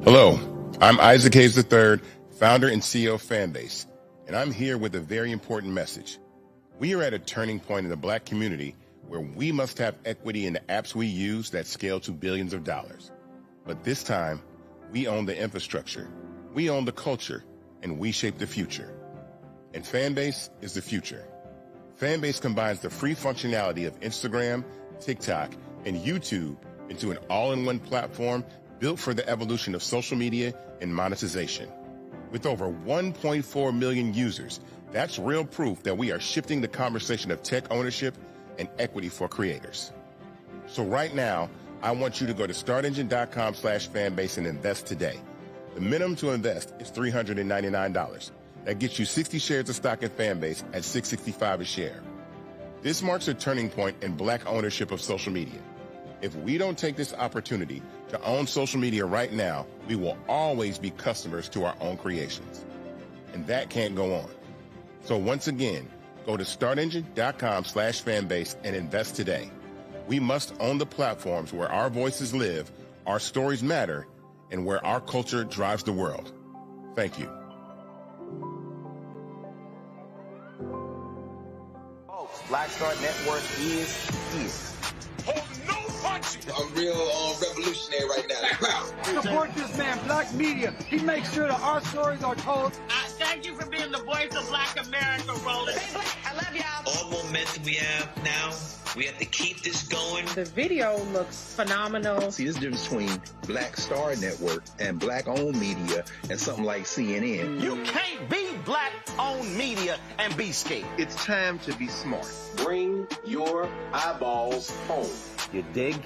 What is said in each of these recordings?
Hello, I'm Isaac Hayes III, founder and CEO of Fanbase, and I'm here with a very important message. We are at a turning point in the Black community where we must have equity in the apps we use that scale to billions of dollars. But this time, we own the infrastructure, we own the culture, and we shape the future. And Fanbase is the future. Fanbase combines the free functionality of Instagram, TikTok, and YouTube into an all-in-one platform built for the evolution of social media and monetization. With over 1.4 million users, that's real proof that we are shifting the conversation of tech ownership and equity for creators. So right now, I want you to go to startengine.com/fanbase and invest today. The minimum to invest is $399. That gets you 60 shares of stock in Fanbase at $665 a share. This marks a turning point in Black ownership of social media. If we don't take this opportunity to own social media right now, we will always be customers to our own creations. And that can't go on. So once again, go to startengine.com/fanbase and invest today. We must own the platforms where our voices live, our stories matter, and where our culture drives the world. Thank you. Folks, Black Star Network is here. Hold no punches. I'm real revolutionary right now. Support this man, Black Media. He makes sure that our stories are told. Thank you for being the voice of Black America, Roland. I love y'all. All momentum we have now, we have to keep this going. The video looks phenomenal. See, this difference between Black Star Network and Black-owned media and something like CNN. You can't be Black-owned media and be scared. It's time to be smart. Bring your eyeballs home. You dig?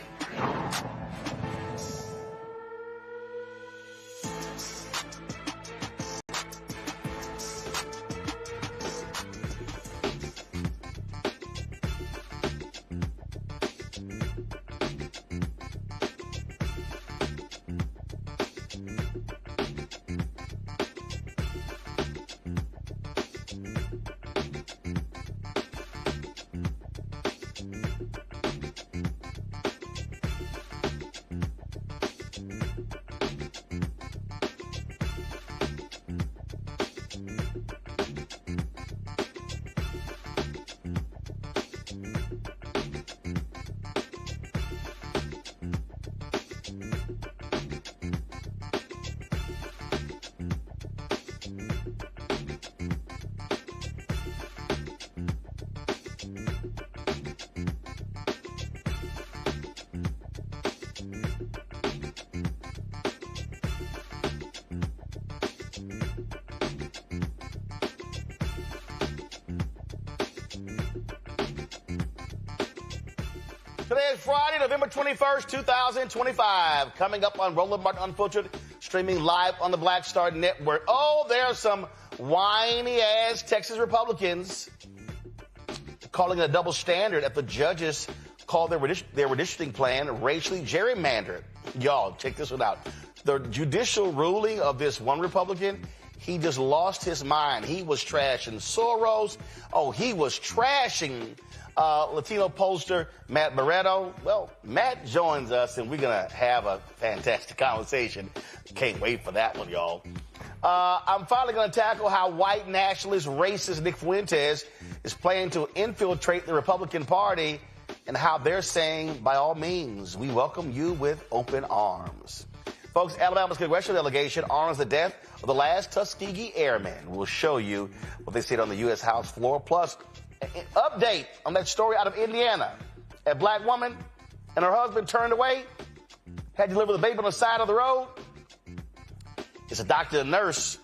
Today is Friday, November 21st, 2025. Coming up on Roland Martin Unfiltered, streaming live on the Black Star Network. Oh, there are some whiny-ass Texas Republicans calling it a double standard if the judges call their redistricting plan racially gerrymandered. Y'all, check this one out. The judicial ruling of this one Republican, he just lost his mind. He was trashing Soros. Oh, he was trashing Latino pollster Matt Barreto. Well, Matt joins us, and we're going to have a fantastic conversation. Can't wait for that one, y'all. I'm finally going to tackle how white nationalist racist Nick Fuentes is planning to infiltrate the Republican Party and how they're saying, by all means, we welcome you with open arms. Folks, Alabama's Congressional delegation honors the death of the last Tuskegee Airman. We'll show you what they said on the U.S. House floor. Plus, an update on that story out of Indiana. A black woman and her husband turned away, had to deliver the baby on the side of the road. It's a doctor and nurse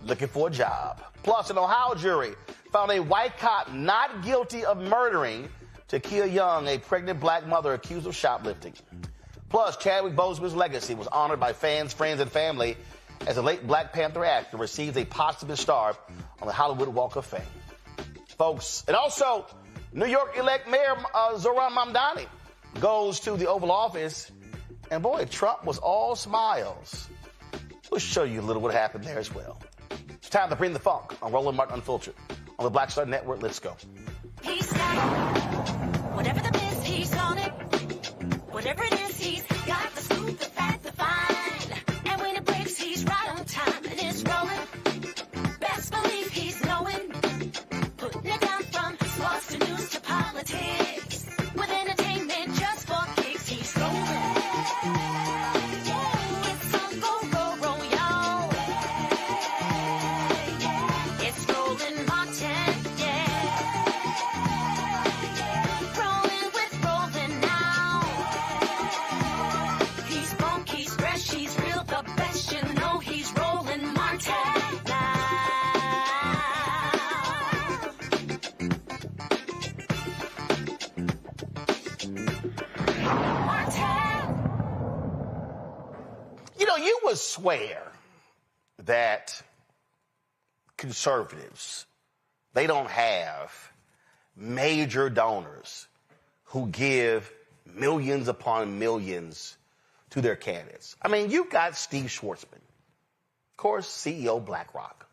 looking for a job. Plus, an Ohio jury found a white cop not guilty of murdering Takia Young, a pregnant black mother accused of shoplifting. Plus, Chadwick Boseman's legacy was honored by fans, friends, and family as the late Black Panther actor receives a posthumous star on the Hollywood Walk of Fame. Folks, and also, New York-elect Mayor Zohran Mamdani goes to the Oval Office, and boy, Trump was all smiles. We'll show you a little what happened there as well. It's time to bring the funk on Roland Martin Unfiltered on the Black Star Network. Let's go. He's got whatever the best, he's on it. Whatever it is, he's got the scoop, the fact, the find. And when You know, you would swear that conservatives, they don't have major donors who give millions upon millions to their candidates. I mean, you've got Steve Schwarzman, of course, CEO BlackRock.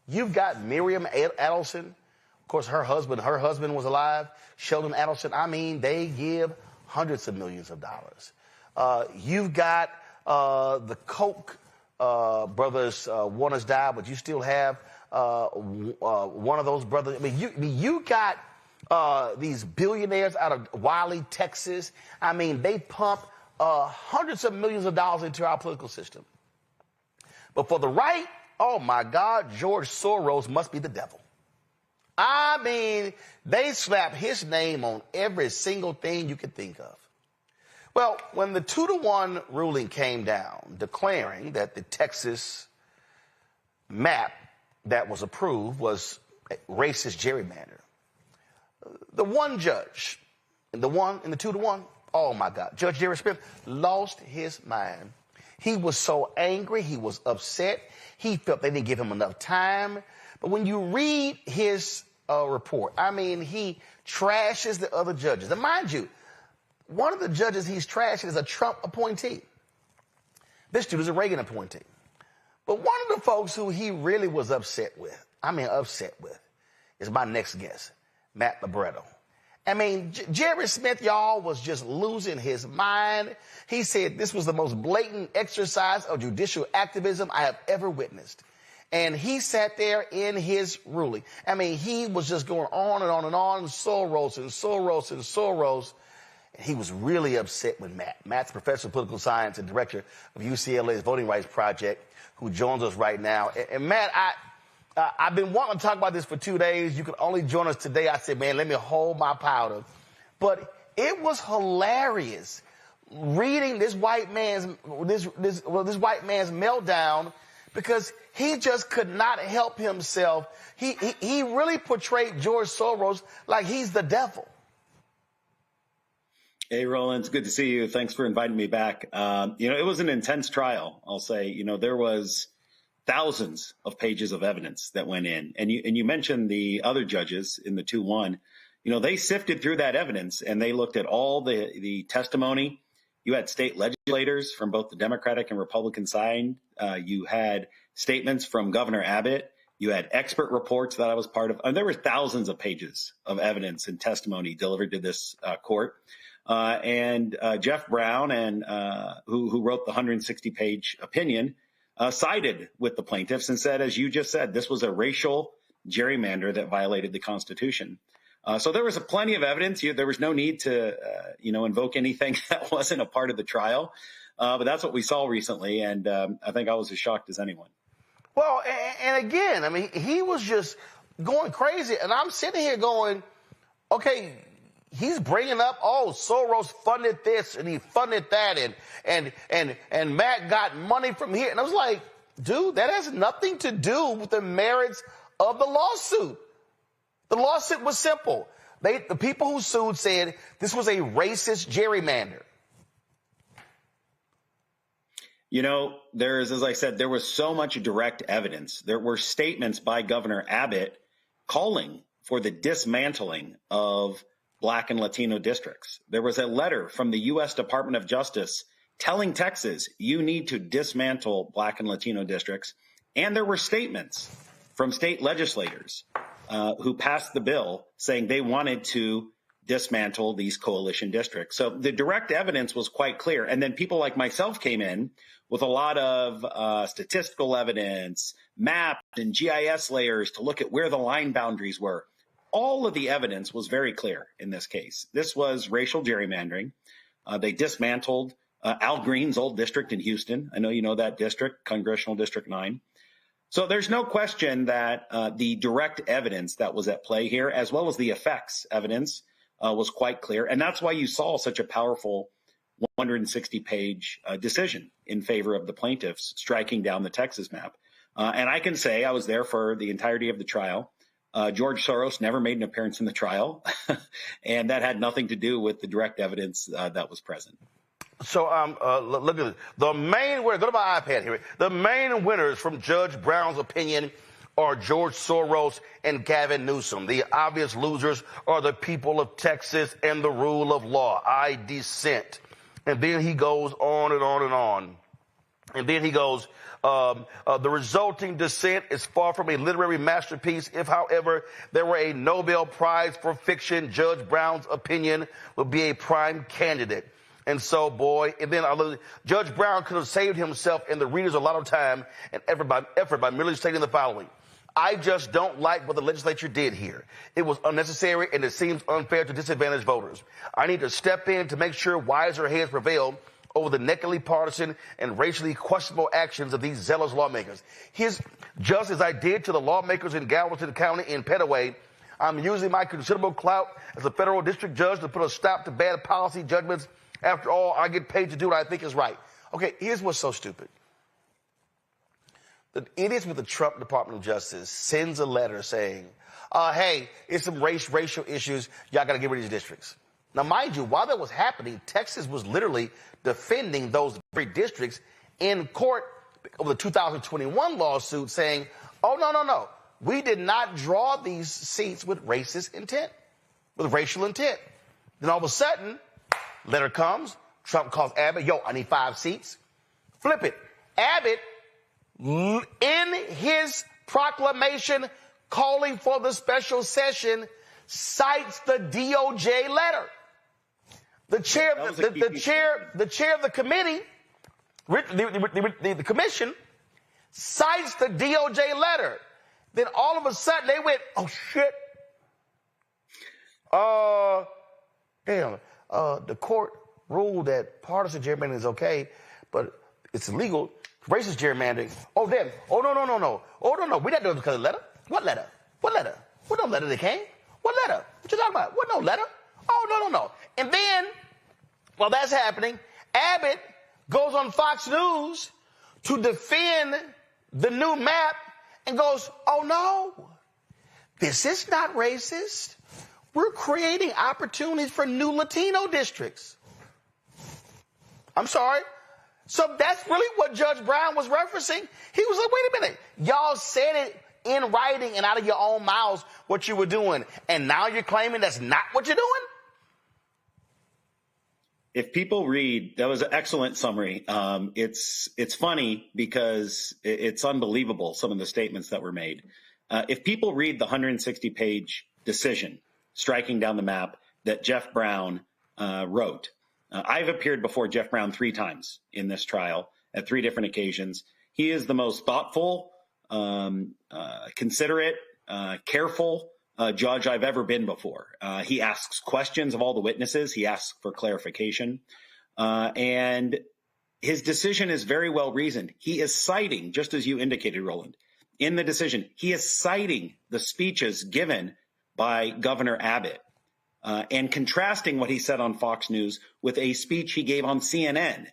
You've got Miriam Adelson, of course, her husband was alive, Sheldon Adelson. I mean, they give hundreds of millions of dollars. You've got the Koch brothers. One has died, but you still have one of those brothers. I mean, you got these billionaires out of Wiley, Texas. I mean, they pump hundreds of millions of dollars into our political system. But for the right, oh my God, George Soros must be the devil. I mean, they slap his name on every single thing you could think of. Well, when the 2-to-1 ruling came down, declaring that the Texas map that was approved was racist gerrymander, the one judge in the 2-to-1, oh my God, Judge Jerry Smith lost his mind. He was so angry, he was upset, he felt they didn't give him enough time. But when you read his report, I mean, he trashes the other judges. And mind you, one of the judges he's trashing is a Trump appointee. This dude is a Reagan appointee. But one of the folks who he really was upset with, is my next guest, Matt Libretto. I mean, Jerry Smith, y'all, was just losing his mind. He said this was the most blatant exercise of judicial activism I have ever witnessed. And he sat there in his ruling. I mean, he was just going on and on and on, Soros and Soros and Soros. And he was really upset with Matt. Matt's professor of political science and director of UCLA's Voting Rights Project, who joins us right now. And Matt, I've been wanting to talk about this for 2 days. You could only join us today. I said, man, let me hold my powder. But it was hilarious reading this white man's meltdown, because he just could not help himself. He really portrayed George Soros like he's the devil. Hey, Roland, it's good to see you. Thanks for inviting me back. It was an intense trial, I'll say. There was thousands of pages of evidence that went in. And you mentioned the other judges in the 2-1. They sifted through that evidence and they looked at all the testimony. You had state legislators from both the Democratic and Republican side. You had statements from Governor Abbott. You had expert reports that I was part of. There were thousands of pages of evidence and testimony delivered to this court. And Jeff Brown, who wrote the 160-page opinion, sided with the plaintiffs and said, as you just said, this was a racial gerrymander that violated the Constitution. So there was plenty of evidence. There was no need to, invoke anything that wasn't a part of the trial. But that's what we saw recently, and I think I was as shocked as anyone. Well, and again, I mean, he was just going crazy, and I'm sitting here going, okay, he's bringing up, Soros funded this and he funded that, and Matt got money from here. And I was like, dude, that has nothing to do with the merits of the lawsuit. The lawsuit was simple. The people who sued said this was a racist gerrymander. As I said, there was so much direct evidence. There were statements by Governor Abbott calling for the dismantling of Black and Latino districts. There was a letter from the U.S. Department of Justice telling Texas, you need to dismantle Black and Latino districts. And there were statements from state legislators who passed the bill saying they wanted to dismantle these coalition districts. So the direct evidence was quite clear. And then people like myself came in with a lot of statistical evidence, maps and GIS layers to look at where the line boundaries were. All of the evidence was very clear in this case. This was racial gerrymandering. They dismantled Al Green's old district in Houston. I know you know that district, Congressional District 9. So there's no question that the direct evidence that was at play here, as well as the effects evidence, was quite clear. And that's why you saw such a powerful 160-page decision in favor of the plaintiffs striking down the Texas map. And I can say I was there for the entirety of the trial. George Soros never made an appearance in the trial, and that had nothing to do with the direct evidence that was present. So look at this. The main winner, go to my iPad here. The main winners from Judge Brown's opinion are George Soros and Gavin Newsom. The obvious losers are the people of Texas and the rule of law. I dissent. And then he goes on and on and on. And then he goes, the resulting dissent is far from a literary masterpiece. If, however, there were a Nobel Prize for fiction, Judge Brown's opinion would be a prime candidate. And so, boy, and then Judge Brown could have saved himself and the readers a lot of time and effort by merely stating the following. I just don't like what the legislature did here. It was unnecessary and it seems unfair to disadvantaged voters. I need to step in to make sure wiser heads prevail over the nakedly partisan and racially questionable actions of these zealous lawmakers. Just as I did to the lawmakers in Galveston County in Petaway, I'm using my considerable clout as a federal district judge to put a stop to bad policy judgments. After all, I get paid to do what I think is right. Okay, here's what's so stupid. The idiots with the Trump Department of Justice sends a letter saying, hey, it's some racial issues. Y'all got to get rid of these districts. Now, mind you, while that was happening, Texas was literally defending those very districts in court over the 2021 lawsuit saying, oh, no. We did not draw these seats with racist intent, with racial intent. Then all of a sudden, letter comes. Trump calls Abbott, yo, I need 5 seats. Flip it. Abbott, in his proclamation calling for the special session, cites the DOJ letter. The chair of the committee, the commission, cites the DOJ letter. Then all of a sudden they went, oh shit. The court ruled that partisan gerrymandering is okay, but it's illegal. Racist gerrymandering. Oh, no. Oh, no. We're not doing it because of the letter. What letter? What no letter that came? What letter? What you talking about? What no letter? Oh, no. And then, while that's happening, Abbott goes on Fox News to defend the new map and goes, oh, no, this is not racist. We're creating opportunities for new Latino districts. I'm sorry. So that's really what Judge Brown was referencing. He was like, wait a minute. Y'all said it in writing and out of your own mouths what you were doing. And now you're claiming that's not what you're doing? If people read, that was an excellent summary. It's funny because it's unbelievable, some of the statements that were made. If people read the 160-page decision striking down the map that Jeff Brown wrote, I've appeared before Jeff Brown 3 times in this trial at 3 different occasions. He is the most thoughtful, considerate, careful judge I've ever been before. He asks questions of all the witnesses. He asks for clarification. And his decision is very well reasoned. He is citing, just as you indicated, Roland, in the decision, he is citing the speeches given by Governor Abbott. And contrasting what he said on Fox News with a speech he gave on CNN,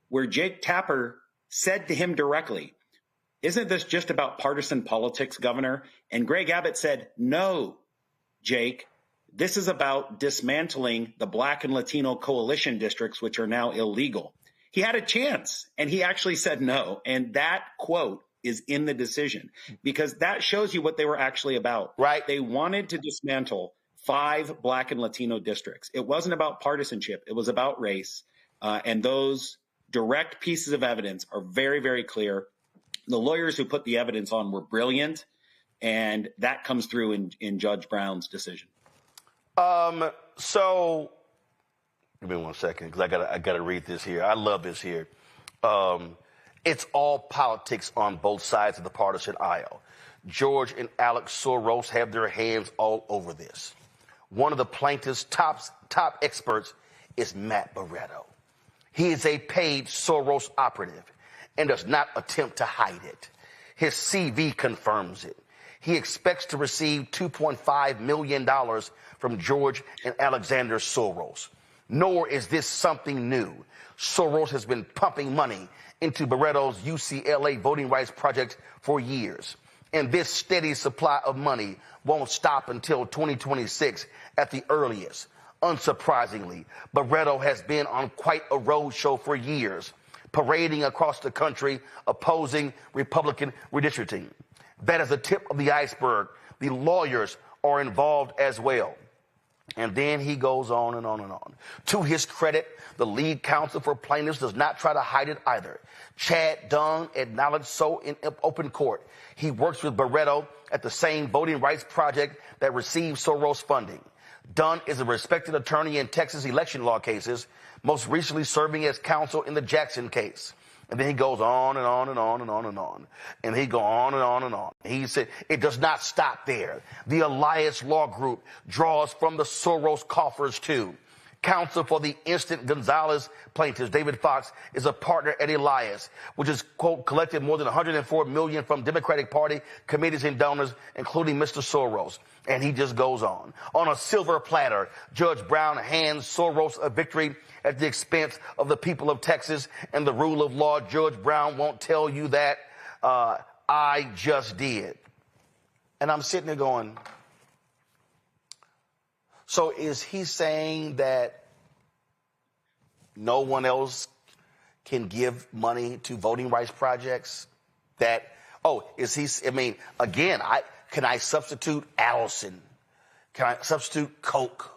where Jake Tapper said to him directly, isn't this just about partisan politics, Governor? And Greg Abbott said, no, Jake, this is about dismantling the Black and Latino coalition districts, which are now illegal. He had a chance, and he actually said no. And that quote is in the decision, because that shows you what they were actually about. Right. They wanted to dismantle 5 Black and Latino districts. It wasn't about partisanship. It was about race. And those direct pieces of evidence are very, very clear. The lawyers who put the evidence on were brilliant, and that comes through in Judge Brown's decision. So give me 1 second, because I gotta read this here. I love this here. It's all politics on both sides of the partisan aisle. George and Alex Soros have their hands all over this. One of the plaintiff's top experts is Matt Barretto. He is a paid Soros operative and does not attempt to hide it. His CV confirms it. He expects to receive $2.5 million from George and Alexander Soros. Nor is this something new. Soros has been pumping money into Barretto's UCLA Voting Rights Project for years. And this steady supply of money won't stop until 2026 at the earliest. Unsurprisingly, Barreto has been on quite a roadshow for years, parading across the country opposing Republican redistricting. That is the tip of the iceberg. The lawyers are involved as well. And then he goes on and on and on. To his credit, the lead counsel for plaintiffs does not try to hide it either. Chad Dunn acknowledged so in open court. He works with Barreto at the same voting rights project that received Soros funding. Dunn is a respected attorney in Texas election law cases, most recently serving as counsel in the Jackson case. And then he goes on and on and on and on and on. And he goes on and on and on. He said it does not stop there. The Elias Law Group draws from the Soros coffers too. Counsel for the Instant Gonzalez plaintiffs, David Fox, is a partner at Elias, which has, quote, collected more than $104 million from Democratic Party committees and donors, including Mr. Soros. And he just goes on. On a silver platter, Judge Brown hands Soros a victory at the expense of the people of Texas and the rule of law. Judge Brown won't tell you that. I just did. And I'm sitting there going, so is he saying that no one else can give money to voting rights projects? That, is he, I mean, again, can I substitute Allison? Can I substitute Coke?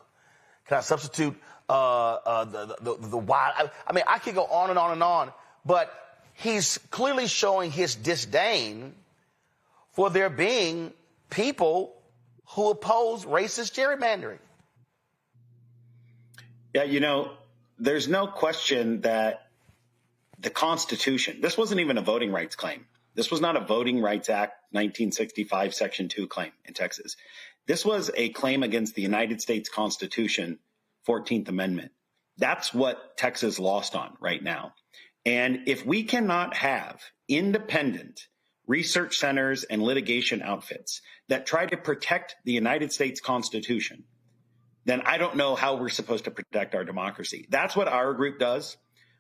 Can I substitute the wild? I mean, I could go on and on and on, but he's clearly showing his disdain for there being people who oppose racist gerrymandering. Yeah, there's no question that the Constitution, this wasn't even a voting rights claim. This was not a Voting Rights Act 1965 Section 2 claim in Texas. This was a claim against the United States Constitution, 14th Amendment. That's what Texas lost on right now. And if we cannot have independent research centers and litigation outfits that try to protect the United States Constitution, then I don't know how we're supposed to protect our democracy. That's what our group does.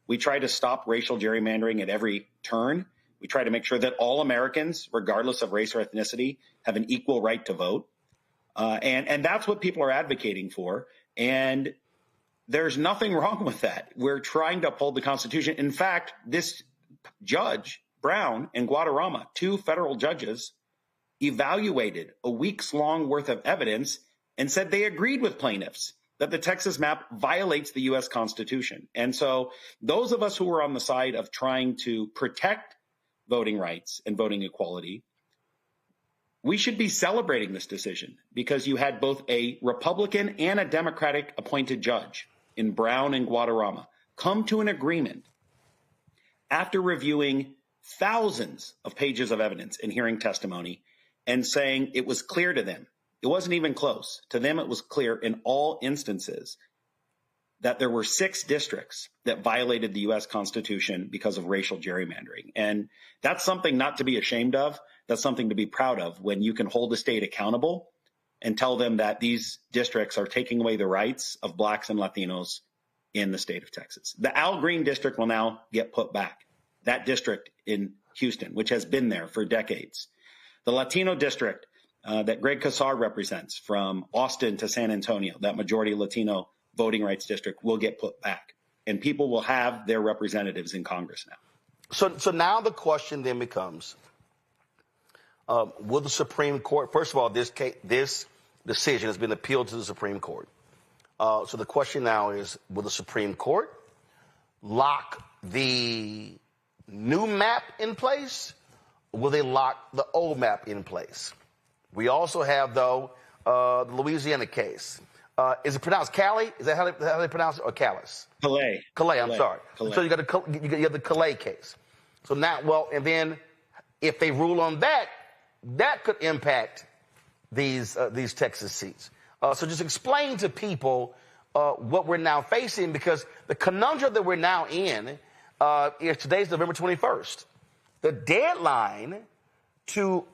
We try to stop racial gerrymandering at every turn. We try to make sure that all Americans, regardless of race or ethnicity, have an equal right to vote. And that's what people are advocating for. And there's nothing wrong with that. We're trying to uphold the Constitution. In fact, this Judge Brown in Guadarrama, 2 federal judges, evaluated a week's long worth of evidence and said they agreed with plaintiffs that the Texas map violates the U.S. Constitution. And so those of us who are on the side of trying to protect voting rights and voting equality, we should be celebrating this decision because you had both a Republican and a Democratic appointed judge in Brown and Guadarrama come to an agreement after reviewing thousands of pages of evidence and hearing testimony and saying it was clear to them. It wasn't even close. To them, it was clear in all instances that there were 6 districts that violated the U.S. Constitution because of racial gerrymandering. And that's something not to be ashamed of. That's something to be proud of when you can hold a state accountable and tell them that these districts are taking away the rights of blacks and Latinos in the state of Texas. The Al Green district will now get put back. That district in Houston, which has been there for decades. The Latino district that Greg Casar represents from Austin to San Antonio, that majority Latino voting rights district, will get put back. And people will have their representatives in Congress now. So now the question then becomes, will the Supreme Court, first of all, this decision has been appealed to the Supreme Court. So the question now is, will the Supreme Court lock the new map in place? Or will they lock the old map in place? We also have, though, the Louisiana case. Is it pronounced Cali? Is that how they pronounce it, or Calais? Calais, I'm sorry. Calais. So you have the Calais case. So now, and then if they rule on that, that could impact these Texas seats. So just explain to people what we're now facing, because the conundrum that we're now in is today's November 21st. The deadline to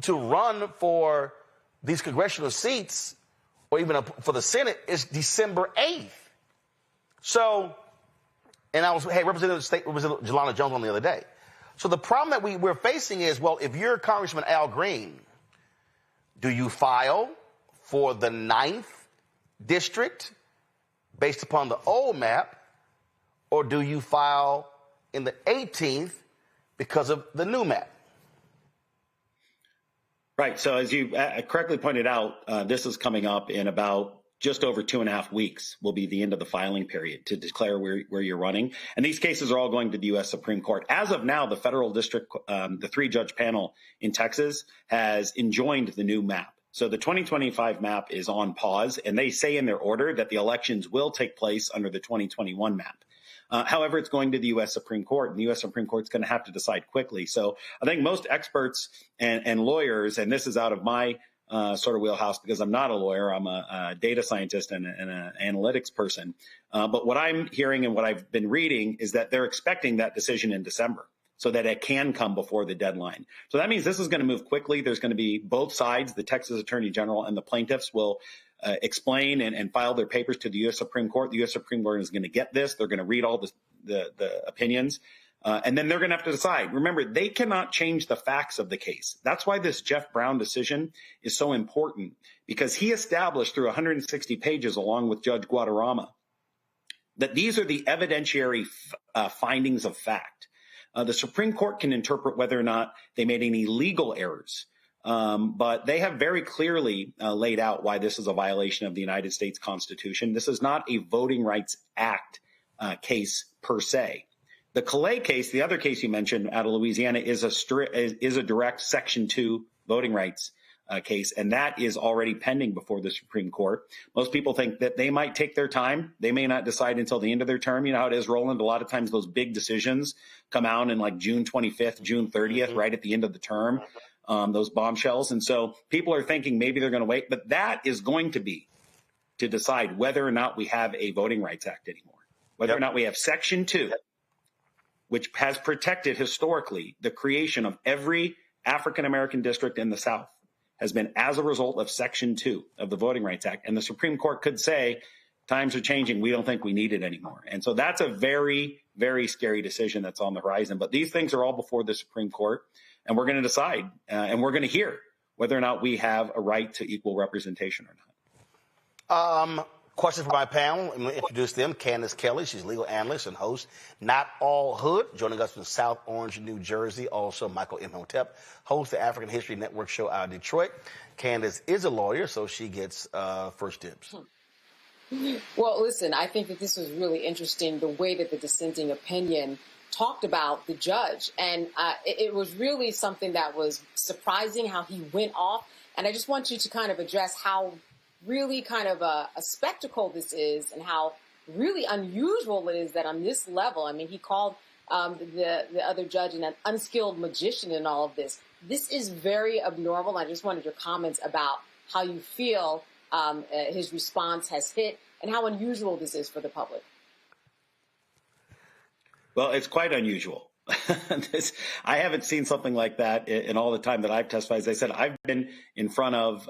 run for these congressional seats, or even for the Senate, is December 8th. So, and I had Representative Jelana Jones on the other day. So the problem that we're facing is, well, if you're Congressman Al Green, do you file for the 9th district based upon the old map, or do you file in the 18th because of the new map? Right. So as you correctly pointed out, this is coming up in about just over 2.5 weeks will be the end of the filing period to declare where you're running. And these cases are all going to the U.S. Supreme Court. As of now, the federal district, the 3-judge panel in Texas has enjoined the new map. So the 2025 map is on pause, and they say in their order that the elections will take place under the 2021 map. However, it's going to the U.S. Supreme Court, and the U.S. Supreme Court is going to have to decide quickly. So I think most experts and lawyers, and this is out of my sort of wheelhouse because I'm not a lawyer, I'm a data scientist and an analytics person. But what I'm hearing and what I've been reading is that they're expecting that decision in December so that it can come before the deadline. So that means this is going to move quickly. There's going to be both sides, the Texas Attorney General and the plaintiffs will explain and file their papers to the U.S. Supreme Court. The U.S. Supreme Court is going to get this. They're going to read all the opinions. And then they're going to have to decide. Remember, they cannot change the facts of the case. That's why this Jeff Brown decision is so important, because he established through 160 pages, along with Judge Guadarrama, that these are the evidentiary findings of fact. The Supreme Court can interpret whether or not they made any legal errors. But they have very clearly laid out why this is a violation of the United States Constitution. This is not a Voting Rights Act case per se. The Calais case, the other case you mentioned out of Louisiana, is a direct Section 2 voting rights case, and that is already pending before the Supreme Court. Most people think that they might take their time. They may not decide until the end of their term. You know how it is, Roland. A lot of times those big decisions come out in like June 25th, June 30th, right at the end of the term, those bombshells. And so people are thinking maybe they're going to wait, but that is going to be to decide whether or not we have a Voting Rights Act anymore, whether or not we have Section 2, which has protected historically the creation of every African-American district in the South, has been as a result of Section 2 of the Voting Rights Act. And the Supreme Court could say, times are changing, we don't think we need it anymore. And so that's a very, very scary decision that's on the horizon. But these things are all before the Supreme Court, and we're going to decide, and we're going to hear whether or not we have a right to equal representation or not. Question for my panel. I'm going to introduce them. Candace Kelly, she's legal analyst and host, Not All Hood, joining us from South Orange, New Jersey. Also, Michael Imhotep, host the African History Network show out of Detroit. Candace is a lawyer, so she gets first dibs. Well, listen, I think that this was really interesting, the way that the dissenting opinion talked about the judge. And it was really something that was surprising how he went off. And I just want you to kind of address how really kind of a spectacle this is and how really unusual it is that on this level, I mean, he called the other judge an unskilled magician in all of this. This is very abnormal. I just wanted your comments about how you feel his response has hit and how unusual this is for the public. Well, it's quite unusual. I haven't seen something like that in all the time that I've testified. As I said, I've been in front of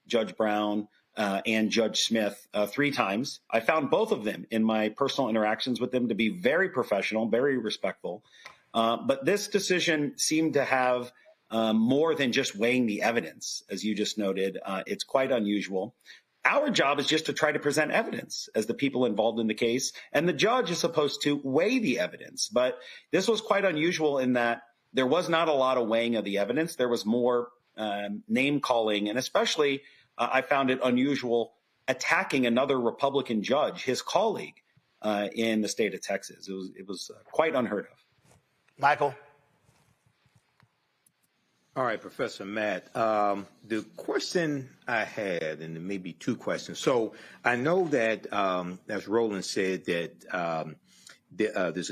Judge Brown and Judge Smith 3 times. I found both of them in my personal interactions with them to be very professional, very respectful. But this decision seemed to have more than just weighing the evidence, as you just noted. It's quite unusual. Our job is just to try to present evidence as the people involved in the case, and the judge is supposed to weigh the evidence. But this was quite unusual in that there was not a lot of weighing of the evidence. There was more name calling, and especially I found it unusual attacking another Republican judge, his colleague in the state of Texas. It was quite unheard of. Michael? All right, Professor Matt. The question I had, and maybe 2 questions. So I know that, as Roland said, that there's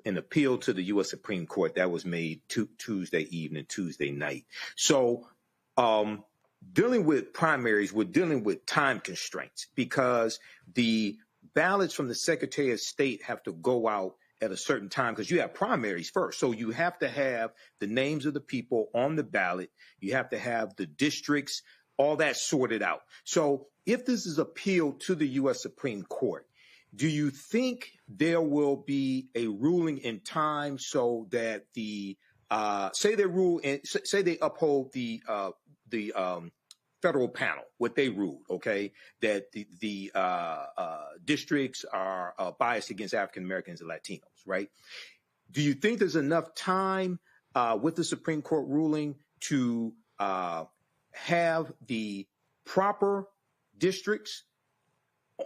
an appeal to the U.S. Supreme Court that was made Tuesday evening, Tuesday night. So dealing with primaries, we're dealing with time constraints because the ballots from the Secretary of State have to go out at a certain time because you have primaries first. So you have to have the names of the people on the ballot. You have to have the districts, all that sorted out. So if this is appealed to the U.S. Supreme Court, do you think there will be a ruling in time so that say they uphold the federal panel, what they ruled, okay, that the districts are biased against African Americans and Latinos, right? Do you think there's enough time with the Supreme Court ruling to have the proper districts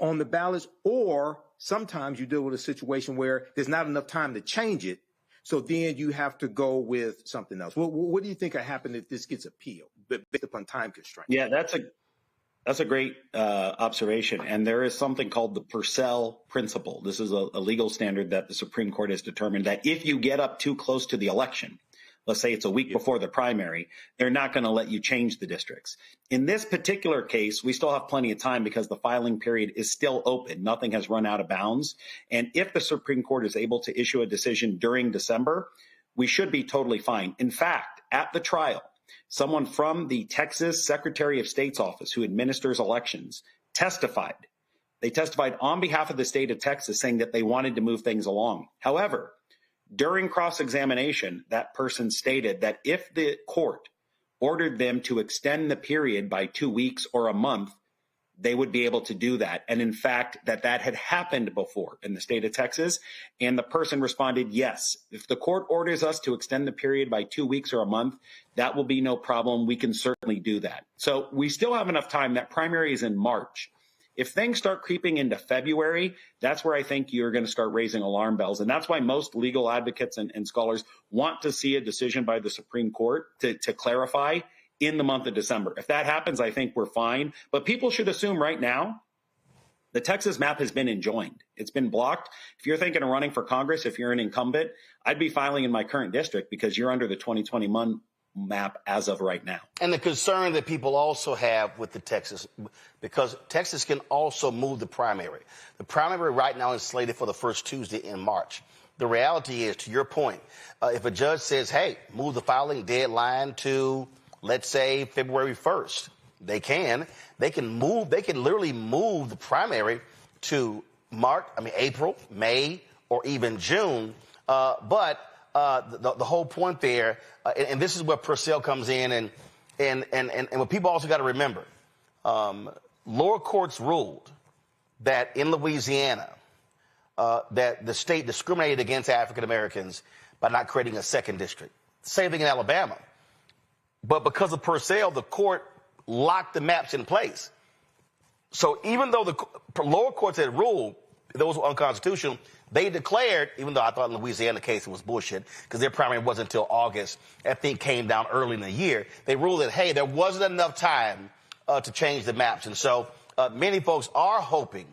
on the ballots, or sometimes you deal with a situation where there's not enough time to change it, so then you have to go with something else? What do you think will happen if this gets appealed based upon time constraints? Yeah, that's a great observation. And there is something called the Purcell principle. This is a legal standard that the Supreme Court has determined that if you get up too close to the election, let's say it's a week before the primary, they're not going to let you change the districts. In this particular case, we still have plenty of time because the filing period is still open. Nothing has run out of bounds. And if the Supreme Court is able to issue a decision during December, we should be totally fine. In fact, at the trial, someone from the Texas Secretary of State's office who administers elections testified. They testified on behalf of the state of Texas saying that they wanted to move things along. However, during cross-examination, that person stated that if the court ordered them to extend the period by 2 weeks or a month, they would be able to do that. And in fact, that had happened before in the state of Texas. And the person responded, yes, if the court orders us to extend the period by 2 weeks or a month, that will be no problem. We can certainly do that. So we still have enough time. That primary is in March. If things start creeping into February, that's where I think you're going to start raising alarm bells. And that's why most legal advocates and scholars want to see a decision by the Supreme Court to clarify in the month of December. If that happens, I think we're fine. But people should assume right now, the Texas map has been enjoined. It's been blocked. If you're thinking of running for Congress, if you're an incumbent, I'd be filing in my current district because you're under the 2021 map as of right now. And the concern that people also have with the Texas, because Texas can also move the primary. The primary right now is slated for the first Tuesday in March. The reality is, to your point, if a judge says, hey, move the filing deadline to, let's say, February 1st, they can literally move the primary to April, May, or even June. But the whole point there, and this is where Purcell comes in, and what people also got to remember, lower courts ruled that in Louisiana, that the state discriminated against African Americans by not creating a second district. Same thing in Alabama. But because of Purcell, the court locked the maps in place. So even though the lower courts had ruled those were unconstitutional, they declared, even though I thought in the Louisiana case it was bullshit, because their primary wasn't until August, that thing came down early in the year, they ruled that, hey, there wasn't enough time to change the maps. And so many folks are hoping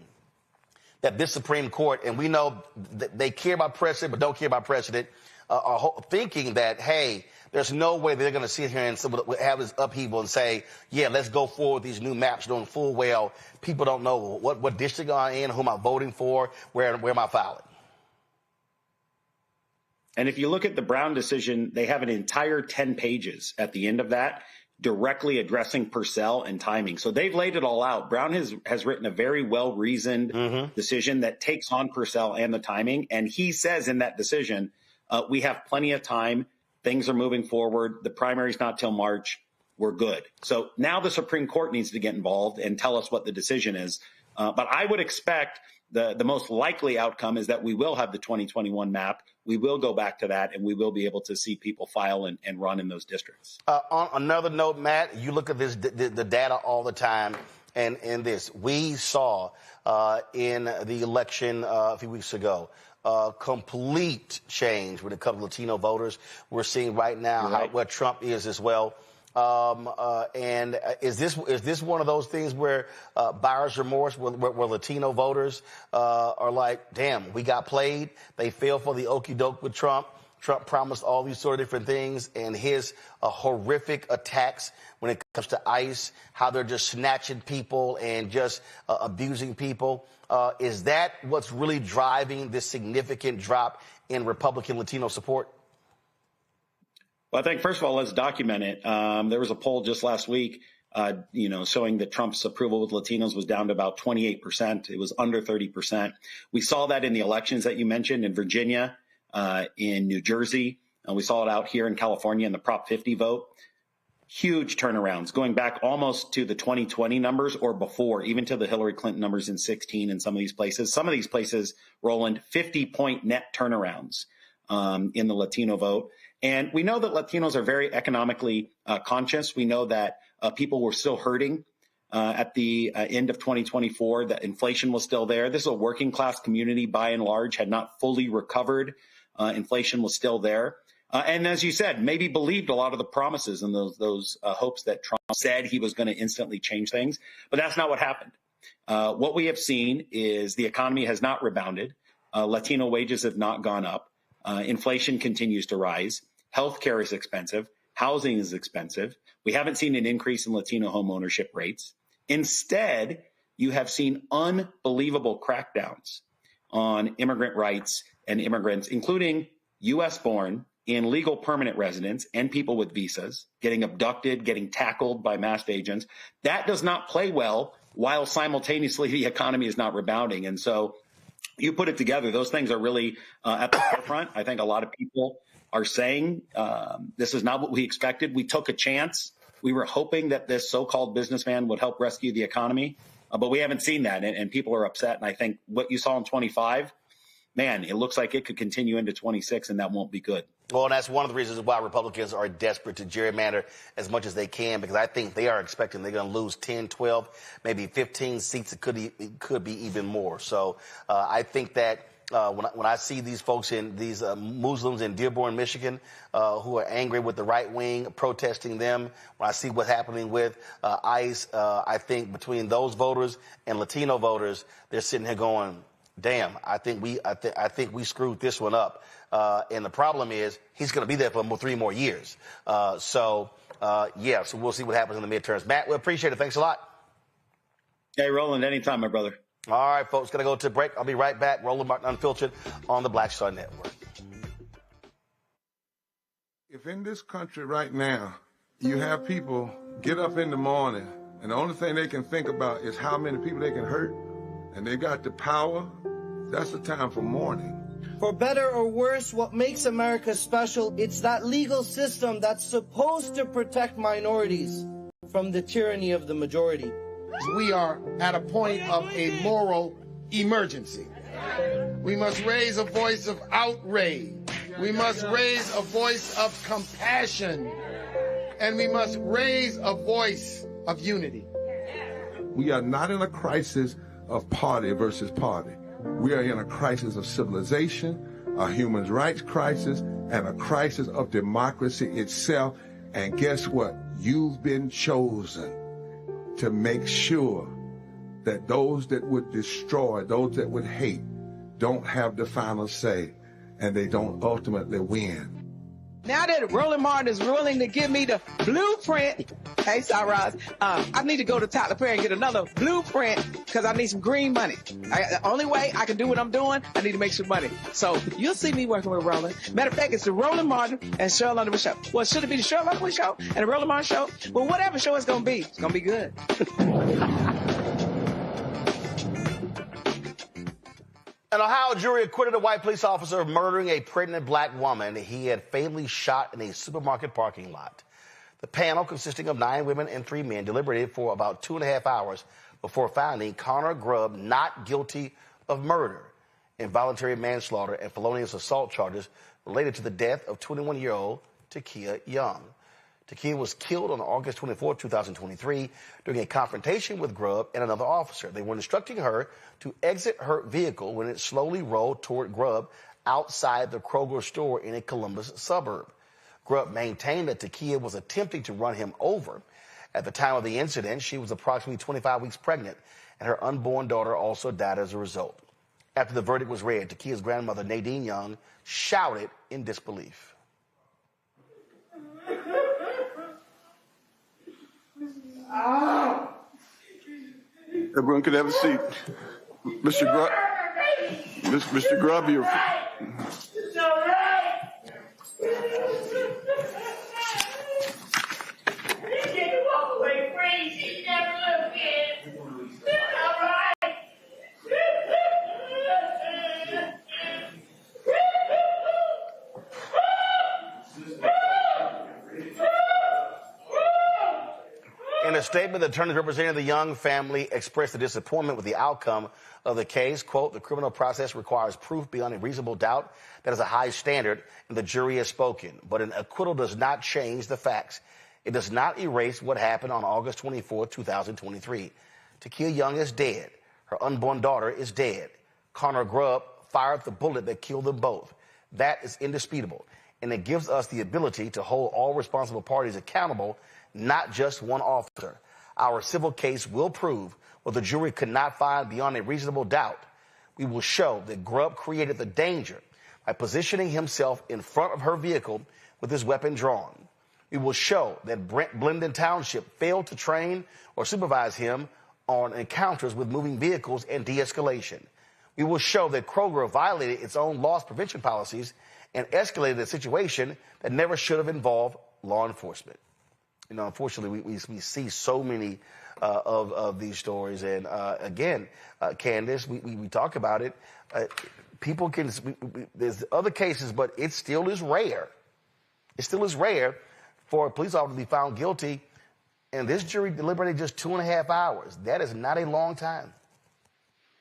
that this Supreme Court, and we know that they care about precedent but don't care about precedent, are thinking that, hey, there's no way they're going to sit here and have this upheaval and say, yeah, let's go forward with these new maps, knowing full well people don't know what district I'm in, who am I voting for, where am I filing. And if you look at the Brown decision, they have an entire 10 pages at the end of that directly addressing Purcell and timing. So they've laid it all out. Brown has written a very well-reasoned decision that takes on Purcell and the timing. And he says in that decision, we have plenty of time. Things are moving forward. The primary's not till March. We're good. So now the Supreme Court needs to get involved and tell us what the decision is. But I would expect the most likely outcome is that we will have the 2021 map. We will go back to that, and we will be able to see people file and run in those districts. On another note, Matt, you look at this the data all the time, and in this, we saw in the election a few weeks ago, complete change when it comes to Latino voters. We're seeing right now where Trump is as well. And is this one of those things where buyer's remorse, where Latino voters are like, damn, we got played. They fell for the okie doke with Trump. Trump promised all these sort of different things, and his horrific attacks when it comes to ICE, how they're just snatching people and just abusing people. Is that what's really driving this significant drop in Republican Latino support? Well, I think, first of all, let's document it. There was a poll just last week, showing that Trump's approval with Latinos was down to about 28%. It was under 30%. We saw that in the elections that you mentioned in Virginia, in New Jersey. And we saw it out here in California in the Prop 50 vote. huge turnarounds, going back almost to the 2020 numbers or before, even to the Hillary Clinton numbers in 16 in some of these places. Some of these places, Roland, 50-point net turnarounds in the Latino vote. And we know that Latinos are very economically conscious. We know that people were still hurting at the end of 2024, that inflation was still there. This is a working class community, by and large, had not fully recovered. Inflation was still there. And as you said, maybe believed a lot of the promises and those hopes that Trump said he was going to instantly change things. But that's not what happened. What we have seen is the economy has not rebounded. Latino wages have not gone up. Inflation continues to rise. Healthcare is expensive. Housing is expensive. We haven't seen an increase in Latino home ownership rates. Instead, you have seen unbelievable crackdowns on immigrant rights and immigrants, including U.S.-born in legal permanent residents and people with visas, getting abducted, getting tackled by masked agents. That does not play well while simultaneously the economy is not rebounding. And so you put it together, those things are really at the forefront. I think a lot of people are saying this is not what we expected. We took a chance. We were hoping that this so-called businessman would help rescue the economy, but we haven't seen that, and people are upset. And I think what you saw in 25, man, it looks like it could continue into 26, and that won't be good. Well, and that's one of the reasons why Republicans are desperate to gerrymander as much as they can, because I think they are expecting they're going to lose 10, 12, maybe 15 seats. It could be even more. So I think that when I see these folks these Muslims in Dearborn, Michigan, who are angry with the right wing, protesting them, when I see what's happening with ICE, I think between those voters and Latino voters, they're sitting here going, damn, I think we screwed this one up. And the problem is he's going to be there for 3 more years. So we'll see what happens in the midterms. Matt, we appreciate it. Thanks a lot. Hey, Roland, anytime, my brother. All right, folks, going to go to a break. I'll be right back. Roland Martin Unfiltered on the Black Star Network. If in this country right now you have people get up in the morning and the only thing they can think about is how many people they can hurt, and they got the power, that's the time for mourning. For better or worse, what makes America special, it's that legal system that's supposed to protect minorities from the tyranny of the majority. We are at a point of a moral emergency. We must raise a voice of outrage. We must raise a voice of compassion. And we must raise a voice of unity. We are not in a crisis of party versus party. We are in a crisis of civilization, a human rights crisis, and a crisis of democracy itself. And guess what? You've been chosen to make sure that those that would destroy, those that would hate, don't have the final say, and they don't ultimately win. Now that Roland Martin is willing to give me the blueprint, hey, Cyrus, I need to go to Tyler Perry and get another blueprint because I need some green money. The only way I can do what I'm doing, I need to make some money. So you'll see me working with Roland. Matter of fact, it's the Roland Martin and Cheryl Underwood show. Well, should it be the Cheryl Underwood show and the Roland Martin show? Well, whatever show it's going to be good. An Ohio jury acquitted a white police officer of murdering a pregnant black woman he had fatally shot in a supermarket parking lot. The panel, consisting of 9 women and 3 men, deliberated for about 2.5 hours before finding Connor Grubb not guilty of murder, involuntary manslaughter, and felonious assault charges related to the death of 21-year-old Takia Young. Takia was killed on August 24, 2023, during a confrontation with Grubb and another officer. They were instructing her to exit her vehicle when it slowly rolled toward Grubb outside the Kroger store in a Columbus suburb. Grubb maintained that Takia was attempting to run him over. At the time of the incident, she was approximately 25 weeks pregnant, and her unborn daughter also died as a result. After the verdict was read, Takia's grandmother, Nadine Young, shouted in disbelief. Everyone could have a seat. Mr. Grubb, Mr. Grubb, you're... It's all right. This kid walk away free. She never look in. All right. In a statement, the attorneys representing the Young family expressed their disappointment with the outcome of the case. Quote, the criminal process requires proof beyond a reasonable doubt. That is a high standard, and the jury has spoken. But an acquittal does not change the facts. It does not erase what happened on August 24, 2023. Takia Young is dead. Her unborn daughter is dead. Connor Grubb fired the bullet that killed them both. That is indisputable, and it gives us the ability to hold all responsible parties accountable, not just one officer. Our civil case will prove what the jury could not find beyond a reasonable doubt. We will show that Grubb created the danger by positioning himself in front of her vehicle with his weapon drawn. We will show that Blendon Township failed to train or supervise him on encounters with moving vehicles and de-escalation. We will show that Kroger violated its own loss prevention policies and escalated a situation that never should have involved law enforcement. You know, unfortunately, we see so many of these stories. And again, Candace, we talk about it. People can, there's other cases, but it still is rare. It still is rare for a police officer to be found guilty. And this jury deliberated just 2.5 hours. That is not a long time.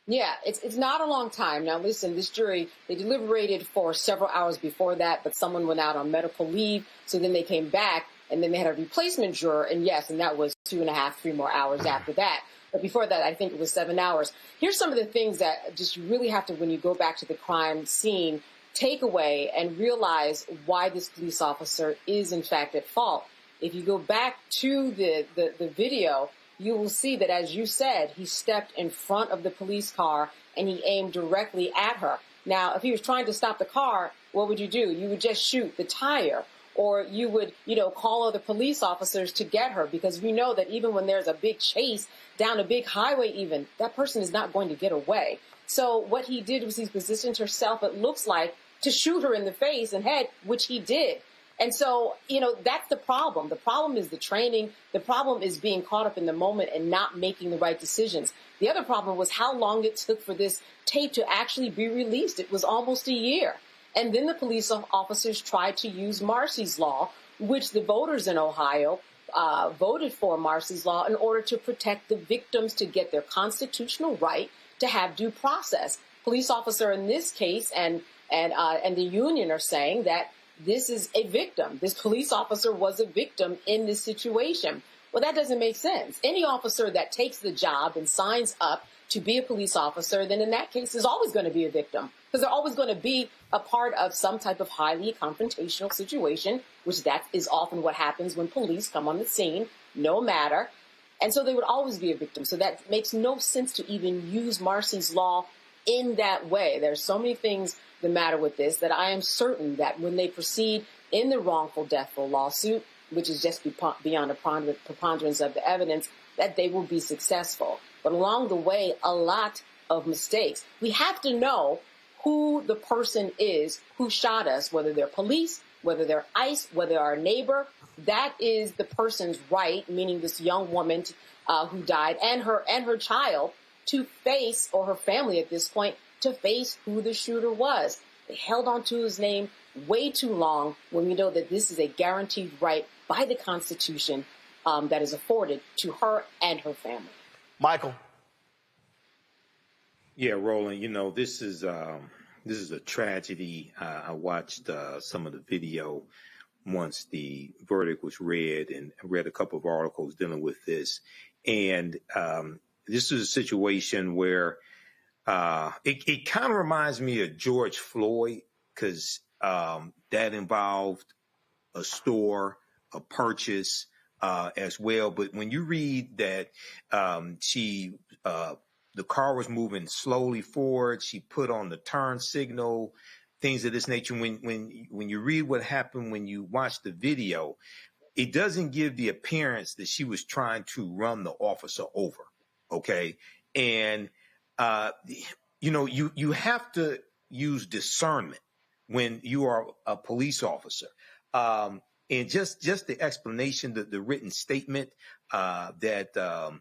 Yeah, it's not a long time. Now, listen, this jury, they deliberated for several hours before that, but someone went out on medical leave. So then they came back, and then they had a replacement juror. And yes, and that was 2.5, 3 more hours after that. But before that, I think it was 7 hours. Here's some of the things that just you really have to, when you go back to the crime scene, take away and realize why this police officer is, in fact, at fault. If you go back to the video, you will see that, as you said, he stepped in front of the police car and he aimed directly at her. Now, if he was trying to stop the car, what would you do? You would just shoot the tire, or you would, call other police officers to get her, because we know that even when there's a big chase down a big highway even, that person is not going to get away. So what he did was he positioned himself, it looks like, to shoot her in the face and head, which he did. And so, that's the problem. The problem is the training. The problem is being caught up in the moment and not making the right decisions. The other problem was how long it took for this tape to actually be released. It was almost a year. And then the police officers tried to use Marsy's Law, which the voters in Ohio voted for Marsy's Law in order to protect the victims, to get their constitutional right to have due process. Police officer in this case and the union are saying that this is a victim. This police officer was a victim in this situation. Well, that doesn't make sense. Any officer that takes the job and signs up to be a police officer, then in that case is always going to be a victim, because they're always going to be a part of some type of highly confrontational situation, which that is often what happens when police come on the scene, no matter. And so they would always be a victim. So that makes no sense to even use Marsy's Law in that way. There's so many things the matter with this that I am certain that when they proceed in the wrongful death lawsuit, which is just beyond a preponderance of the evidence, that they will be successful. But along the way, a lot of mistakes. We have to know who the person is who shot us, whether they're police, whether they're ICE, whether they're our neighbor. That is the person's right, meaning this young woman who died and her child, to face, or her family at this point, to face who the shooter was. They held on to his name way too long when we know that this is a guaranteed right by the Constitution that is afforded to her and her family. Michael. Yeah, Roland, this is a tragedy. I watched some of the video once the verdict was read, and read a couple of articles dealing with this. And this is a situation where it kind of reminds me of George Floyd, because that involved a store, a purchase as well. But when you read that the car was moving slowly forward, she put on the turn signal, things of this nature. When you read what happened, when you watch the video, it doesn't give the appearance that she was trying to run the officer over. Okay. And, you have to use discernment when you are a police officer. And just the explanation, the written statement that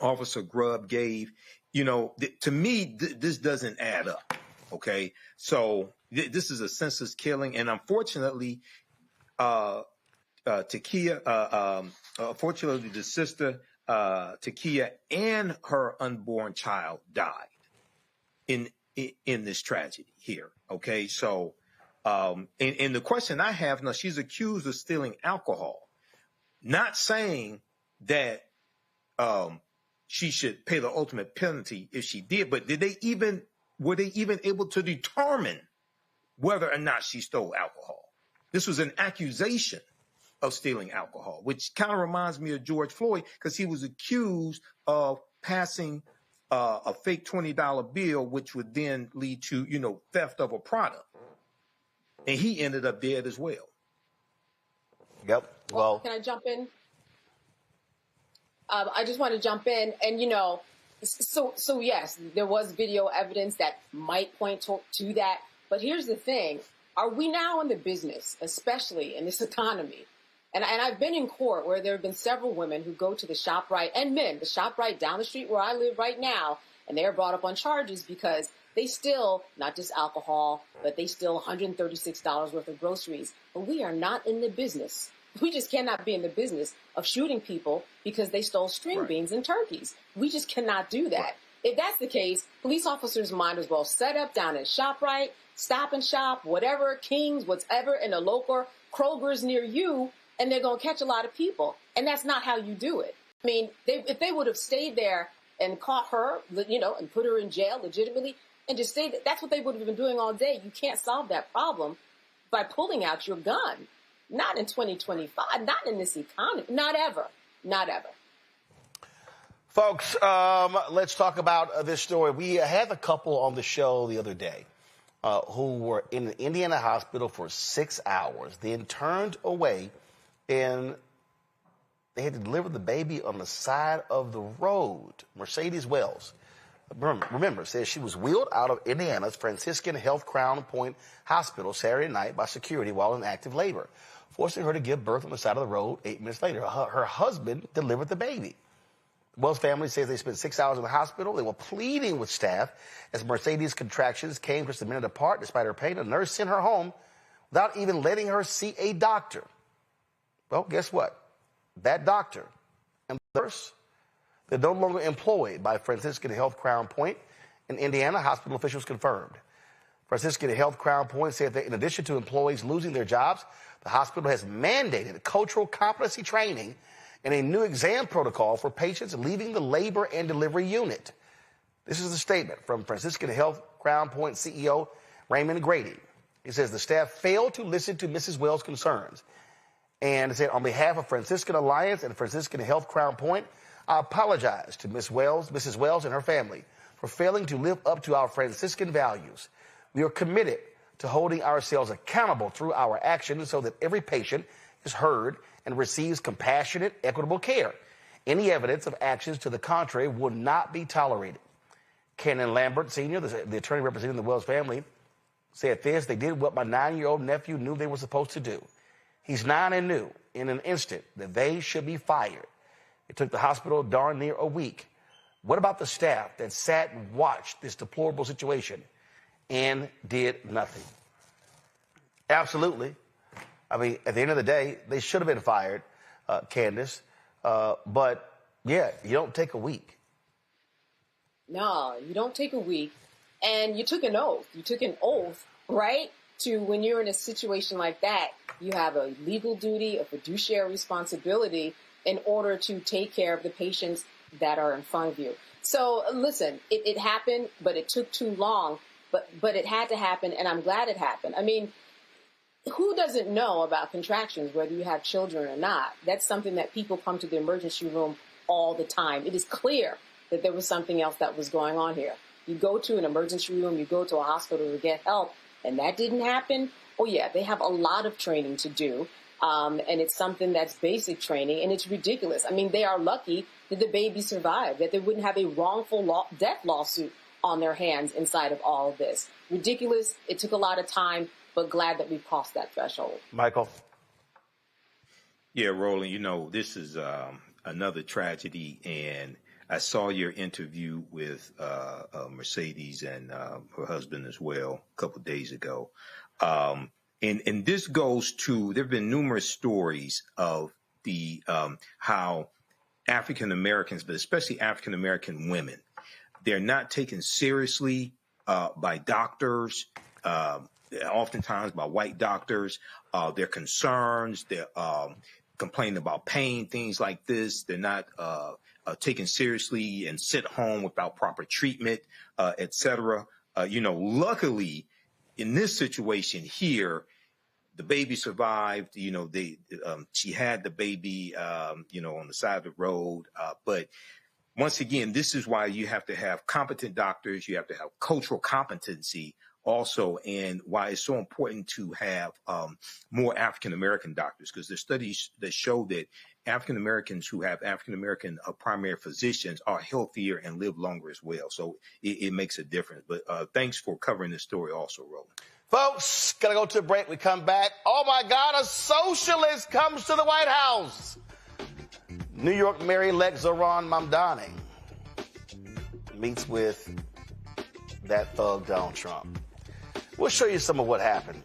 Officer Grubb gave, to me, this doesn't add up. Okay. So this is a senseless killing. And unfortunately, Fortunately, the sister, Takia, and her unborn child died in this tragedy here. Okay, so and the question I have now, she's accused of stealing alcohol. Not saying that she should pay the ultimate penalty if she did, but were they even able to determine whether or not she stole alcohol? This was an accusation of stealing alcohol, which kind of reminds me of George Floyd, because he was accused of passing a fake $20 bill, which would then lead to, theft of a product. And he ended up dead as well. Yep. Well, can I jump in? I just want to jump in, and so yes, there was video evidence that might point to that. But here's the thing: are we now in the business, especially in this economy? And I've been in court where there have been several women who go to the ShopRite, and men, the ShopRite down the street where I live right now, and they are brought up on charges because they steal not just alcohol, but they steal $136 worth of groceries. But we are not in the business. We just cannot be in the business of shooting people because they stole string beans and turkeys. We just cannot do that. If that's the case, police officers might as well set up down at ShopRite, Stop and Shop, whatever, King's, whatever, in a local Kroger's near you, and they're going to catch a lot of people. And that's not how you do it. I mean, if they would have stayed there and caught her, and put her in jail legitimately, and just stayed, that's what they would have been doing all day. You can't solve that problem by pulling out your gun. Not in 2025, not in this economy, not ever, not ever. Folks, let's talk about this story. We had a couple on the show the other day who were in an Indiana hospital for 6 hours, then turned away, and they had to deliver the baby on the side of the road. Mercedes Wells, remember, says she was wheeled out of Indiana's Franciscan Health Crown Point Hospital Saturday night by security while in active labor, forcing her to give birth on the side of the road 8 minutes later. Her husband delivered the baby. The Wells family says they spent 6 hours in the hospital. They were pleading with staff as Mercedes' contractions came just a minute apart. Despite her pain, a nurse sent her home without even letting her see a doctor. Well, guess what? That doctor and the nurse, they're no longer employed by Franciscan Health Crown Point in Indiana, hospital officials confirmed. Franciscan Health Crown Point said that in addition to employees losing their jobs, the hospital has mandated cultural competency training and a new exam protocol for patients leaving the labor and delivery unit. This is a statement from Franciscan Health Crown Point CEO Raymond Grady. He says the staff failed to listen to Mrs. Wells' concerns. And said, on behalf of Franciscan Alliance and Franciscan Health Crown Point, I apologize to Mrs. Wells and her family for failing to live up to our Franciscan values. We are committed to holding ourselves accountable through our actions so that every patient is heard and receives compassionate, equitable care. Any evidence of actions to the contrary will not be tolerated. Canon Lambert Sr., the attorney representing the Wells family, said this: they did what my 9-year-old nephew knew they were supposed to do. He's 9 and knew in an instant that they should be fired. It took the hospital darn near a week. What about the staff that sat and watched this deplorable situation and did nothing? Absolutely. I mean, at the end of the day, they should have been fired, Candace. But, yeah, you don't take a week. No, you don't take a week. And you took an oath. You took an oath, right? To when you're in a situation like that, you have a legal duty, a fiduciary responsibility in order to take care of the patients that are in front of you. So listen, it happened, but it took too long. But it had to happen, and I'm glad it happened. I mean, who doesn't know about contractions, whether you have children or not? That's something that people come to the emergency room all the time. It is clear that there was something else that was going on here. You go to an emergency room, you go to a hospital to get help, and that didn't happen. Oh, yeah, they have a lot of training to do, and it's something that's basic training, and it's ridiculous. I mean, they are lucky that the baby survived, that they wouldn't have a wrongful death lawsuit on their hands inside of all of this. Ridiculous. It took a lot of time, but glad that we crossed that threshold. Michael? Yeah, Roland, this is another tragedy, and I saw your interview with Mercedes and her husband as well a couple of days ago. And this goes to, there have been numerous stories of the how African Americans, but especially African American women, they're not taken seriously by doctors, oftentimes by white doctors. Their concerns, they're complaining about pain, things like this. They're not taken seriously and sent home without proper treatment, et cetera. Luckily, in this situation here, the baby survived. She had the baby, on the side of the road. But once again, this is why you have to have competent doctors. You have to have cultural competency also, and why it's so important to have more African-American doctors, because there's studies that show that African-Americans who have African-American primary physicians are healthier and live longer as well. So it makes a difference. But thanks for covering this story also, Roland. Folks, gotta go to a break. We come back. Oh, my God, a socialist comes to the White House. New York Mayor-elect Zohran Mamdani meets with that thug Donald Trump. We'll show you some of what happened.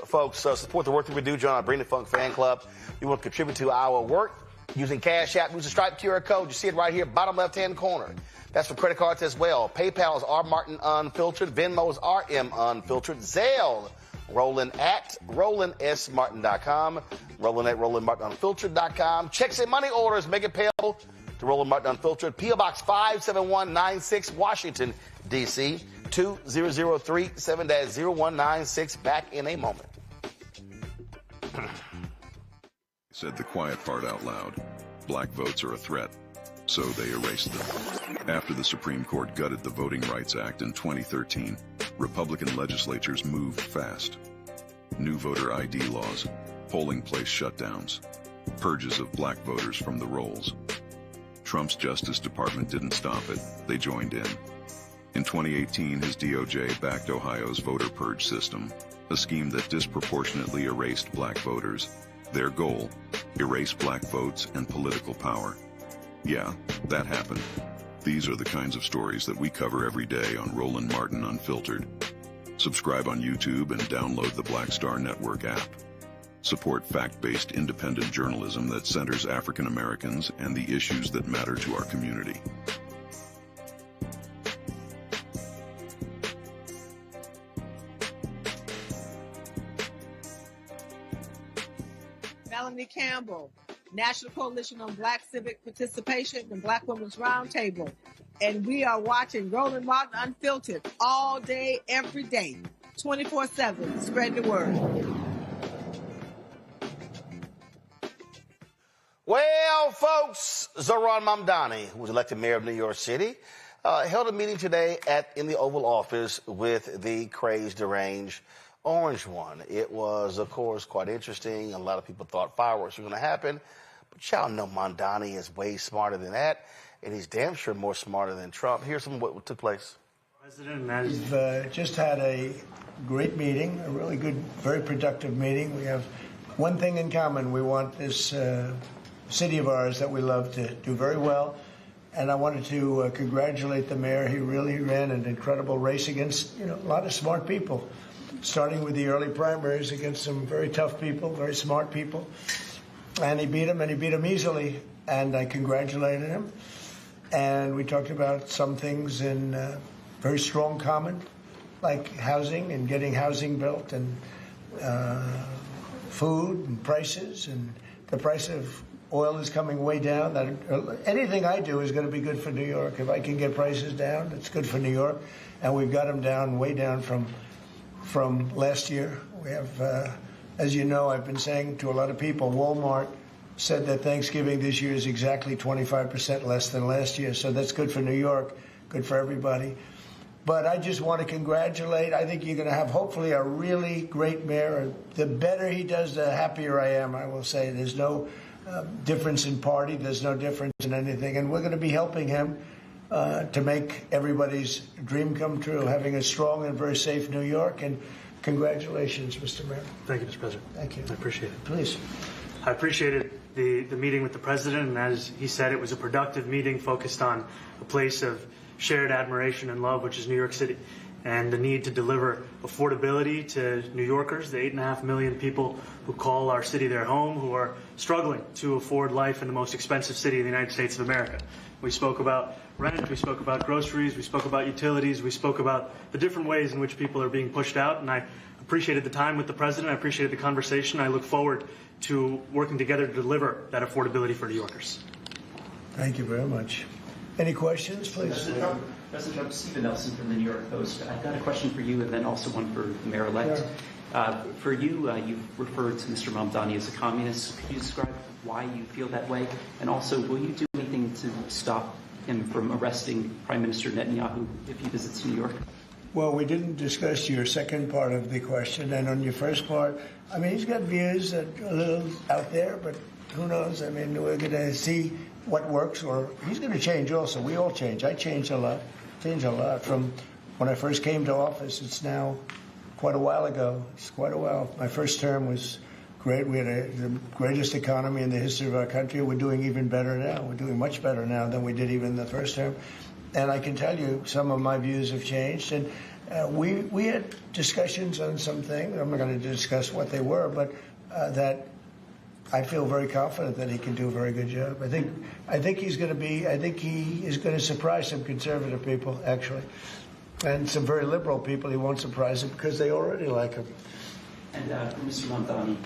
Folks, support the work that we do. Join our Bring the Funk fan club. You want to contribute to our work using Cash App. Use the Stripe QR code. You see it right here, bottom left-hand corner. That's for credit cards as well. PayPal is R Martin Unfiltered. Venmo is RM Unfiltered. Zelle, Roland at RolandSMartin.com. Roland at RolandMartinUnfiltered.com. Checks and money orders. Make it payable to Roland Martin Unfiltered. P.O. Box 57196, Washington, D.C. 20037-0196. Back in a moment. Said the quiet part out loud. Black votes are a threat, so they erased them. After the Supreme Court gutted the Voting Rights Act in 2013, Republican legislatures moved fast. New voter ID laws, polling place shutdowns, purges of black voters from the rolls. Trump's Justice Department didn't stop it, they joined in. In 2018, his DOJ backed Ohio's voter purge system, a scheme that disproportionately erased black voters. Their goal, erase black votes and political power. Yeah, that happened. These are the kinds of stories that we cover every day on Roland Martin Unfiltered. Subscribe on YouTube and download the Black Star Network app. Support fact-based independent journalism that centers African Americans and the issues that matter to our community. Melanie Campbell, National Coalition on Black Civic Participation and Black Women's Roundtable. And we are watching Roland Martin Unfiltered all day, every day, 24/7. Spread the word. Well, folks, Zohran Mamdani, who was elected mayor of New York City, held a meeting today in the Oval Office with the crazed, deranged orange one. It was, of course, quite interesting. A lot of people thought fireworks were going to happen. But y'all know Mamdani is way smarter than that, and he's damn sure more smarter than Trump. Here's some of what took place. We've just had a great meeting, a really good, very productive meeting. We have one thing in common. We want this city of ours that we love to do very well. And I wanted to congratulate the mayor. He really ran an incredible race against, a lot of smart people, starting with the early primaries against some very tough people, very smart people. And he beat them easily. And I congratulated him. And we talked about some things in very strong common, like housing and getting housing built, and food and prices, and the price of oil is coming way down. That anything I do is going to be good for New York. If I can get prices down, it's good for New York. And we've got them down, way down from last year. We have, as you know, I've been saying to a lot of people, Walmart said that Thanksgiving this year is exactly 25% less than last year. So that's good for New York, good for everybody. But I just want to congratulate. I think you're going to have, hopefully, a really great mayor. The better he does, the happier I am, I will say. There's no difference in party. There's no difference in anything. And we're going to be helping him to make everybody's dream come true, having a strong and very safe New York. And congratulations, Mr. Mayor. Thank you, Mr. President. Thank you. I appreciate it. Please. I appreciated the meeting with the president, and as he said, it was a productive meeting focused on a place of shared admiration and love, which is New York City. and the need to deliver affordability to New Yorkers, the 8.5 million people who call our city their home, who are struggling to afford life in the most expensive city in the United States of America. We spoke about rent, we spoke about groceries, we spoke about utilities, we spoke about the different ways in which people are being pushed out, and I appreciated the time with the president, I appreciated the conversation. I look forward to working together to deliver that affordability for New Yorkers. Thank you very much. Any questions, please? President Trump, Stephen Nelson from the New York Post. I've got a question for you and then also one for the mayor-elect. For you, you've referred to Mr. Mamdani as a communist. Could you describe why you feel that way? And also, will you do anything to stop him from arresting Prime Minister Netanyahu if he visits New York? Well, we didn't discuss your second part of the question. And on your first part, I mean, he's got views that are a little out there, but who knows? I mean, we're going to see what works, or he's going to change also. We all change. I changed a lot. From when I first came to office. It's now quite a while ago. It's quite a while. My first term was great. We had the greatest economy in the history of our country. We're doing even better now. We're doing much better now than we did even the first term. And I can tell you some of my views have changed. And we had discussions on some things. I'm not going to discuss what they were, but that I feel very confident that he can do a very good job. I think he's going to be. I think he is going to surprise some conservative people, actually, and some very liberal people. He won't surprise them because they already like him. And Mr. Mamdani,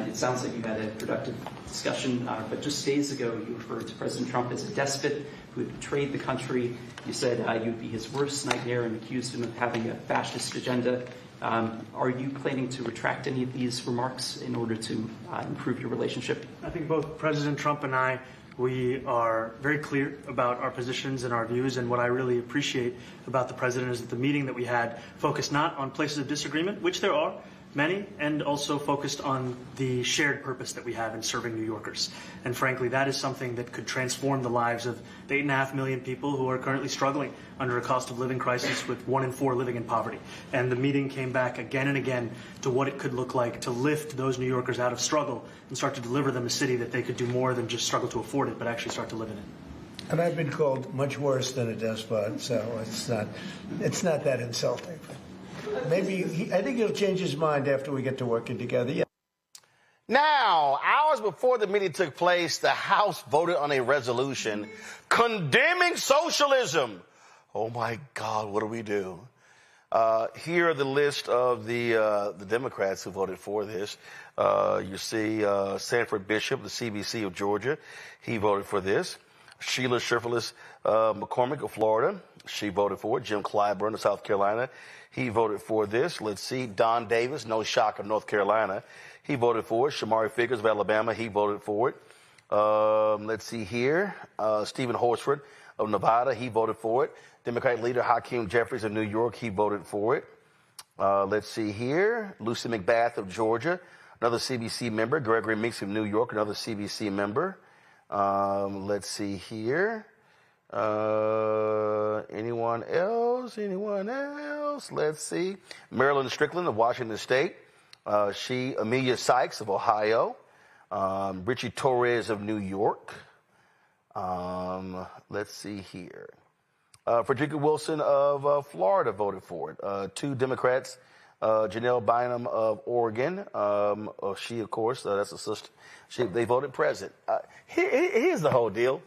it sounds like you had a productive discussion, but just days ago you referred to President Trump as a despot who had betrayed the country. You said you'd be his worst nightmare and accused him of having a fascist agenda. Are you planning to retract any of these remarks in order to improve your relationship? I think both President Trump and I, we are very clear about our positions and our views, and what I really appreciate about the president is that the meeting that we had focused not on places of disagreement, which there are many, and also focused on the shared purpose that we have in serving New Yorkers. And frankly, that is something that could transform the lives of the 8.5 million people who are currently struggling under a cost of living crisis, with 1 in 4 living in poverty. And the meeting came back again and again to what it could look like to lift those New Yorkers out of struggle and start to deliver them a city that they could do more than just struggle to afford it, but actually start to live in it. And I've been called much worse than a despot, so it's not that insulting. Maybe I think he'll change his mind after we get to working together. Yeah. Now, hours before the meeting took place, the House voted on a resolution condemning socialism. Oh my God, what do we do? Here are the list of the Democrats who voted for this. You see Sanford Bishop, the CBC of Georgia. He voted for this. Sheila Shirfullis McCormick of Florida. She voted for it. Jim Clyburn of South Carolina. He voted for this. Let's see. Don Davis, no shock, of North Carolina. He voted for it. Shamari Figures of Alabama. He voted for it. Let's see here. Stephen Horsford of Nevada. He voted for it. Democratic leader Hakeem Jeffries of New York. He voted for it. Let's see here. Lucy McBath of Georgia. Another CBC member. Gregory Meeks of New York. Another CBC member. Let's see here. Anyone else? Let's see. Marilyn Strickland of Washington State. Amelia Sykes of Ohio. Richie Torres of New York. Let's see here. Frederica Wilson of Florida voted for it. 2 Democrats. Janelle Bynum of Oregon. She, of course, that's a sister. They voted present. Here's the whole deal.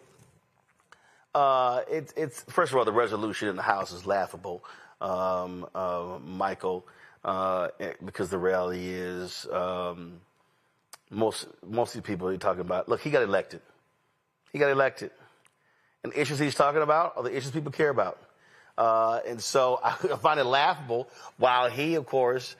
It's first of all, the resolution in the House is laughable, Michael, because the reality is most of the people you're talking about. Look, he got elected. And the issues he's talking about are the issues people care about. And so I find it laughable while he, of course,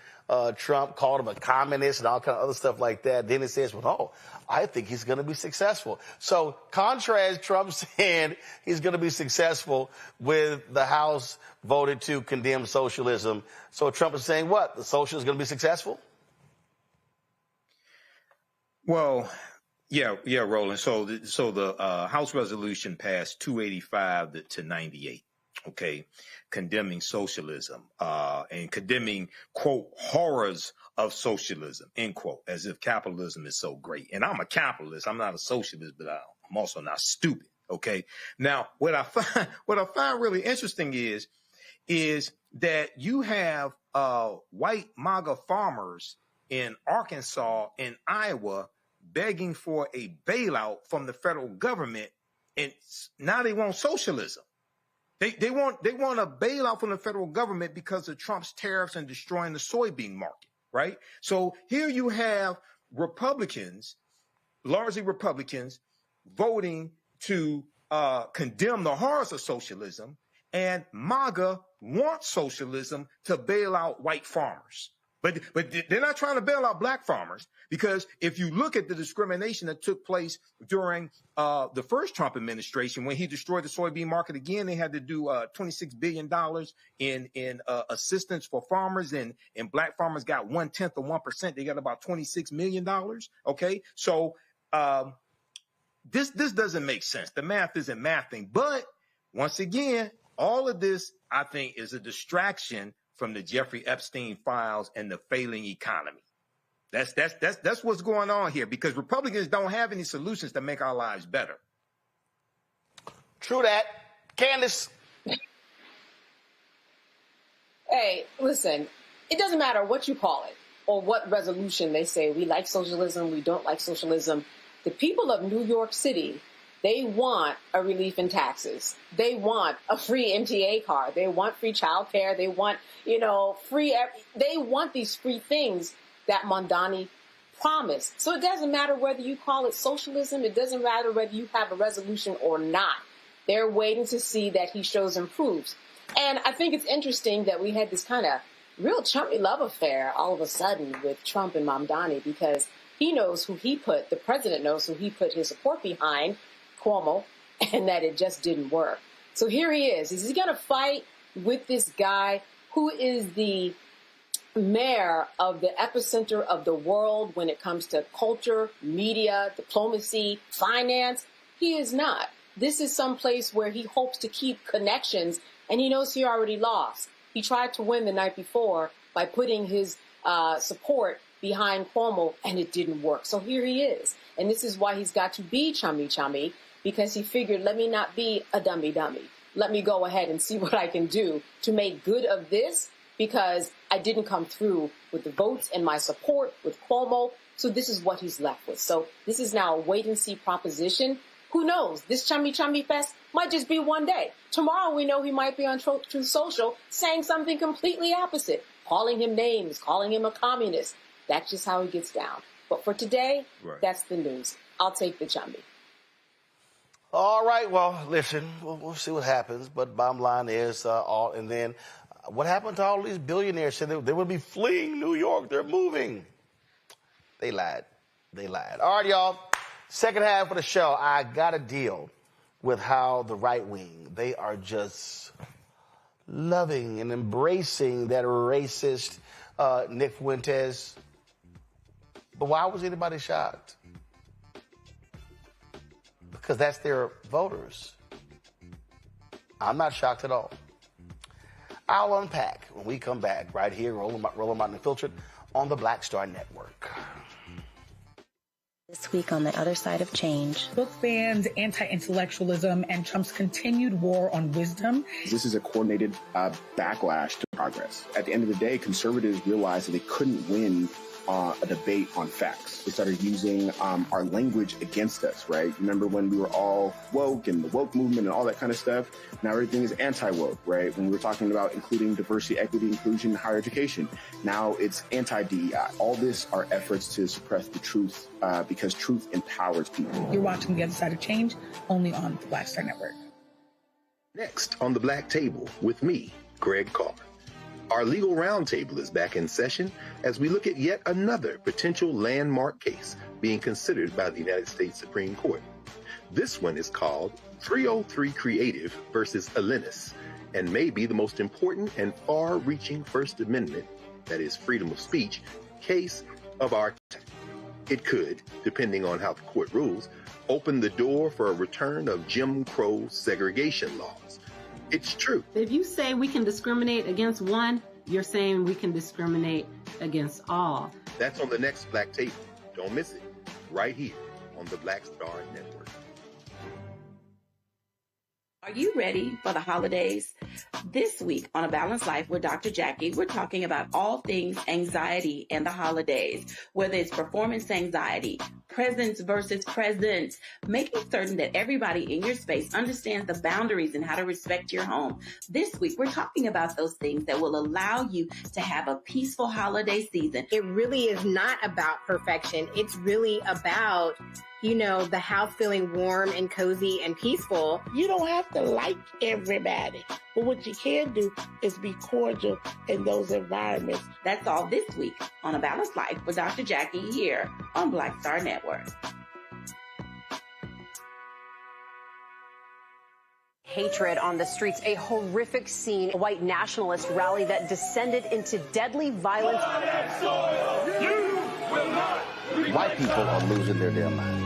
Trump called him a communist and all kind of other stuff like that. Then he says, well, no, I think he's going to be successful. So contrast Trump saying he's going to be successful with the House voted to condemn socialism. So Trump is saying what? The socialists are going to be successful? Well, yeah, Roland. So the House resolution passed 285 to 98. Okay, condemning socialism and condemning, quote, horrors of socialism, end quote, as if capitalism is so great. And I'm a capitalist. I'm not a socialist, but I'm also not stupid. Okay. Now, what I find really interesting is is that you have white MAGA farmers in Arkansas and Iowa begging for a bailout from the federal government, and now they want socialism. They want a bailout from the federal government because of Trump's tariffs and destroying the soybean market, right? So here you have Republicans, largely Republicans, voting to condemn the horrors of socialism, and MAGA wants socialism to bail out white farmers. But they're not trying to bail out black farmers, because if you look at the discrimination that took place during the first Trump administration, when he destroyed the soybean market again, they had to do $26 billion in assistance for farmers, and black farmers got 1/10 of 1%. They got about $26 million. Okay, so this doesn't make sense. The math isn't mathing. But once again, all of this, I think, is a distraction from the Jeffrey Epstein files and the failing economy. That's what's going on here, because Republicans don't have any solutions to make our lives better. True that. Candace. Hey, listen, it doesn't matter what you call it or what resolution they say. We like socialism, we don't like socialism. The people of New York City, they want a relief in taxes. They want a free MTA card. They want free childcare. They want, they want these free things that Mondani promised. So it doesn't matter whether you call it socialism. It doesn't matter whether you have a resolution or not. They're waiting to see that he shows and proves. And I think it's interesting that we had this kind of real chummy love affair all of a sudden with Trump and Mamdani, because he knows who he put, the president knows who he put his support behind, Cuomo, and that it just didn't work. So here he is. Is he going to fight with this guy who is the mayor of the epicenter of the world when it comes to culture, media, diplomacy, finance? He is not. This is some place where he hopes to keep connections, and he knows he already lost. He tried to win the night before by putting his support behind Cuomo, and it didn't work. So here he is. And this is why he's got to be chummy, because he figured, let me not be a dummy. Let me go ahead and see what I can do to make good of this, because I didn't come through with the votes and my support with Cuomo. So this is what he's left with. So this is now a wait-and-see proposition. Who knows? This chummy fest might just be one day. Tomorrow we know he might be on Truth Social saying something completely opposite, calling him names, calling him a communist. That's just how he gets down. But for today, That's the news. I'll take the chummy. All right. Well, listen, we'll see what happens. But bottom line is and then what happened to all these billionaires? Said they would be fleeing New York. They're moving. They lied. All right, y'all. Second half of the show, I got to deal with how the right wing, they are just loving and embracing that racist Nick Fuentes. But why was anybody shocked? Because that's their voters. I'm not shocked at all. I'll unpack when we come back right here, Roland Martin Infiltrate on the Black Star Network. This week on The Other Side of Change. Book bans, anti-intellectualism, and Trump's continued war on wisdom. This is a coordinated backlash to progress. At the end of the day, conservatives realized that they couldn't win a debate on facts. They started using our language against us, right? Remember when we were all woke and the woke movement and all that kind of stuff? Now everything is anti-woke, right? When we were talking about including diversity, equity, inclusion, higher education, now it's anti-DEI. All this are efforts to suppress the truth because truth empowers people. You're watching The Other Side of Change, only on the Black Star Network. Next on the Black Table with me, Greg Carr. Our legal roundtable is back in session as we look at yet another potential landmark case being considered by the United States Supreme Court. This one is called 303 Creative versus Alennis, and may be the most important and far-reaching First Amendment, that is freedom of speech, case of our time. It could, depending on how the court rules, open the door for a return of Jim Crow segregation laws. It's true. If you say we can discriminate against one, you're saying we can discriminate against all. That's on the next Black Table. Don't miss it. Right here on the Black Star Network. Are you ready for the holidays? This week on A Balanced Life with Dr. Jackie, we're talking about all things anxiety and the holidays, whether it's performance anxiety, presence versus presence, making certain that everybody in your space understands the boundaries and how to respect your home. This week, we're talking about those things that will allow you to have a peaceful holiday season. It really is not about perfection. It's really about, you know, the house feeling warm and cozy and peaceful. You don't have to like everybody, but what you can do is be cordial in those environments. That's all this week on A Balanced Life with Dr. Jackie here on Black Star Network. Hatred on the streets, a horrific scene, a white nationalist rally that descended into deadly violence. White people are losing their damn minds.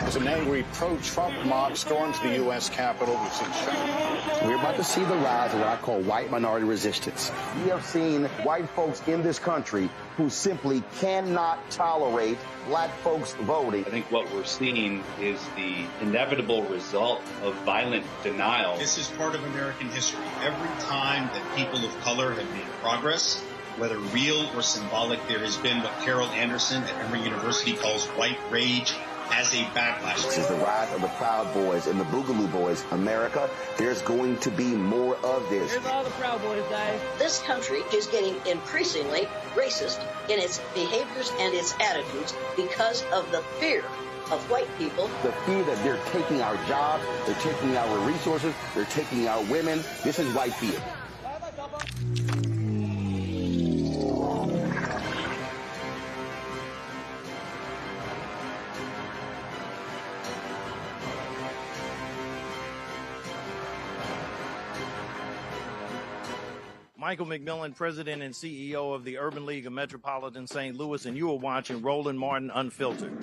As an angry pro-Trump mob storms the U.S. Capitol, we've seen shooting. We're about to see the rise of what I call white minority resistance. We have seen white folks in this country who simply cannot tolerate black folks voting. I think what we're seeing is the inevitable result of violent denial. This is part of American history. Every time that people of color have made progress, whether real or symbolic, there has been what Carol Anderson at Emory University calls white rage as a backlash. This is the rise of the Proud Boys and the Boogaloo Boys. America, there's going to be more of this. Here's all the Proud Boys, guys. This country is getting increasingly racist in its behaviors and its attitudes because of the fear of white people. The fear that they're taking our jobs, they're taking our resources, they're taking our women. This is white fear. Michael McMillan, President and CEO of the Urban League of Metropolitan St. Louis, and you are watching Roland Martin Unfiltered.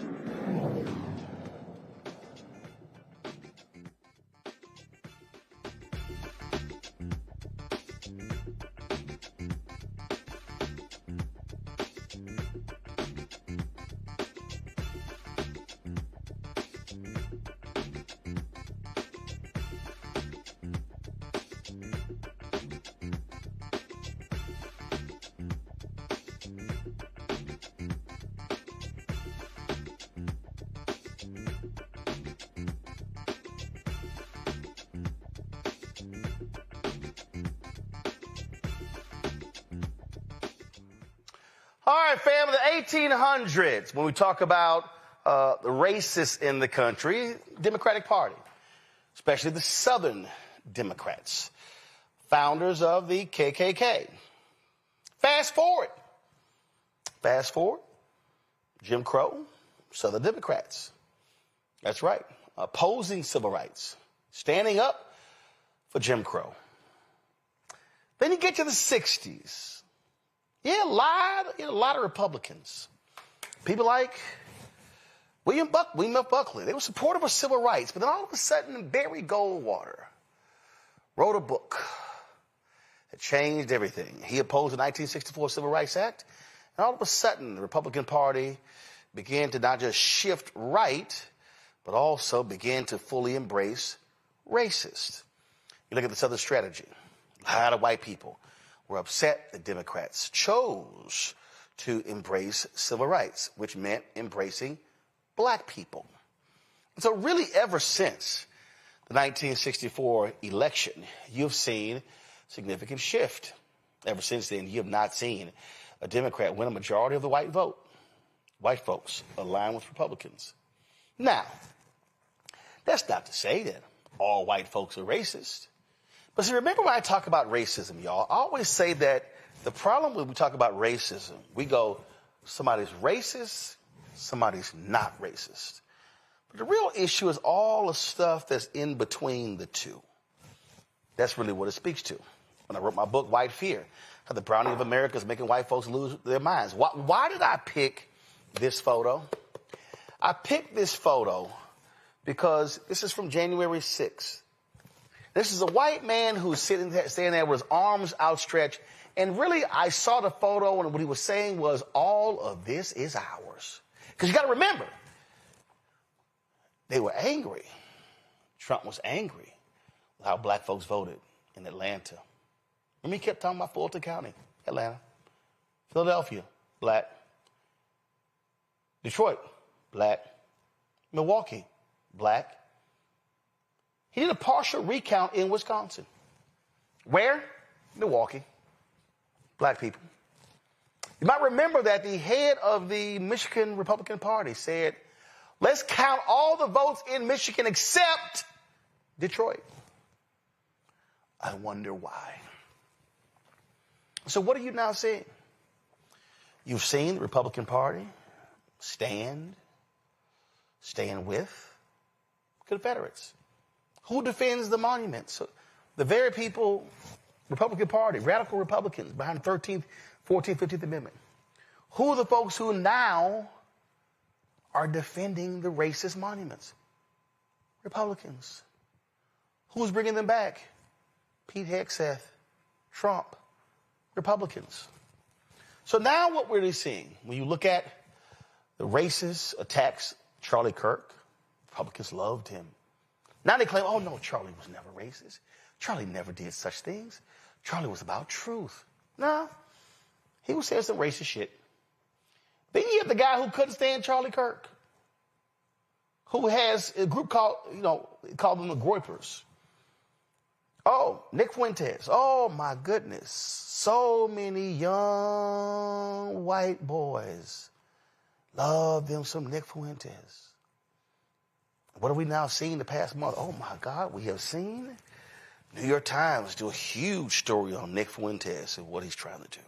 All right, family, the 1800s, when we talk about the racists in the country, Democratic Party, especially the Southern Democrats, founders of the KKK. Fast forward, Jim Crow, Southern Democrats. That's right, opposing civil rights, standing up for Jim Crow. Then you get to the 60s. Yeah, a lot of Republicans. People like William F. Buckley. They were supportive of civil rights, but then all of a sudden, Barry Goldwater wrote a book that changed everything. He opposed the 1964 Civil Rights Act, and all of a sudden, the Republican Party began to not just shift right, but also began to fully embrace racist. You look at the Southern strategy. A lot of white people were upset that Democrats chose to embrace civil rights, which meant embracing black people. And so really ever since the 1964 election, you've seen significant shift. Ever since then, you have not seen a Democrat win a majority of the white vote. White folks align with Republicans. Now, that's not to say that all white folks are racist. But see, remember when I talk about racism, y'all, I always say that the problem when we talk about racism, we go, somebody's racist, somebody's not racist. But the real issue is all the stuff that's in between the two. That's really what it speaks to. When I wrote my book, White Fear, how the browning of America is making white folks lose their minds. Why did I pick this photo? I picked this photo because this is from January 6th. This is a white man who's standing there with his arms outstretched. And really, I saw the photo, and what he was saying was, all of this is ours. Because you got to remember, they were angry Trump was angry with how black folks voted in Atlanta. Remember, he kept talking about Fulton County, Atlanta, Philadelphia, black, Detroit, black, Milwaukee, black. He did a partial recount in Wisconsin. Where? Milwaukee. Black people. You might remember that the head of the Michigan Republican Party said, let's count all the votes in Michigan except Detroit. I wonder why. So what are you now seeing? You've seen the Republican Party stand with Confederates. Who defends the monuments? The very people, Republican Party, radical Republicans behind the 13th, 14th, 15th Amendment. Who are the folks who now are defending the racist monuments? Republicans. Who's bringing them back? Pete Hegseth, Trump, Republicans. So now what we're really seeing, when you look at the racist attacks Charlie Kirk, Republicans loved him. Now they claim, oh no, Charlie was never racist. Charlie never did such things. Charlie was about truth. No, he was saying some racist shit. Then you have the guy who couldn't stand Charlie Kirk, who has a group called them the Groypers. Oh, Nick Fuentes. Oh my goodness. So many young white boys love them some Nick Fuentes. What have we now seen the past month? Oh my God, we have seen New York Times do a huge story on Nick Fuentes and what he's trying to do.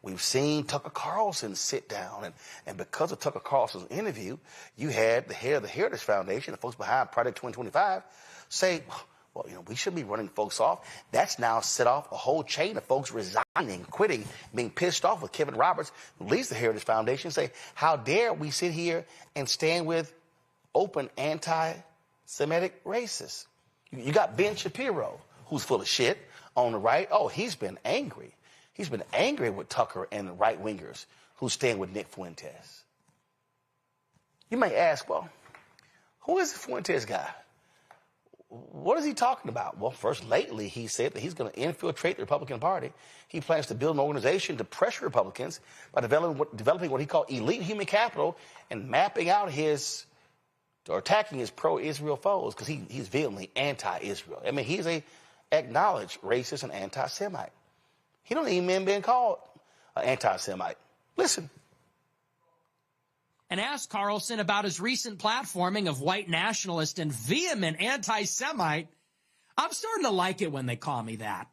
We've seen Tucker Carlson sit down, and because of Tucker Carlson's interview, you had the head of the Heritage Foundation, the folks behind Project 2025, say, well, we shouldn't be running folks off. That's now set off a whole chain of folks resigning, quitting, being pissed off with Kevin Roberts, who leads the Heritage Foundation, say, how dare we sit here and stand with open anti-Semitic racists? You got Ben Shapiro, who's full of shit on the right. Oh, he's been angry. He's been angry with Tucker and the right-wingers who stand with Nick Fuentes. You may ask, well, who is the Fuentes guy? What is he talking about? Well, first, lately, he said that he's going to infiltrate the Republican Party. He plans to build an organization to pressure Republicans by developing what he called elite human capital and mapping out or attacking his pro-Israel foes, because he's vehemently anti-Israel. I mean, he's a acknowledged racist and anti-Semite. He don't even been called an anti-Semite. Listen. And asked Carlson about his recent platforming of white nationalist and vehement anti-Semite. I'm starting to like it when they call me that.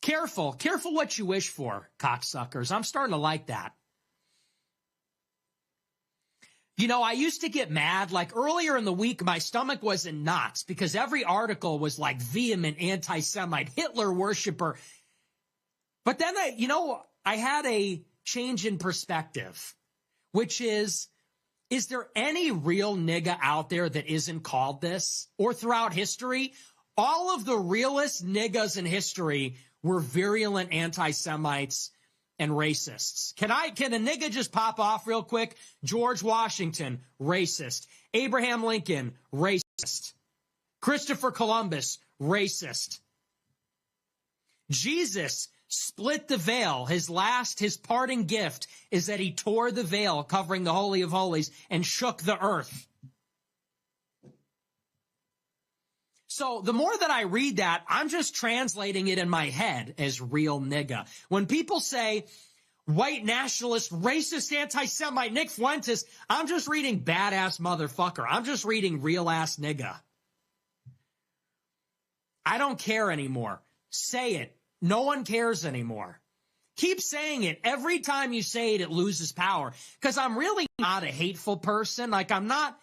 Careful what you wish for, cocksuckers. I'm starting to like that. I used to get mad, like earlier in the week, my stomach was in knots because every article was like vehement anti-Semite, Hitler worshiper. But then I had a change in perspective, which is there any real nigga out there that isn't called this? Or throughout history, all of the realest niggas in history were virulent anti-Semites and racists. Can a nigga just pop off real quick? George Washington, racist. Abraham Lincoln, racist. Christopher Columbus, racist. Jesus split the veil. His parting gift is that he tore the veil covering the Holy of Holies and shook the earth. So the more that I read that, I'm just translating it in my head as real nigga. When people say white nationalist, racist, anti-Semite Nick Fuentes, I'm just reading badass motherfucker. I'm just reading real ass nigga. I don't care anymore. Say it. No one cares anymore. Keep saying it. Every time you say it, it loses power. Because I'm really not a hateful person. Like I'm not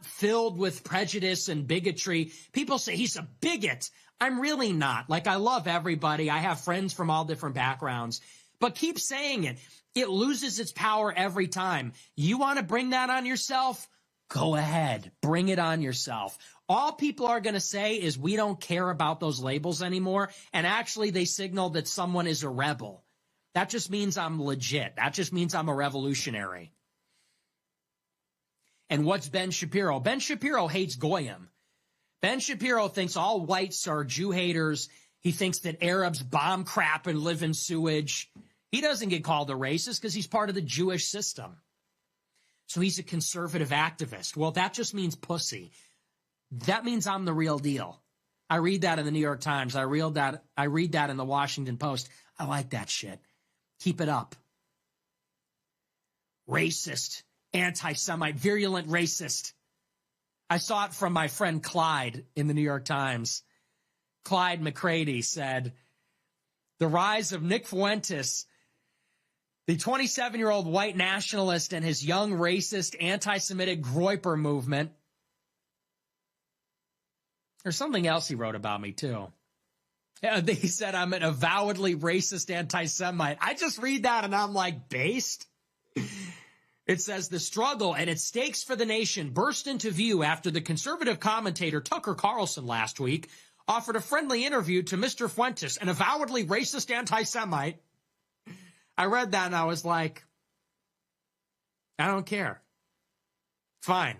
filled with prejudice and bigotry. People say he's a bigot. I'm really not. Like I love everybody. I have friends from all different backgrounds. But keep saying it. It loses its power every time. You want to bring that on yourself? Go ahead. Bring it on yourself. All people are going to say is we don't care about those labels anymore. And actually they signal that someone is a rebel. That just means I'm legit. That just means I'm a revolutionary. And what's Ben Shapiro? Ben Shapiro hates Goyim. Ben Shapiro thinks all whites are Jew haters. He thinks that Arabs bomb crap and live in sewage. He doesn't get called a racist because he's part of the Jewish system. So he's a conservative activist. Well, that just means pussy. That means I'm the real deal. I read that in the New York Times. I read that in the Washington Post. I like that shit. Keep it up. Racist, anti-Semite, virulent racist. I saw it from my friend Clyde in the New York Times. Clyde McCready said, the rise of Nick Fuentes, the 27-year-old white nationalist, and his young racist anti-Semitic Groyper movement. There's something else he wrote about me, too. He said I'm an avowedly racist anti-Semite. I just read that and I'm like, based? It says the struggle and its stakes for the nation burst into view after the conservative commentator Tucker Carlson last week offered a friendly interview to Mr. Fuentes, an avowedly racist anti-Semite. I read that and I was like, I don't care. Fine.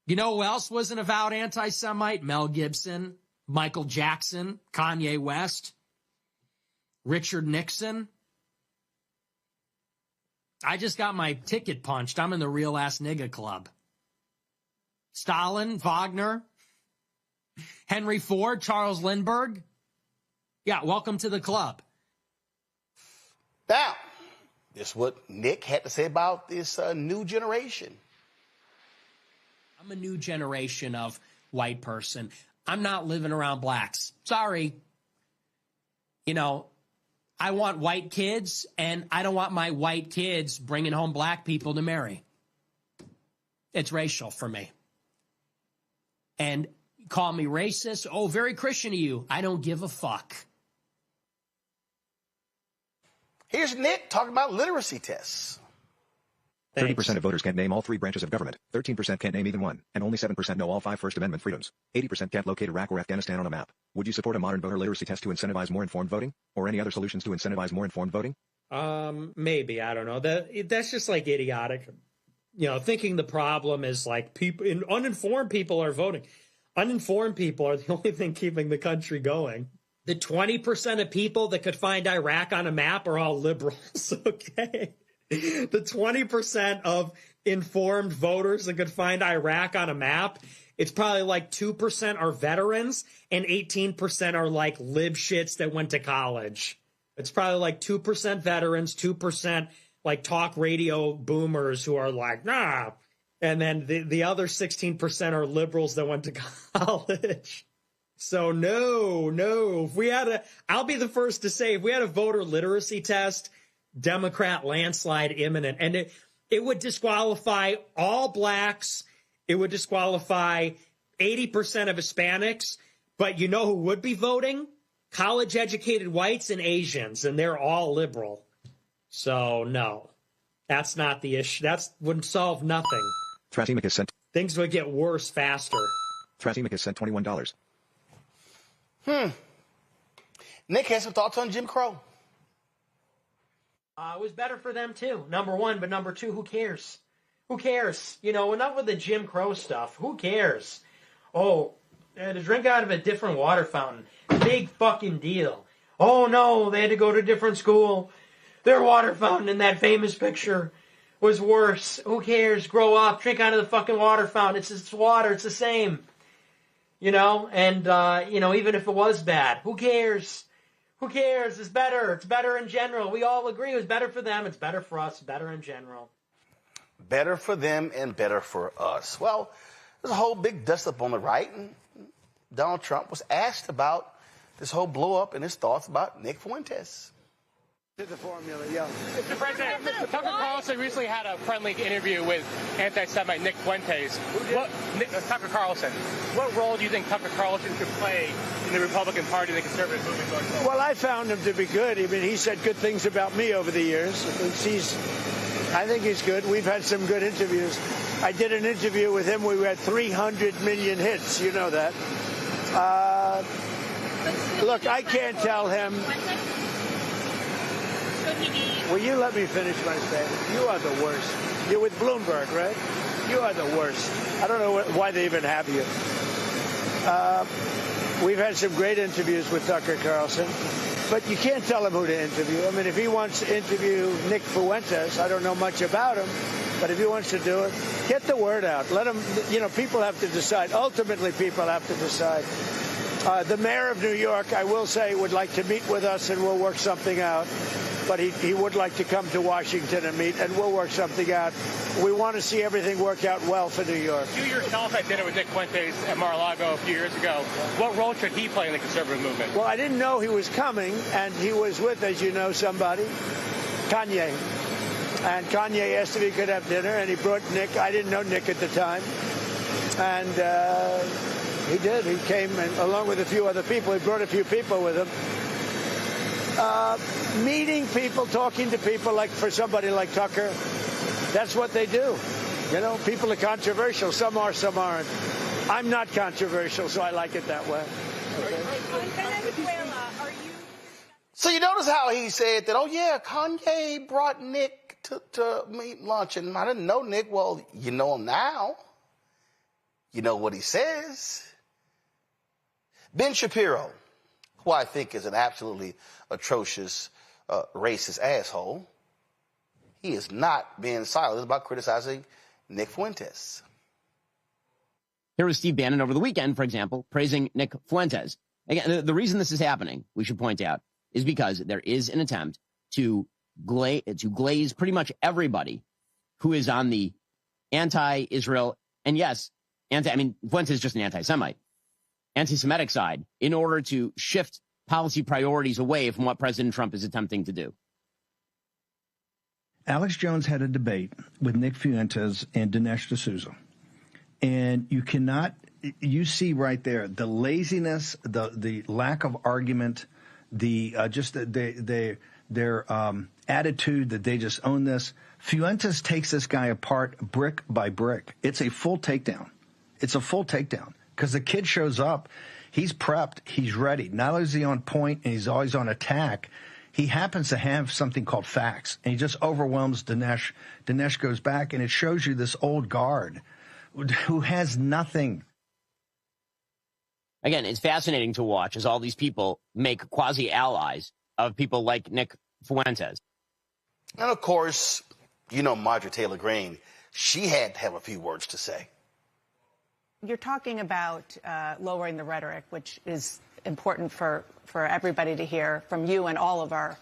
You know who else was an avowed anti-Semite? Mel Gibson, Michael Jackson, Kanye West, Richard Nixon. I just got my ticket punched. I'm in the real ass nigga club. Stalin, Wagner, Henry Ford, Charles Lindbergh. Yeah, welcome to the club. Now, this is what Nick had to say about this new generation. I'm a new generation of white person. I'm not living around blacks. Sorry. You know, I want white kids, and I don't want my white kids bringing home black people to marry. It's racial for me. And call me racist. Oh, very Christian of you. I don't give a fuck. Here's Nick talking about literacy tests. 30% of voters can't name all three branches of government, 13% can't name even one, and only 7% know all 5 First Amendment freedoms. 80% can't locate Iraq or Afghanistan on a map. Would you support a modern voter literacy test to incentivize more informed voting? Or any other solutions to incentivize more informed voting? Maybe. I don't know. That's just like idiotic. You know, thinking the problem is like uninformed people are voting. Uninformed people are the only thing keeping the country going. The 20% of people that could find Iraq on a map are all liberals, okay? The 20% of informed voters that could find Iraq on a map, it's probably like 2% are veterans and 18% are like lib shits that went to college. It's probably like 2% veterans, 2% like talk radio boomers who are like, nah. And then the other 16% are liberals that went to college. So no. I'll be the first to say, if we had a voter literacy test, Democrat landslide imminent. And it would disqualify all blacks. It would disqualify 80% of Hispanics. But you know who would be voting? College-educated whites and Asians, and they're all liberal. So, no. That's not the issue. That wouldn't solve nothing. Thrasimic has sent... Things would get worse faster. Thrasimic has sent $21. Nick has some thoughts on Jim Crow. It was better for them, too, number one. But number two, who cares? Who cares? You know, enough with the Jim Crow stuff. Who cares? Oh, to drink out of a different water fountain. Big fucking deal. Oh, no, they had to go to a different school. Their water fountain in that famous picture was worse. Who cares? Grow up. Drink out of the fucking water fountain. It's water. It's the same. You know, and, you know, even if it was bad, who cares? Who cares? It's better. It's better in general. We all agree it was better for them. It's better for us. Better in general. Better for them and better for us. Well, there's a whole big dust up on the right. And Donald Trump was asked about this whole blow up and his thoughts about Nick Fuentes. To the formula, yeah. Mr. President, Tucker Carlson recently had a friendly interview with anti-Semite Nick Fuentes. Tucker Carlson. What role do you think Tucker Carlson could play in the Republican Party and the conservative movement going forward? Well, I found him to be good. I mean, he said good things about me over the years. I think he's good. We've had some good interviews. I did an interview with him. We had 300 million hits. You know that. Look, I can't tell him. Will you let me finish my statement? You are the worst. You're with Bloomberg, right? you are the worst. I don't know why they even have you. We've had some great interviews with Tucker Carlson, but you can't tell him who to interview. I mean, if he wants to interview Nick Fuentes, I don't know much about him, but if he wants to do it, get the word out. Let him, people have to decide. Ultimately, people have to decide. The mayor of New York, I will say, would like to meet with us, and we'll work something out. But he would like to come to Washington and meet, and we'll work something out. We want to see everything work out well for New York. You yourself had dinner with Nick Fuentes at Mar-a-Lago a few years ago. What role should he play in the conservative movement? Well, I didn't know he was coming, and he was with, as you know, somebody, Kanye. And Kanye asked if he could have dinner, and he brought Nick. I didn't know Nick at the time. And he did. He came, and along with a few other people. He brought a few people with him. Meeting people, talking to people, like for somebody like Tucker, that's what they do. People are controversial. Some are, some aren't. I'm not controversial, so I like it that way. Okay. So you notice how he said that, oh, yeah, Kanye brought Nick to meet lunch, and I didn't know Nick. Well, you know him now. You know what he says. Ben Shapiro, who I think is an absolutely atrocious, racist asshole, he is not being silent about criticizing Nick Fuentes. Here was Steve Bannon over the weekend, for example, praising Nick Fuentes. Again, the reason this is happening, we should point out, is because there is an attempt to glaze pretty much everybody who is on the anti-Israel, and yes, Fuentes is just an anti-Semite, anti-Semitic side, in order to shift policy priorities away from what President Trump is attempting to do. Alex Jones had a debate with Nick Fuentes and Dinesh D'Souza. And you see right there the laziness, the lack of argument, their attitude that they just own this. Fuentes takes this guy apart brick by brick. It's a full takedown. Because the kid shows up. He's prepped. He's ready. Not only is he on point and he's always on attack, he happens to have something called facts. And he just overwhelms Dinesh. Dinesh goes back, and it shows you this old guard who has nothing. Again, it's fascinating to watch as all these people make quasi-allies of people like Nick Fuentes. And, of course, Marjorie Taylor Greene, she had to have a few words to say. You're talking about lowering the rhetoric, which is important for everybody to hear from you and all of our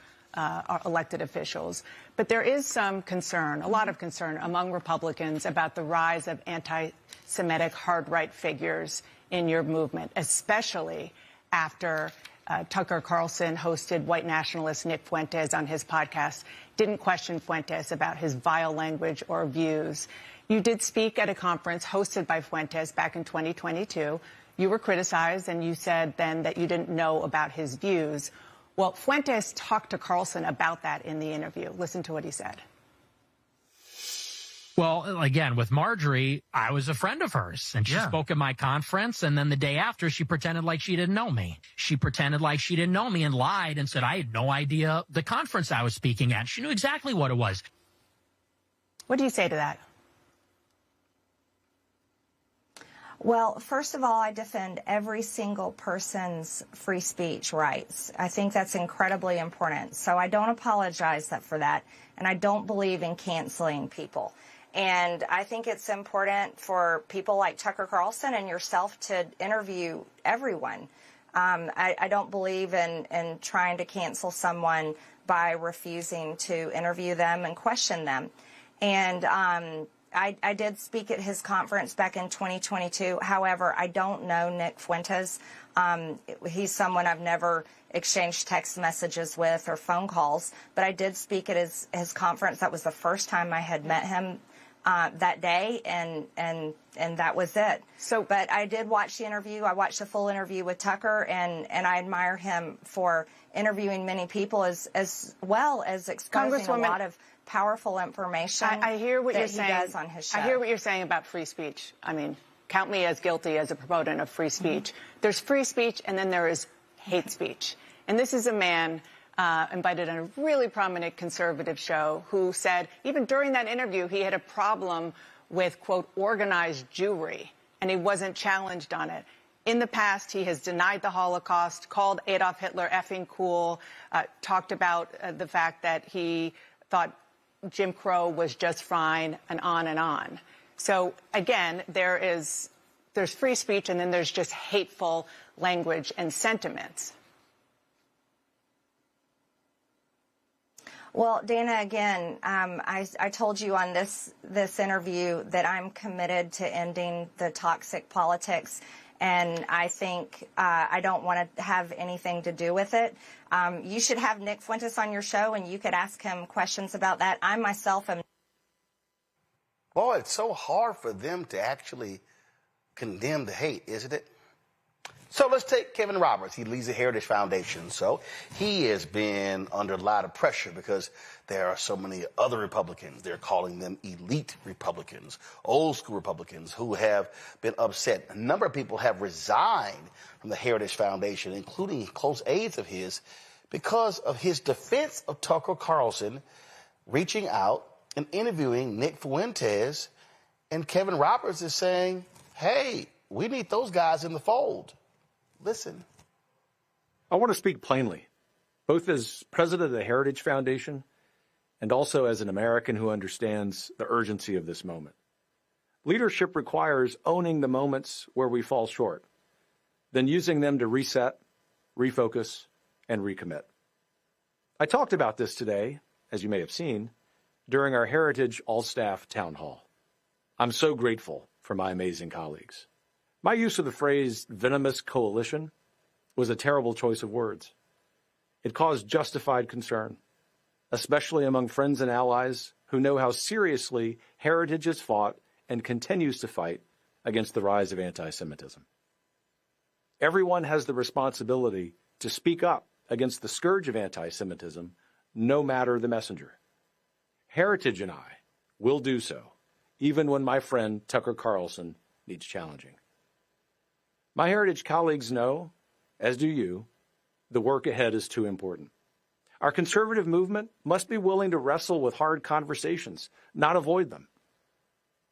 elected officials. But there is some concern, a lot of concern among Republicans about the rise of anti-Semitic hard-right figures in your movement, especially after Tucker Carlson hosted White Nationalist Nick Fuentes on his podcast, didn't question Fuentes about his vile language or views. You did speak at a conference hosted by Fuentes back in 2022. You were criticized, and you said then that you didn't know about his views. Well, Fuentes talked to Carlson about that in the interview. Listen to what he said. Well, again, with Marjorie, I was a friend of hers, and she spoke at my conference, and then the day after, she pretended like she didn't know me. She pretended like she didn't know me and lied and said I had no idea the conference I was speaking at. She knew exactly what it was. What do you say to that? Well, first of all, I defend every single person's free speech rights. I think that's incredibly important. So I don't apologize for that, and I don't believe in canceling people. And I think it's important for people like Tucker Carlson and yourself to interview everyone. I don't believe in trying to cancel someone by refusing to interview them and question them. And I did speak at his conference back in 2022. However, I don't know Nick Fuentes. He's someone I've never exchanged text messages with or phone calls, but I did speak at his conference. That was the first time I had met him that day, and that was it. But I did watch the interview. I watched the full interview with Tucker, and I admire him for interviewing many people as well as exposing a lot of powerful information. I hear what that you're he saying. Does on his show. I hear what you're saying about free speech. I mean, count me as guilty as a proponent of free speech. There's free speech, and then there is hate speech. And this is a man invited on a really prominent conservative show, who said even during that interview he had a problem with, quote, organized Jewry, and he wasn't challenged on it. In the past, he has denied the Holocaust, called Adolf Hitler effing cool, talked about the fact that he thought Jim Crow was just fine, and on and on. So, again, there's free speech, and then there's just hateful language and sentiments. Well, Dana, again, I told you on this interview that I'm committed to ending the toxic politics, and I think I don't want to have anything to do with it. You should have Nick Fuentes on your show, and you could ask him questions about that. I myself am. Boy, it's so hard for them to actually condemn the hate, isn't it? So let's take Kevin Roberts. He leads the Heritage Foundation. So he has been under a lot of pressure because there are so many other Republicans. They're calling them elite Republicans, old school Republicans who have been upset. A number of people have resigned from the Heritage Foundation, including close aides of his, because of his defense of Tucker Carlson reaching out and interviewing Nick Fuentes. And Kevin Roberts is saying, hey, we need those guys in the fold. Listen. I want to speak plainly, both as president of the Heritage Foundation and also as an American who understands the urgency of this moment. Leadership requires owning the moments where we fall short, then using them to reset, refocus, and recommit. I talked about this today, as you may have seen, during our Heritage All-Staff Town Hall. I'm so grateful for my amazing colleagues. My use of the phrase venomous coalition was a terrible choice of words. It caused justified concern, especially among friends and allies who know how seriously Heritage has fought and continues to fight against the rise of anti-Semitism. Everyone has the responsibility to speak up against the scourge of anti-Semitism, no matter the messenger. Heritage and I will do so, even when my friend Tucker Carlson needs challenging. My Heritage colleagues know, as do you, the work ahead is too important. Our conservative movement must be willing to wrestle with hard conversations, not avoid them.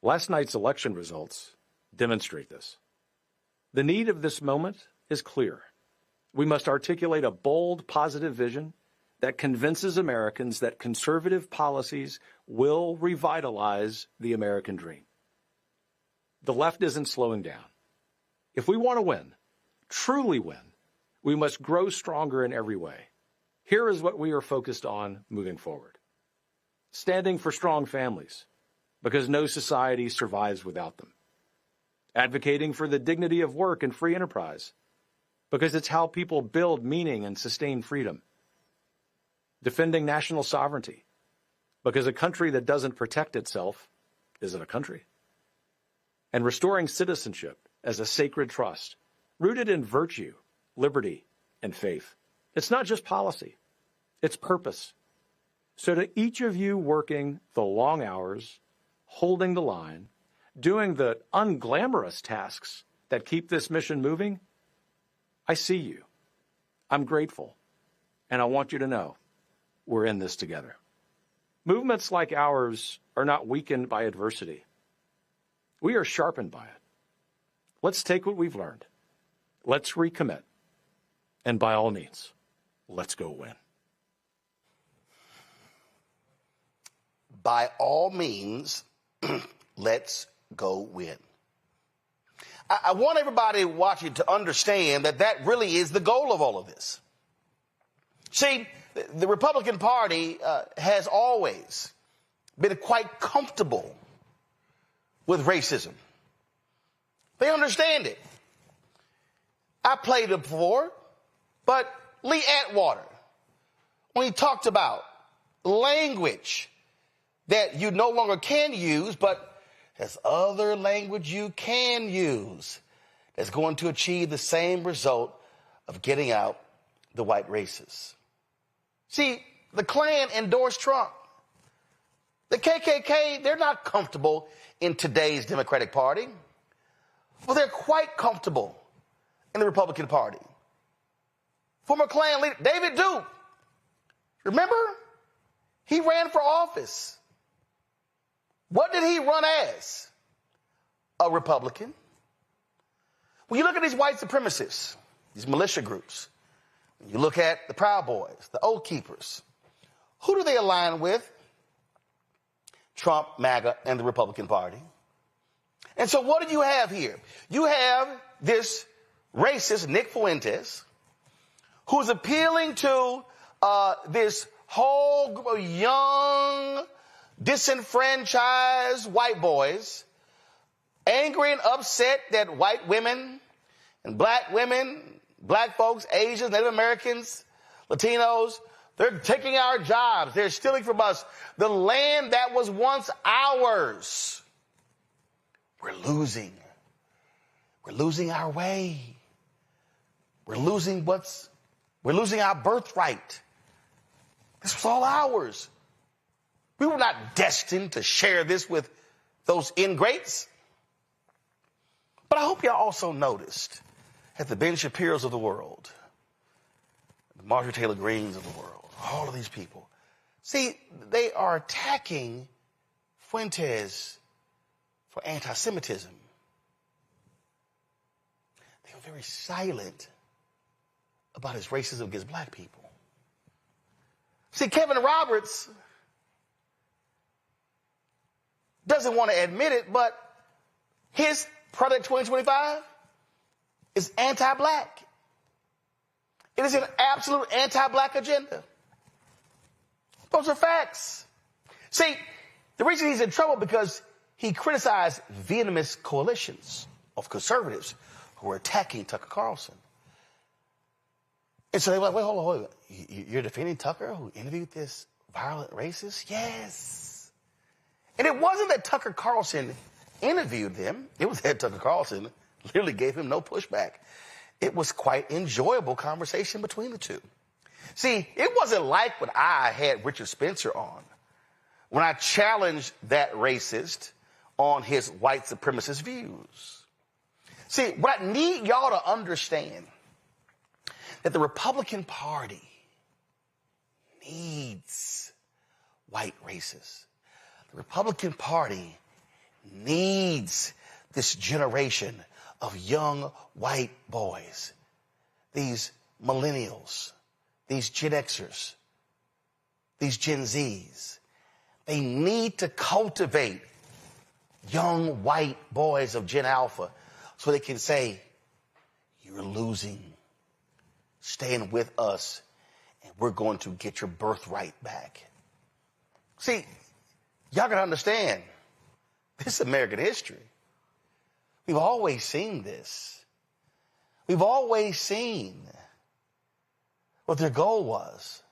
Last night's election results demonstrate this. The need of this moment is clear. We must articulate a bold, positive vision that convinces Americans that conservative policies will revitalize the American dream. The left isn't slowing down. If we want to win, truly win, we must grow stronger in every way. Here is what we are focused on moving forward. Standing for strong families, because no society survives without them. Advocating for the dignity of work and free enterprise, because it's how people build meaning and sustain freedom. Defending national sovereignty, because a country that doesn't protect itself isn't a country. And restoring citizenship as a sacred trust, rooted in virtue, liberty, and faith. It's not just policy, it's purpose. So to each of you working the long hours, holding the line, doing the unglamorous tasks that keep this mission moving, I see you. I'm grateful. And I want you to know we're in this together. Movements like ours are not weakened by adversity. We are sharpened by it. Let's take what we've learned. Let's recommit. And by all means, let's go win. By all means, let's go win. I want everybody watching to understand that that really is the goal of all of this. See, the Republican Party has always been quite comfortable with racism. They understand it. I played it before, but Lee Atwater, when he talked about language that you no longer can use, but there's other language you can use that's going to achieve the same result of getting out the white racists. See, the Klan endorsed Trump. The KKK, they're not comfortable in today's Democratic Party. Well, they're quite comfortable in the Republican Party. Former Klan leader David Duke Remember? He ran for office. What did he run as? A Republican. When you look at these white supremacists, these militia groups, when you look at the Proud Boys, the Oath Keepers, who do they align with? Trump, MAGA, and the Republican Party. And so what do you have here? You have this racist Nick Fuentes, who's appealing to this whole group of young, disenfranchised white boys, angry and upset that white women and black women, black folks, Asians, Native Americans, Latinos, they're taking our jobs. They're stealing from us the land that was once ours. We're losing. We're losing our way. We're losing our birthright. This was all ours. We were not destined to share this with those ingrates. But I hope y'all also noticed that the Ben Shapiros of the world, the Marjorie Taylor Greens of the world, all of these people, see, they are attacking Fuentes for anti-Semitism. They were very silent about his racism against black people. See, Kevin Roberts doesn't want to admit it, but his Project 2025 is anti-black. It is an absolute anti-black agenda. Those are facts. See, the reason he's in trouble because he criticized Vietnamese coalitions of conservatives who were attacking Tucker Carlson. And so they were like, wait, hold on. You're defending Tucker who interviewed this violent racist? Yes. And it wasn't that Tucker Carlson interviewed them. It was that Tucker Carlson literally gave him no pushback. It was quite enjoyable conversation between the two. See, it wasn't like what I had Richard Spencer on when I challenged that racist on his white supremacist views. See, what I need y'all to understand that the Republican Party needs white racists. The Republican Party needs this generation of young white boys, these millennials, these Gen Xers, these Gen Zs. They need to cultivate young white boys of Gen Alpha so they can say, you're losing. Stand with us, and we're going to get your birthright back. See, y'all gotta understand, this is American history. We've always seen this. We've always seen what their goal was,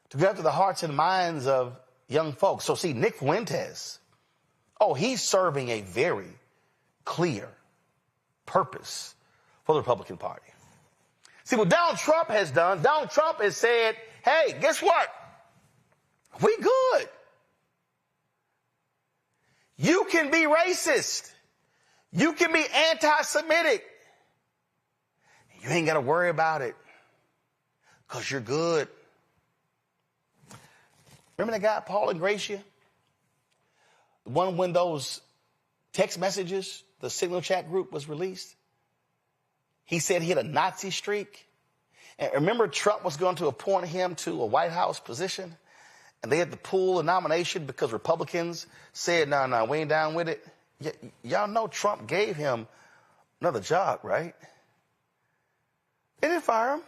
to get to the hearts and minds of young folks. So see, Nick Fuentes, he's serving a very clear purpose for the Republican Party. See, what Donald Trump has done, Donald Trump has said, hey, guess what? We good. You can be racist. You can be anti-Semitic. You ain't got to worry about it because you're good. Remember that guy, Paul Ingracia? The one when those text messages, the Signal Chat group was released? He said he had a Nazi streak. And remember, Trump was going to appoint him to a White House position, and they had to pull the nomination because Republicans said, no, we ain't down with it. Y'all know Trump gave him another job, right? They didn't fire him.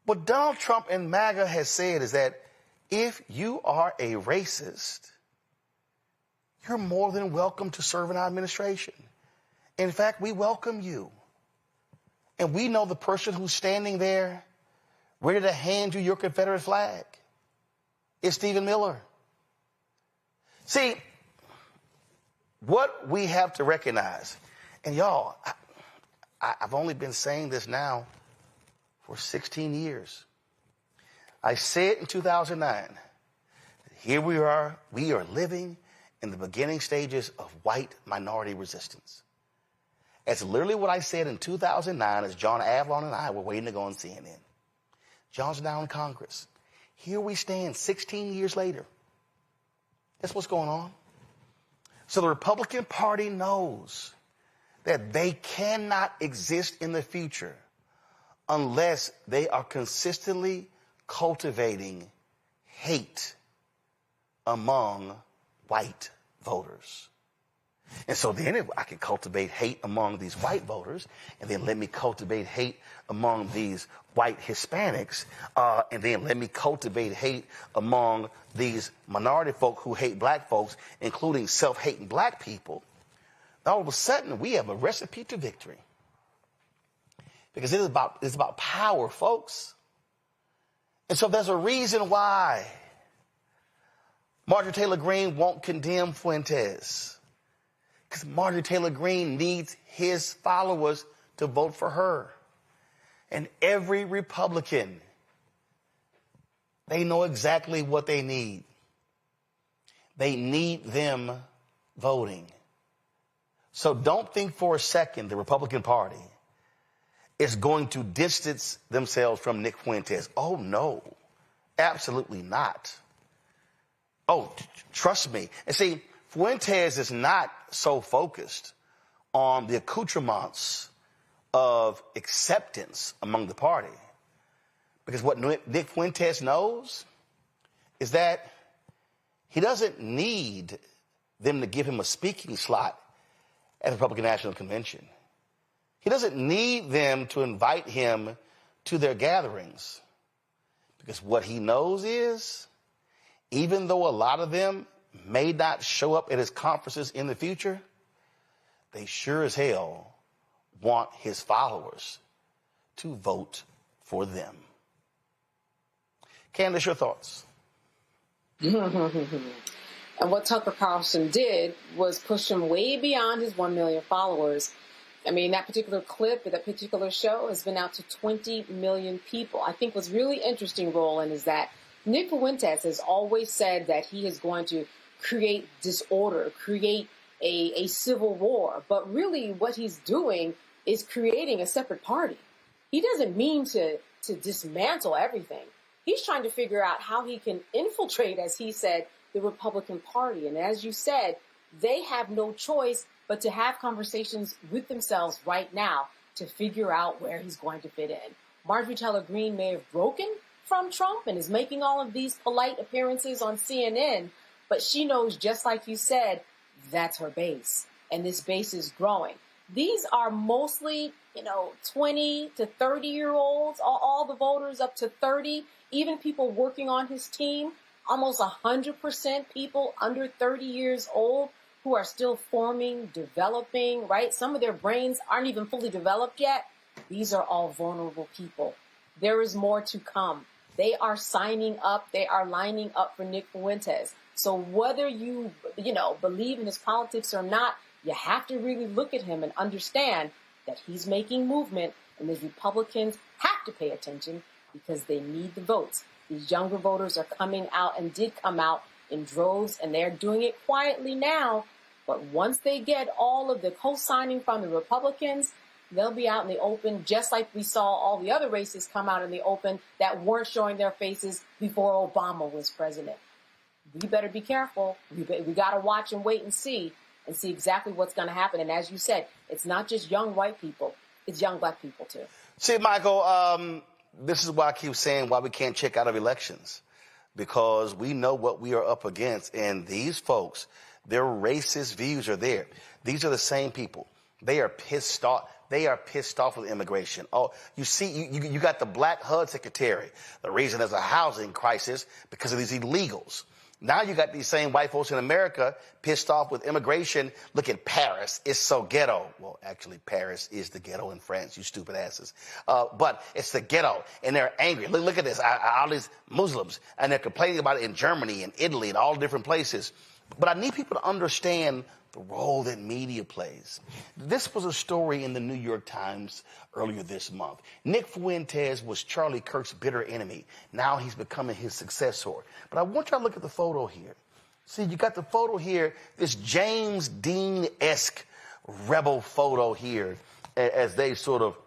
What Donald Trump and MAGA has said is that if you are a racist, you're more than welcome to serve in our administration. In fact, we welcome you. And we know the person who's standing there ready to hand you your Confederate flag is Stephen Miller. See, what we have to recognize, and y'all, I've only been saying this now for 16 years. I said in 2009, here we are living in the beginning stages of white minority resistance. That's literally what I said in 2009 as John Avlon and I were waiting to go on CNN. John's now in Congress. Here we stand 16 years later. That's what's going on. So the Republican Party knows that they cannot exist in the future unless they are consistently cultivating hate among white voters. And so then if I can cultivate hate among these white voters, and then let me cultivate hate among these white Hispanics, and then let me cultivate hate among these minority folk who hate black folks, including self-hating black people, all of a sudden we have a recipe to victory. Because it's about power, folks. And so there's a reason why Marjorie Taylor Greene won't condemn Fuentes. Because Marjorie Taylor Greene needs his followers to vote for her. And every Republican, they know exactly what they need. They need them voting. So don't think for a second the Republican Party is going to distance themselves from Nick Fuentes. Oh, no, absolutely not. Oh, trust me. And see, Fuentes is not so focused on the accoutrements of acceptance among the party. Because what Nick Fuentes knows is that he doesn't need them to give him a speaking slot at the Republican National Convention. He doesn't need them to invite him to their gatherings. Because what he knows is, even though a lot of them may not show up at his conferences in the future, they sure as hell want his followers to vote for them. Candace, your thoughts? And what Tucker Carlson did was push him way beyond his 1 million followers. I mean, that particular clip, that particular show has been out to 20 million people. I think what's really interesting, Roland, is that Nick Fuentes has always said that he is going to create disorder, create a civil war. But really what he's doing is creating a separate party. He doesn't mean to dismantle everything. He's trying to figure out how he can infiltrate, as he said, the Republican Party. And as you said, they have no choice but to have conversations with themselves right now to figure out where he's going to fit in. Marjorie Taylor Greene may have broken from Trump and is making all of these polite appearances on CNN, but she knows, just like you said, that's her base. And this base is growing. These are mostly, 20 to 30-year-olds, all the voters up to 30, even people working on his team, almost 100% people under 30 years old who are still forming, developing, right? Some of their brains aren't even fully developed yet. These are all vulnerable people. There is more to come. They are signing up. They are lining up for Nick Fuentes. So whether you believe in his politics or not, you have to really look at him and understand that he's making movement, and the Republicans have to pay attention because they need the votes. These younger voters are coming out and did come out in droves, and they're doing it quietly now. But once they get all of the co-signing from the Republicans, they'll be out in the open, just like we saw all the other races come out in the open that weren't showing their faces before Obama was president. We better be careful. We got to watch and wait and see exactly what's going to happen. And as you said, it's not just young white people. It's young black people, too. See, Michael, this is why I keep saying why we can't check out of elections. Because we know what we are up against. And these folks, their racist views are there. These are the same people. They are pissed off. They are pissed off with immigration. Oh, you see, you got the black HUD secretary. The reason there's a housing crisis because of these illegals. Now you got these same white folks in America pissed off with immigration. Look at Paris. It's so ghetto. Well, actually, Paris is the ghetto in France, you stupid asses. But it's the ghetto, and they're angry. Look at this. All these Muslims, and they're complaining about it in Germany and Italy and all different places. But I need people to understand the role that media plays. This was a story in the New York Times earlier this month. Nick Fuentes was Charlie Kirk's bitter enemy. Now he's becoming his successor. But I want you to look at the photo here. See, you got the photo here, this James Dean-esque rebel photo here, as they sort of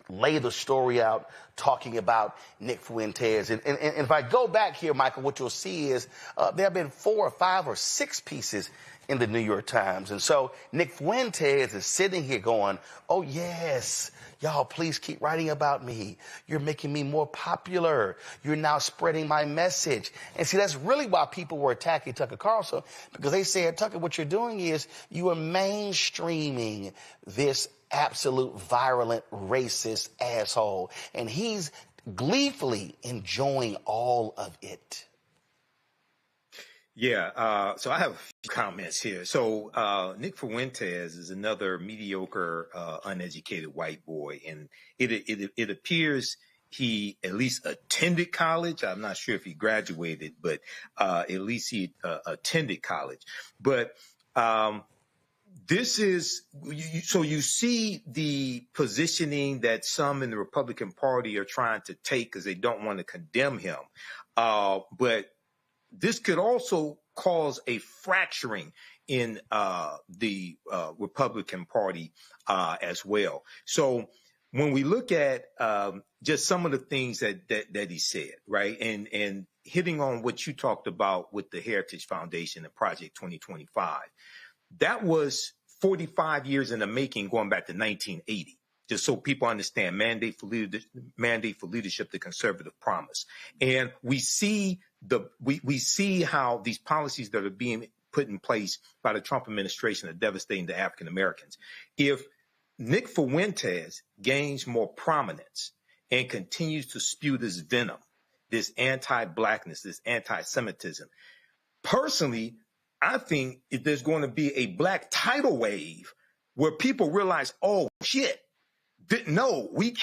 lay the story out, talking about Nick Fuentes. And if I go back here, Michael, what you'll see is there have been 4 or 5 or 6 pieces in the New York Times. And so Nick Fuentes is sitting here going, oh, yes, y'all, please keep writing about me. You're making me more popular. You're now spreading my message. And see, that's really why people were attacking Tucker Carlson, because they said, Tucker, what you're doing is you are mainstreaming this absolute virulent racist asshole. And he's gleefully enjoying all of it. Yeah, so I have a few comments here. So Nick Fuentes is another mediocre, uneducated white boy, and it appears he at least attended college. I'm not sure if he graduated, but at least he attended college. But this is so you see the positioning that some in the Republican Party are trying to take because they don't want to condemn him, but this could also cause a fracturing in the Republican Party as well. So when we look at just some of the things that he said, right, and hitting on what you talked about with the Heritage Foundation and Project 2025, that was 45 years in the making, going back to 1980. Just so people understand, mandate for leadership, the conservative promise, and we see we see how these policies that are being put in place by the Trump administration are devastating to African Americans. If Nick Fuentes gains more prominence and continues to spew this venom, this anti-blackness, this anti-Semitism, personally, I think if there's going to be a black tidal wave where people realize, oh shit, no, we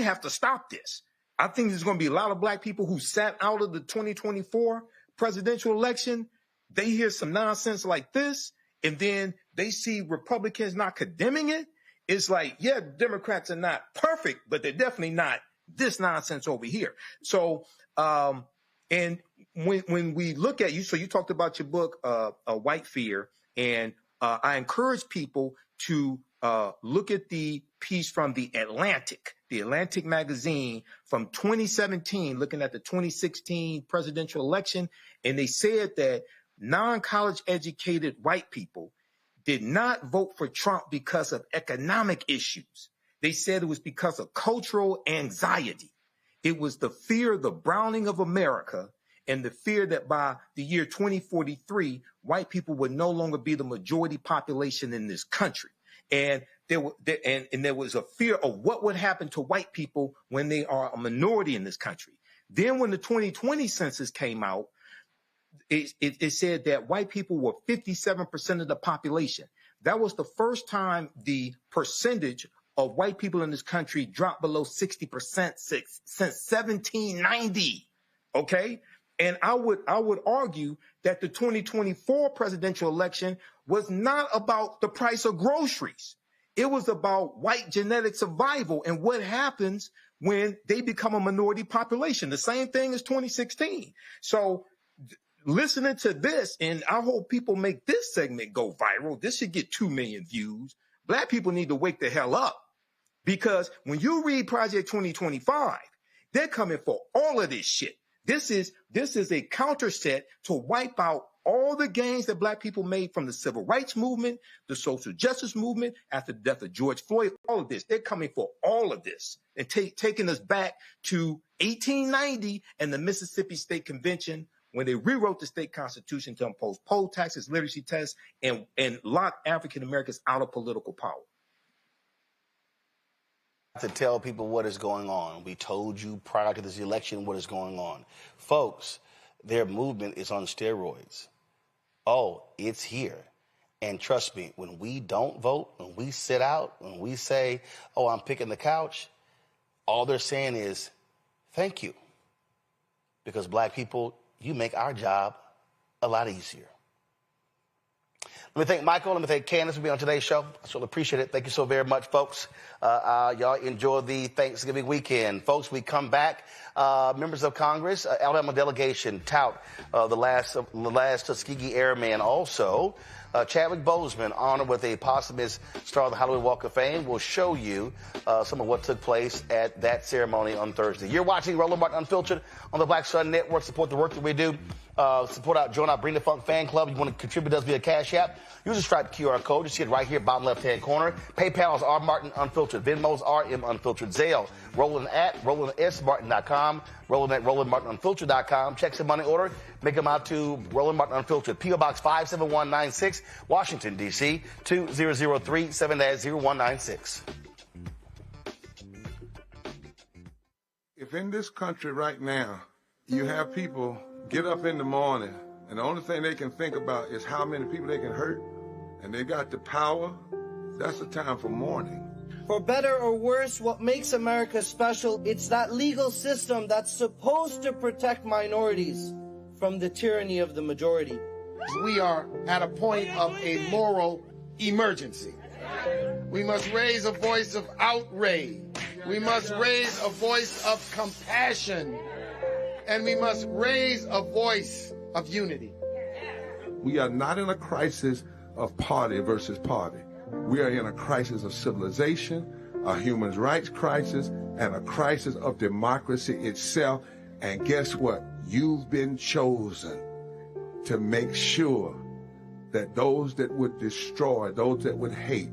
have to stop this. I think there's going to be a lot of black people who sat out of the 2024 presidential election. They hear some nonsense like this, and then they see Republicans not condemning it. It's like, yeah, Democrats are not perfect, but they're definitely not this nonsense over here. So, and when we look at you, so you talked about your book, White Fear, and I encourage people to look at the piece from the Atlantic magazine from 2017, looking at the 2016 presidential election. And they said that non-college educated white people did not vote for Trump because of economic issues. They said it was because of cultural anxiety. It was the fear of the browning of America and the fear that by the year 2043, white people would no longer be the majority population in this country. And there was a fear of what would happen to white people when they are a minority in this country. Then when the 2020 census came out, it said that white people were 57% of the population. That was the first time the percentage of white people in this country dropped below 60% since 1790. Okay? And I would argue that the 2024 presidential election was not about the price of groceries. It was about white genetic survival and what happens when they become a minority population. The same thing as 2016. So listening to this, and I hope people make this segment go viral. This should get 2 million views. Black people need to wake the hell up, because when you read Project 2025, they're coming for all of this shit. This is a counter set to wipe out all the gains that black people made from the civil rights movement, the social justice movement, after the death of George Floyd, all of this. They're coming for all of this and taking us back to 1890 and the Mississippi State Convention, when they rewrote the state constitution to impose poll taxes, literacy tests, and lock African Americans out of political power. To tell people what is going on. We told you prior to this election what is going on. Folks, their movement is on steroids. Oh, it's here. And trust me, when we don't vote, when we sit out, when we say, oh, I'm picking the couch, all they're saying is, thank you. Because black people, you make our job a lot easier. Let me thank Michael. Let me thank Candace for being on today's show. I sure appreciate it. Thank you so very much, folks. Y'all enjoy the Thanksgiving weekend. Folks, we come back. Members of Congress, Alabama delegation tout the last Tuskegee Airman. Also, Chadwick Boseman, honored with a posthumous star of the Hollywood Walk of Fame, will show you some of what took place at that ceremony on Thursday. You're watching Roland Martin Unfiltered on the Black Star Network. Support the work that we do. Join our Bring the Funk fan club. You want to contribute to us via Cash App. Use the Stripe QR code. You see it right here, bottom left-hand corner. PayPal is R Martin Unfiltered. Venmo's RM Unfiltered. Zelle, Roland at RolandSMartin.com. Roland at RolandMartinUnfiltered.com. Checks and money order. Make them out to Roland Martin Unfiltered. P.O. Box 57196, Washington, D.C. 2003 7-0196. If in this country right now you have people get up in the morning and the only thing they can think about is how many people they can hurt, and they got the power, that's the time for mourning. For better or worse, what makes America special, it's that legal system that's supposed to protect minorities from the tyranny of the majority. We are at a point of a moral emergency. We must raise a voice of outrage. We must raise a voice of compassion. And we must raise a voice of unity. We are not in a crisis of party versus party. We are in a crisis of civilization, a human rights crisis, and a crisis of democracy itself. And guess what? You've been chosen to make sure that those that would destroy, those that would hate,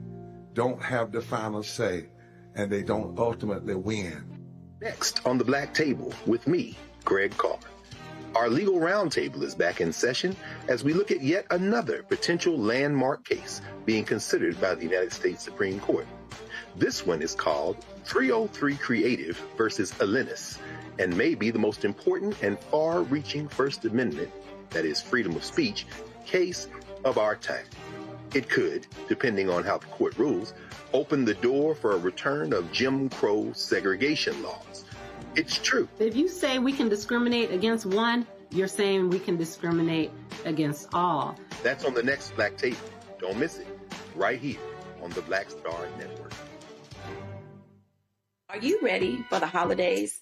don't have the final say, and they don't ultimately win. Next on the Black Table with me, Greg Carr. Our legal roundtable is back in session as we look at yet another potential landmark case being considered by the United States Supreme Court. This one is called 303 Creative versus Alennis, and may be the most important and far-reaching First Amendment, that is freedom of speech, case of our time. It could, depending on how the court rules, open the door for a return of Jim Crow segregation laws. It's true. If you say we can discriminate against one, you're saying we can discriminate against all. That's on the next Black Table. Don't miss it. Right here on the Black Star Network. Are you ready for the holidays?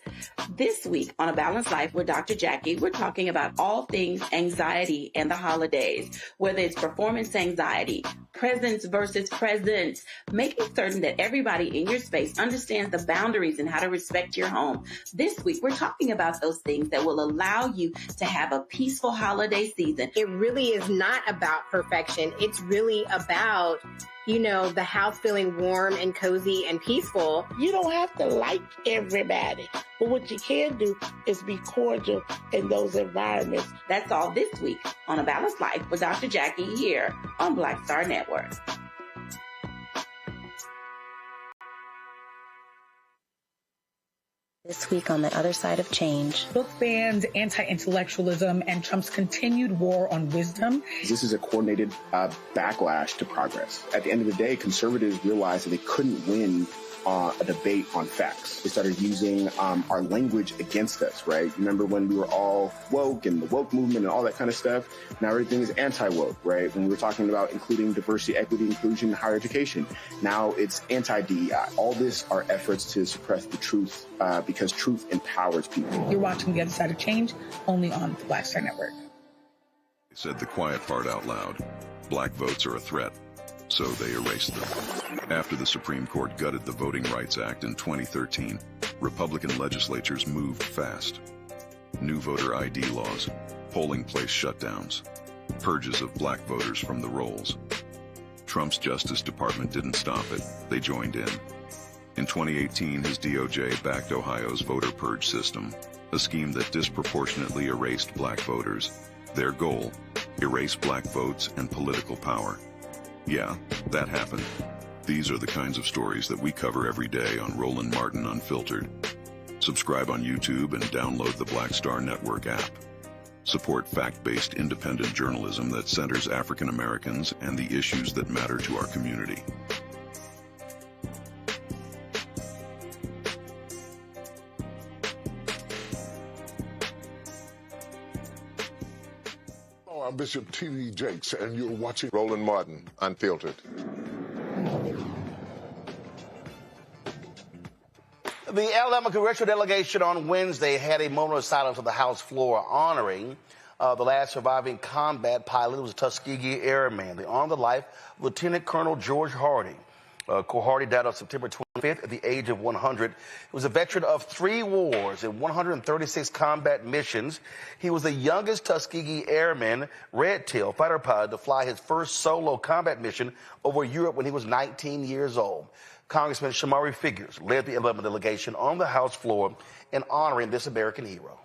This week on A Balanced Life with Dr. Jackie, we're talking about all things anxiety and the holidays, whether it's performance anxiety, presence versus presence, making certain that everybody in your space understands the boundaries and how to respect your home. This week, we're talking about those things that will allow you to have a peaceful holiday season. It really is not about perfection. It's really about, the house feeling warm and cozy and peaceful. You don't have to like everybody, but what you can do is be cordial in those environments. That's all this week on A Balanced Life with Dr. Jackie here on Black Star Network. This week on the other side of change. Book bans, anti-intellectualism, and Trump's continued war on wisdom. This is a coordinated backlash to progress. At the end of the day, conservatives realized that they couldn't win a debate on facts. They started using our language against us, right? Remember when we were all woke and the woke movement and all that kind of stuff? Now everything is anti-woke, right? When we were talking about including diversity, equity, inclusion, and higher education, now it's anti-DEI. All this are efforts to suppress the truth because truth empowers people. You're watching The Other Side of Change only on the Black Star Network. Said the quiet part out loud. Black votes are a threat. So they erased them. After the Supreme Court gutted the Voting Rights Act in 2013, Republican legislatures moved fast. New voter ID laws, polling place shutdowns, purges of black voters from the rolls. Trump's Justice Department didn't stop it. They joined in. In 2018, his DOJ backed Ohio's voter purge system, a scheme that disproportionately erased black voters. Their goal, erase black votes and political power. Yeah, that happened. These are the kinds of stories that we cover every day on Roland Martin Unfiltered. Subscribe on YouTube and download the Black Star Network app. Support fact-based independent journalism that centers African Americans and the issues that matter to our community. Bishop T.D. Jakes, and you're watching Roland Martin Unfiltered. The Alabama Congressional delegation on Wednesday had a moment of silence on the House floor honoring the last surviving combat pilot. It was a Tuskegee Airman. They honored the life of Lieutenant Colonel George Hardy. Hardy died on September 25th at the age of 100. He was a veteran of 3 wars and 136 combat missions. He was the youngest Tuskegee Airman red tail fighter pilot to fly his first solo combat mission over Europe when he was 19 years old. Congressman Shamari Figures led the Alabama delegation on the House floor in honoring this American hero.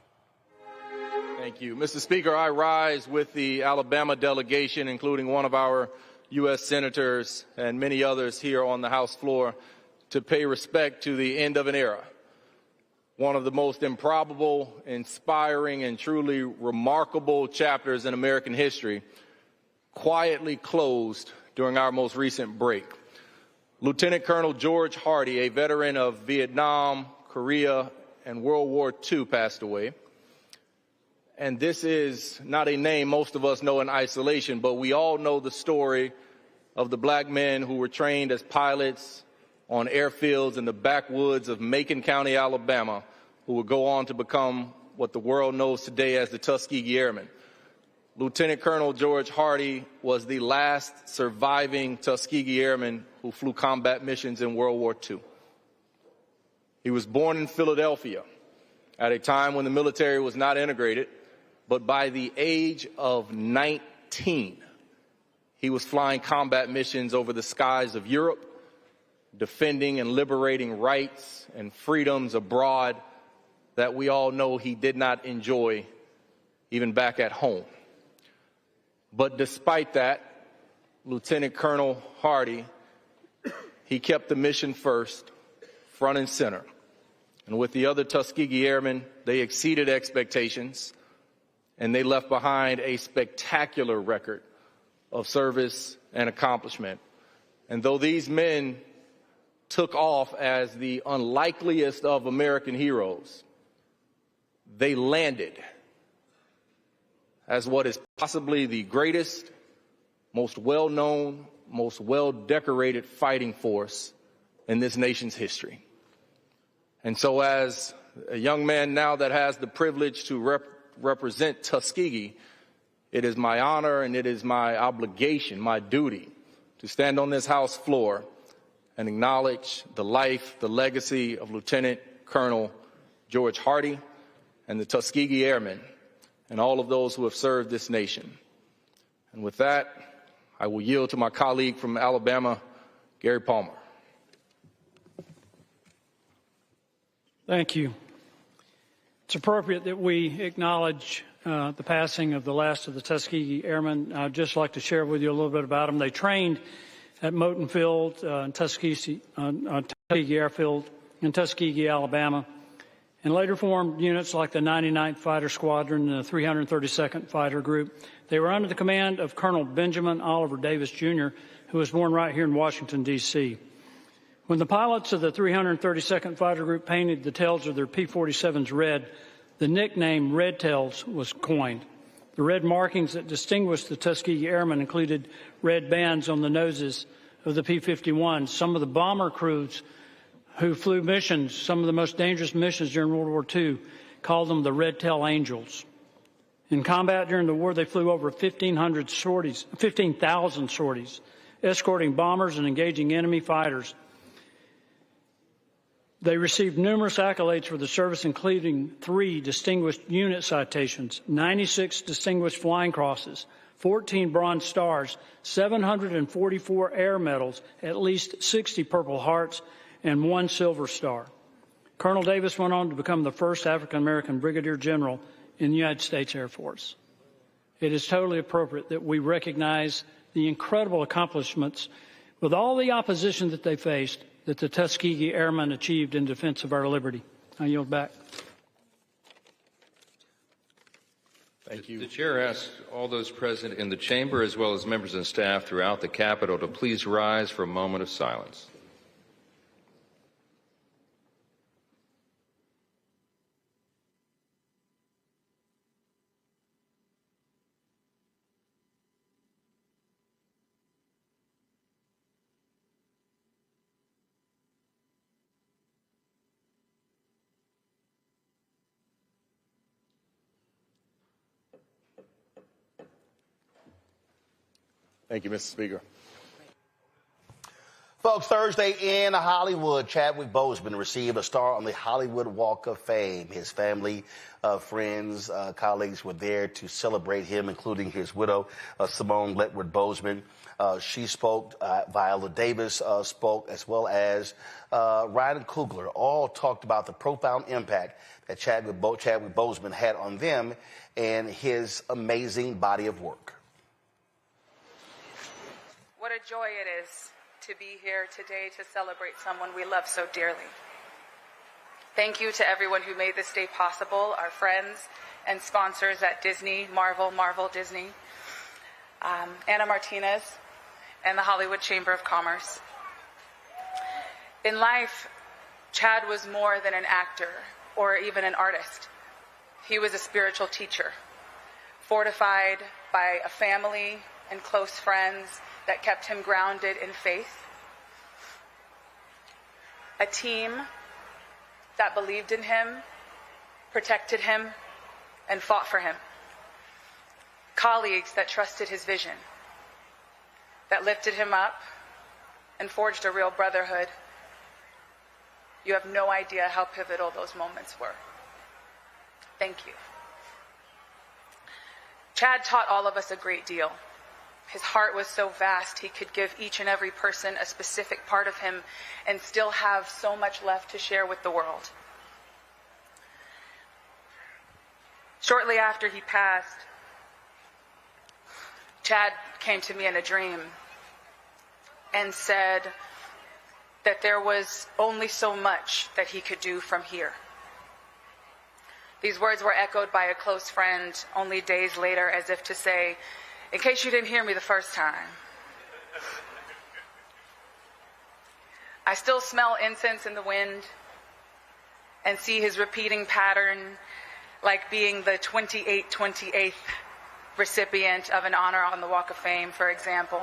Thank you. Mr. Speaker, I rise with the Alabama delegation, including one of our U.S. senators and many others here on the House floor, to pay respect to the end of an era. One of the most improbable, inspiring, and truly remarkable chapters in American history quietly closed during our most recent break. Lieutenant Colonel George Hardy, a veteran of Vietnam, Korea, and World War II, passed away. And this is not a name most of us know in isolation, but we all know the story of the black men who were trained as pilots on airfields in the backwoods of Macon County, Alabama, who would go on to become what the world knows today as the Tuskegee Airmen. Lieutenant Colonel George Hardy was the last surviving Tuskegee Airman who flew combat missions in World War II. He was born in Philadelphia at a time when the military was not integrated, but by the age of 19, he was flying combat missions over the skies of Europe, defending and liberating rights and freedoms abroad that we all know he did not enjoy even back at home. But despite that, Lieutenant Colonel Hardy, he kept the mission first, front and center. And with the other Tuskegee Airmen, they exceeded expectations, and they left behind a spectacular record of service and accomplishment. And though these men took off as the unlikeliest of American heroes, they landed as what is possibly the greatest, most well-known, most well-decorated fighting force in this nation's history. And so as a young man now that has the privilege to represent Tuskegee, it is my honor and it is my obligation, my duty, to stand on this House floor and acknowledge the life, the legacy of Lieutenant Colonel George Hardy and the Tuskegee Airmen and all of those who have served this nation. And with that, I will yield to my colleague from Alabama, Gary Palmer. Thank you. It's appropriate that we acknowledge the passing of the last of the Tuskegee Airmen. I'd just like to share with you a little bit about them. They trained at Moton Field, Tuskegee Airfield in Tuskegee, Alabama, and later formed units like the 99th Fighter Squadron and the 332nd Fighter Group. They were under the command of Colonel Benjamin Oliver Davis, Jr., who was born right here in Washington, D.C. When the pilots of the 332nd Fighter Group painted the tails of their P-47s red, the nickname Red Tails was coined. The red markings that distinguished the Tuskegee Airmen included red bands on the noses of the P-51s. Some of the bomber crews who flew missions, some of the most dangerous missions during World War II, called them the Red Tail Angels. In combat during the war, they flew over 15,000 sorties, escorting bombers and engaging enemy fighters. They received numerous accolades for the service, including 3 distinguished unit citations, 96 distinguished flying crosses, 14 Bronze Stars, 744 air medals, at least 60 Purple Hearts, and 1 Silver Star. Colonel Davis went on to become the first African-American brigadier general in the United States Air Force. It is totally appropriate that we recognize the incredible accomplishments with all the opposition that they faced that the Tuskegee Airmen achieved in defense of our liberty. I yield back. Thank you. The chair asks all those present in the chamber as well as members and staff throughout the Capitol to please rise for a moment of silence. Thank you, Mr. Speaker. Folks, Thursday in Hollywood, Chadwick Boseman received a star on the Hollywood Walk of Fame. His family, friends, colleagues were there to celebrate him, including his widow, Simone Letward Boseman. She spoke, Viola Davis spoke, as well as Ryan Coogler. All talked about the profound impact that Chadwick Boseman had on them and his amazing body of work. What a joy it is to be here today to celebrate someone we love so dearly. Thank you to everyone who made this day possible, our friends and sponsors at Disney, Marvel Disney, Anna Martinez, and the Hollywood Chamber of Commerce. In life, Chad was more than an actor or even an artist. He was a spiritual teacher, fortified by a family and close friends that kept him grounded in faith, a team that believed in him, protected him, and fought for him, colleagues that trusted his vision, that lifted him up and forged a real brotherhood. You have no idea how pivotal those moments were. Thank you. Chad taught all of us a great deal. His heart was so vast, he could give each and every person a specific part of him and still have so much left to share with the world. Shortly after he passed, Chad came to me in a dream and said that there was only so much that he could do from here. These words were echoed by a close friend only days later, as if to say, in case you didn't hear me the first time. I still smell incense in the wind and see his repeating pattern, like being the 28th recipient of an honor on the Walk of Fame, for example.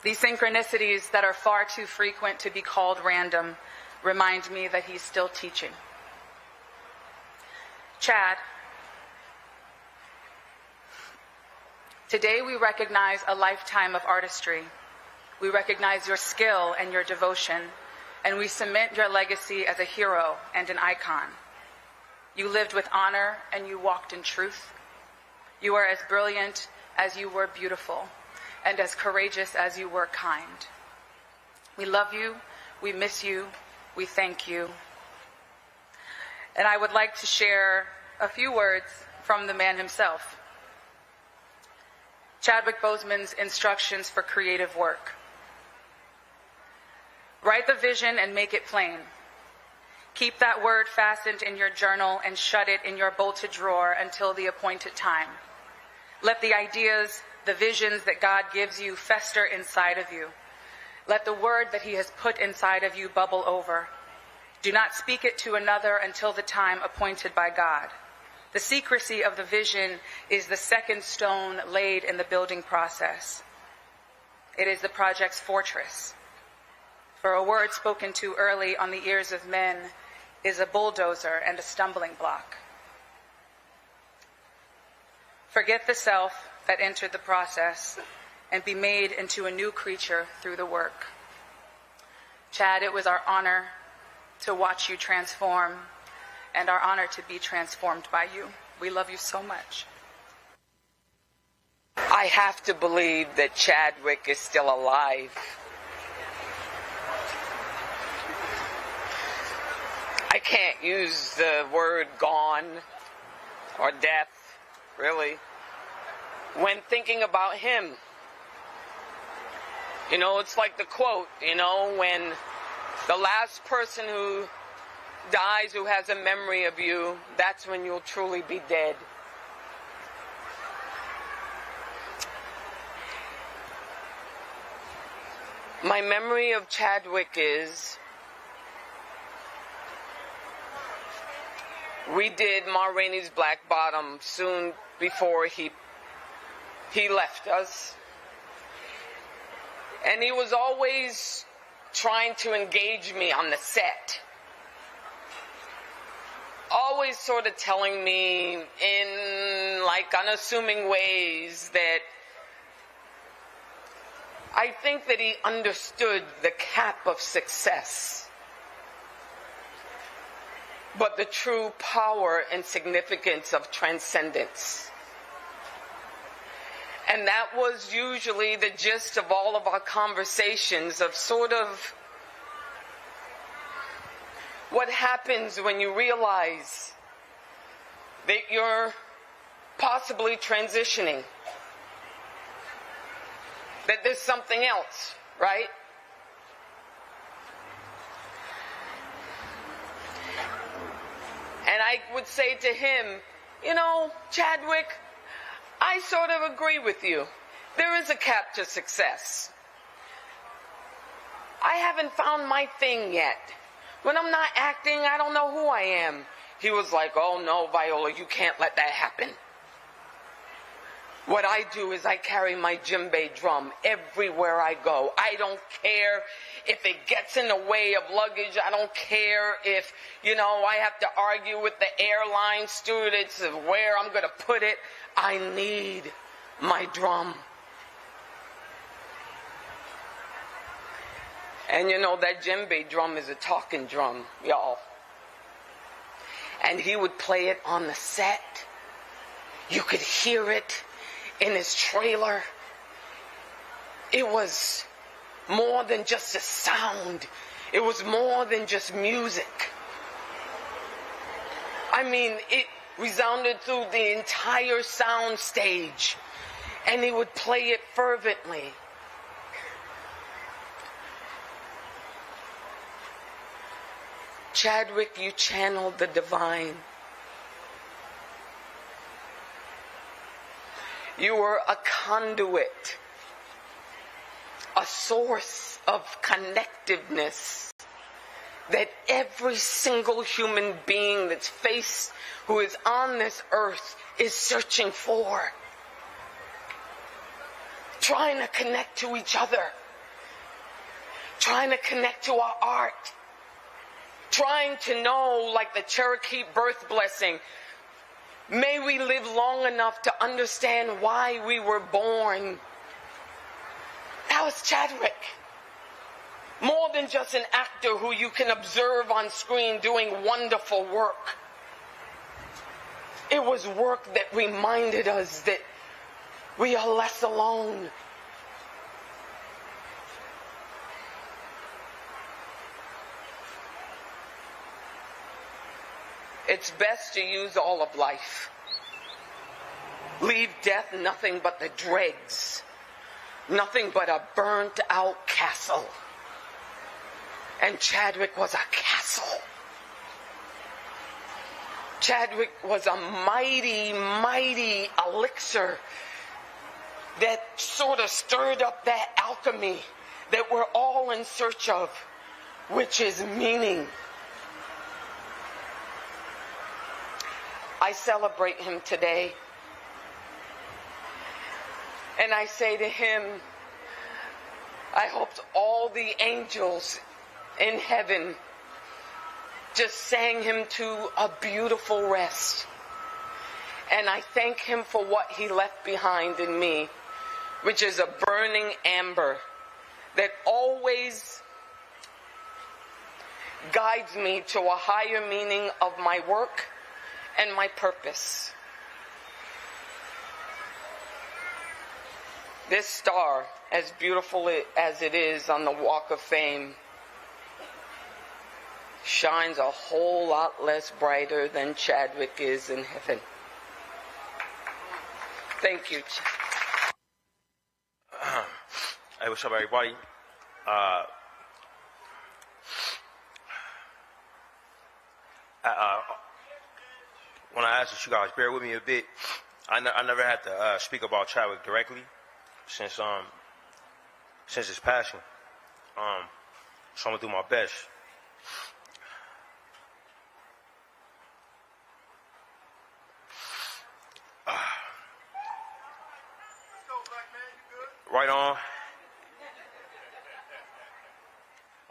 These synchronicities that are far too frequent to be called random remind me that he's still teaching. Chad, today we recognize a lifetime of artistry. We recognize your skill and your devotion, and we cement your legacy as a hero and an icon. You lived with honor and you walked in truth. You are as brilliant as you were beautiful, and as courageous as you were kind. We love you, we miss you, we thank you. And I would like to share a few words from the man himself. Chadwick Boseman's instructions for creative work. Write the vision and make it plain. Keep that word fastened in your journal and shut it in your bolted drawer until the appointed time. Let the ideas, the visions that God gives you fester inside of you. Let the word that he has put inside of you bubble over. Do not speak it to another until the time appointed by God. The secrecy of the vision is the second stone laid in the building process. It is the project's fortress. For a word spoken too early on the ears of men is a bulldozer and a stumbling block. Forget the self that entered the process and be made into a new creature through the work. Chad, it was our honor to watch you transform and our honor to be transformed by you. We love you so much. I have to believe that Chadwick is still alive. I can't use the word gone or death, really, when thinking about him. You know, it's like the quote, you know, when the last person who dies who has a memory of you, that's when you'll truly be dead. My memory of Chadwick is we did Ma Rainey's Black Bottom soon before he left us. And he was always trying to engage me on the set. Always sort of telling me in like unassuming ways that I think that he understood the cap of success, but the true power and significance of transcendence. And that was usually the gist of all of our conversations, of sort of what happens when you realize that you're possibly transitioning, that there's something else, right? And I would say to him, you know, Chadwick, I sort of agree with you. There is a cap to success. I haven't found my thing yet. When I'm not acting, I don't know who I am. He was like, oh no, Viola, you can't let that happen. What I do is I carry my djembe drum everywhere I go. I don't care if it gets in the way of luggage. I don't care if, you know, I have to argue with the airline stewardess of where I'm going to put it. I need my drum. And you know, that djembe drum is a talking drum, y'all. And he would play it on the set. You could hear it in his trailer. It was more than just a sound. It was more than just music. I mean, it resounded through the entire sound stage, and he would play it fervently. Chadwick, you channeled the divine. You were a conduit, a source of connectiveness that every single human being who is on this earth is searching for. Trying to connect to each other. Trying to connect to our art. Trying to know, like the Cherokee birth blessing, may we live long enough to understand why we were born. That was Chadwick. More than just an actor who you can observe on screen doing wonderful work. It was work that reminded us that we are less alone. It's best to use all of life. Leave death nothing but the dregs. Nothing but a burnt out castle. And Chadwick was a castle. Chadwick was a mighty, mighty elixir that sort of stirred up that alchemy that we're all in search of, which is meaning. I celebrate him today. And I say to him, I hope all the angels in heaven just sang him to a beautiful rest. And I thank him for what he left behind in me, which is a burning amber that always guides me to a higher meaning of my work and my purpose. This star, as beautiful as it is on the Walk of Fame, shines a whole lot less brighter than Chadwick is in heaven. Thank you. Hey, what's up, everybody? When I asked that you guys bear with me a bit, I never had to speak about Chadwick directly since his passing. So I'm gonna do my best. Right on.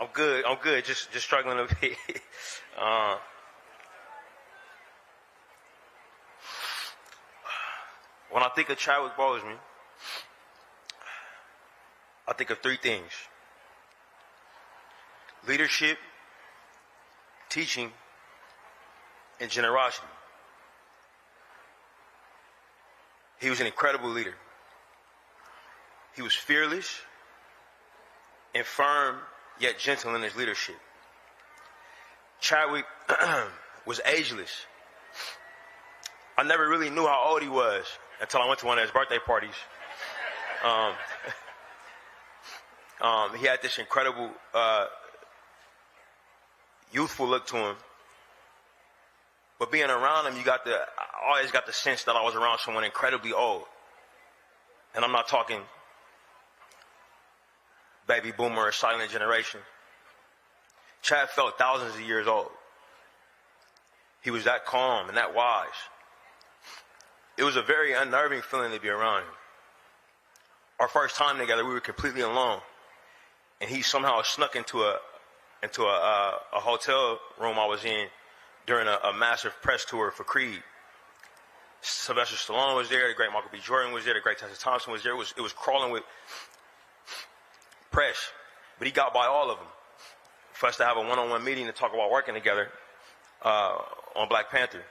I'm good. Just struggling a bit. When I think of Chadwick Boseman, I think of three things: leadership, teaching, and generosity. He was an incredible leader. He was fearless and firm, yet gentle in his leadership. Chadwick was ageless. I never really knew how old he was until I went to one of his birthday parties. He had this incredible youthful look to him. But being around him, I always got the sense that I was around someone incredibly old. And I'm not talking baby boomer or silent generation. Chad felt thousands of years old. He was that calm and that wise. It was a very unnerving feeling to be around him. Our first time together, we were completely alone. And he somehow snuck into a hotel room I was in during a massive press tour for Creed. Sylvester Stallone was there, the great Michael B. Jordan was there, the great Tessa Thompson was there. It was crawling with press, but he got by all of them for us to have a one-on-one meeting to talk about working together on Black Panther.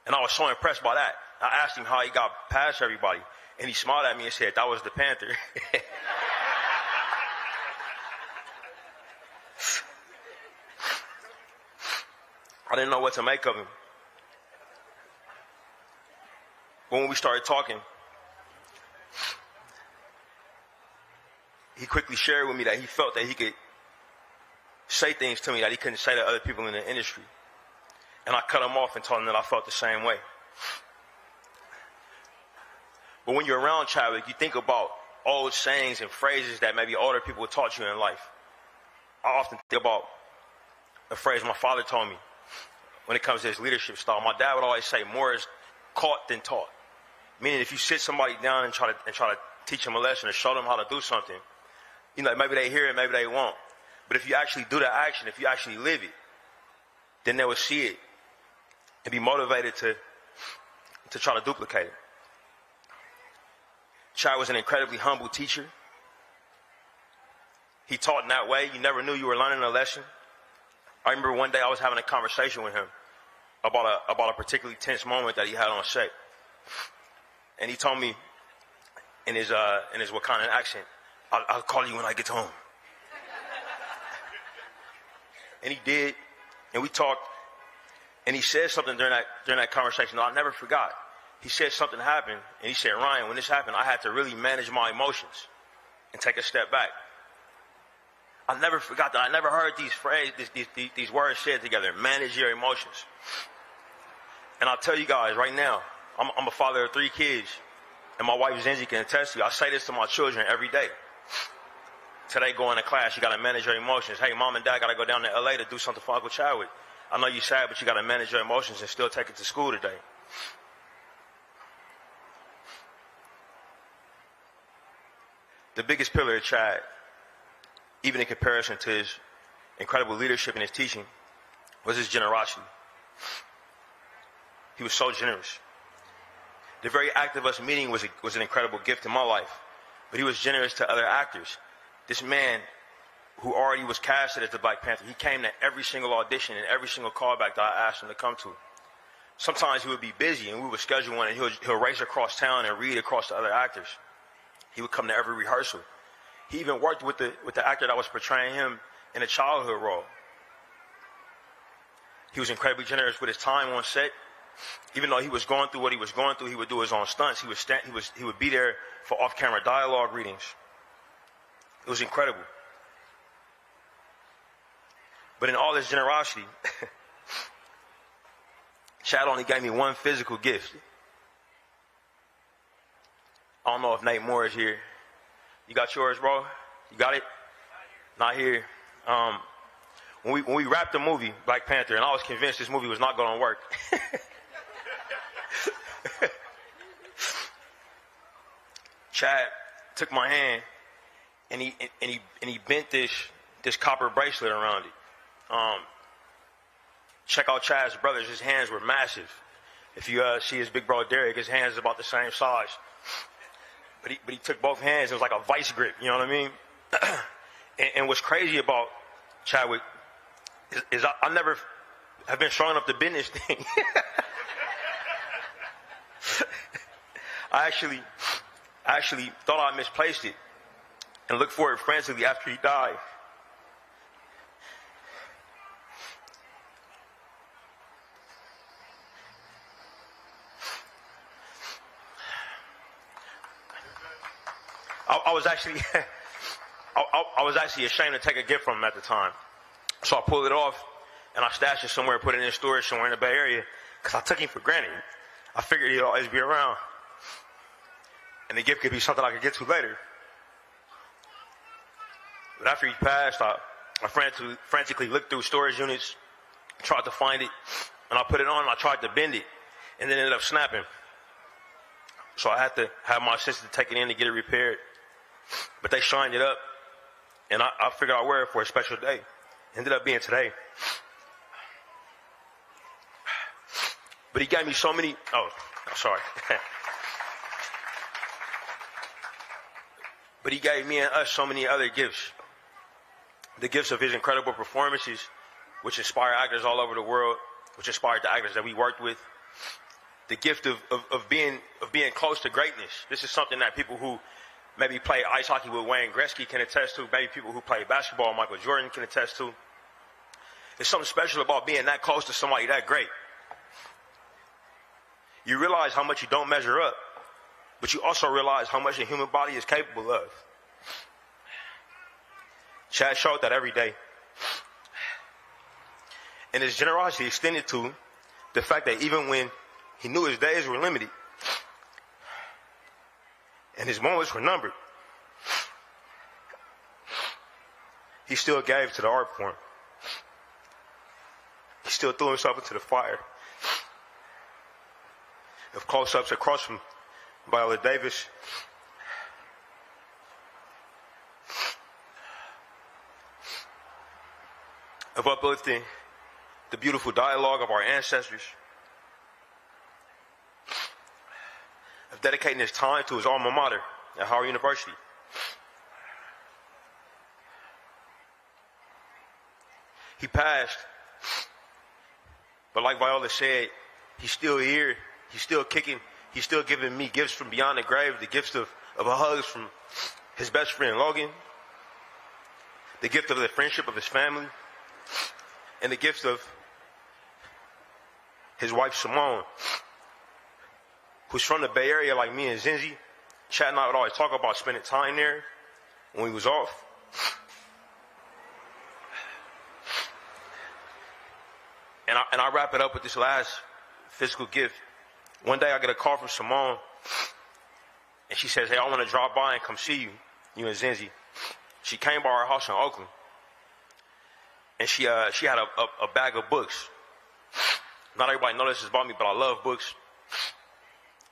And I was so impressed by that. I asked him how he got past everybody, and he smiled at me and said, "That was the Panther." I didn't know what to make of him. But when we started talking, he quickly shared with me that he felt that he could say things to me that he couldn't say to other people in the industry. And I cut him off and told him that I felt the same way. But when you're around Chadwick, you think about old sayings and phrases that maybe older people taught you in life. I often think about a phrase my father told me when it comes to his leadership style. My dad would always say, "More is caught than taught." Meaning, if you sit somebody down and try to teach them a lesson or show them how to do something, maybe they hear it, maybe they won't. But if you actually do the action, if you actually live it, then they will see it and be motivated to try to duplicate it. Chad was an incredibly humble teacher. He taught in that way. You never knew you were learning a lesson. I remember one day I was having a conversation with him about a particularly tense moment that he had on set. And he told me in his Wakandan accent, I'll call you when I get home. And he did, and we talked, and he said something during that conversation that I never forgot. He said something happened, and he said, "Ryan, when this happened, I had to really manage my emotions and take a step back." I never forgot that. I never heard these words said together, manage your emotions. And I'll tell you guys right now, I'm a father of 3 kids, and my wife Zenzi can attest to you. I say this to my children every day. Today, going to class, you got to manage your emotions. Hey, mom and dad got to go down to LA to do something for Uncle Chadwick. I know you're sad, but you got to manage your emotions and still take it to school today. The biggest pillar of Chad, even in comparison to his incredible leadership and his teaching, was his generosity. He was so generous. The very act of us meeting was an incredible gift in my life, but he was generous to other actors. This man who already was casted as the Black Panther, he came to every single audition and every single callback that I asked him to come to. Sometimes he would be busy and we would schedule one and he'll race across town and read across to other actors. He would come to every rehearsal. He even worked with the actor that was portraying him in a childhood role. He was incredibly generous with his time on set. Even though he was going through what he was going through, he would do his own stunts. He would be there for off-camera dialogue readings. It was incredible. But in all his generosity, Chad only gave me one physical gift. I don't know if Nate Moore is here. You got yours, bro? You got it? Not here. When we wrapped the movie, Black Panther, and I was convinced this movie was not going to work. Chad took my hand and he bent this copper bracelet around it. Check out Chad's brothers. His hands were massive. If you see his big bro Derek, his hands is about the same size. but he took both hands. It was like a vice grip, you know what I mean? and what's crazy about Chadwick is I never have been strong enough to bend this thing. I actually thought I misplaced it and looked for it frantically after he died. I was actually ashamed to take a gift from him at the time. So I pulled it off and I stashed it somewhere, put it in storage somewhere in the Bay Area, because I took him for granted. I figured he'd always be around. And the gift could be something I could get to later. But after he passed, I frantically looked through storage units, tried to find it, and I put it on and I tried to bend it, and then it ended up snapping. So I had to have my assistant take it in to get it repaired. But they shined it up, and I figured I'd wear it for a special day. Ended up being today. But he gave me so many, sorry. But he gave me and us so many other gifts. The gifts of his incredible performances, which inspire actors all over the world, which inspired the actors that we worked with. The gift of being close to greatness. This is something that people who maybe play ice hockey with Wayne Gretzky can attest to. Maybe people who play basketball, Michael Jordan, can attest to. There's something special about being that close to somebody that great. You realize how much you don't measure up, but you also realize how much the human body is capable of. Chad showed that every day. And his generosity extended to the fact that even when he knew his days were limited and his moments were numbered, he still gave to the art form. He still threw himself into the fire of close-ups across from Viola Davis, of uplifting the beautiful dialogue of our ancestors, of dedicating his time to his alma mater at Howard University. He passed, but like Viola said, he's still here, he's still kicking, he's still giving me gifts from beyond the grave, the gifts of hugs from his best friend Logan, the gift of the friendship of his family, and the gift of his wife Simone, who's from the Bay Area like me and Zinzi. Chad and I would always talk about spending time there when we was off. And I wrap it up with this last physical gift. One day I get a call from Simone, and she says, "Hey, I want to drop by and come see you, you and Zinzi." She came by our house in Oakland, and she had a bag of books. Not everybody knows this about me, but I love books.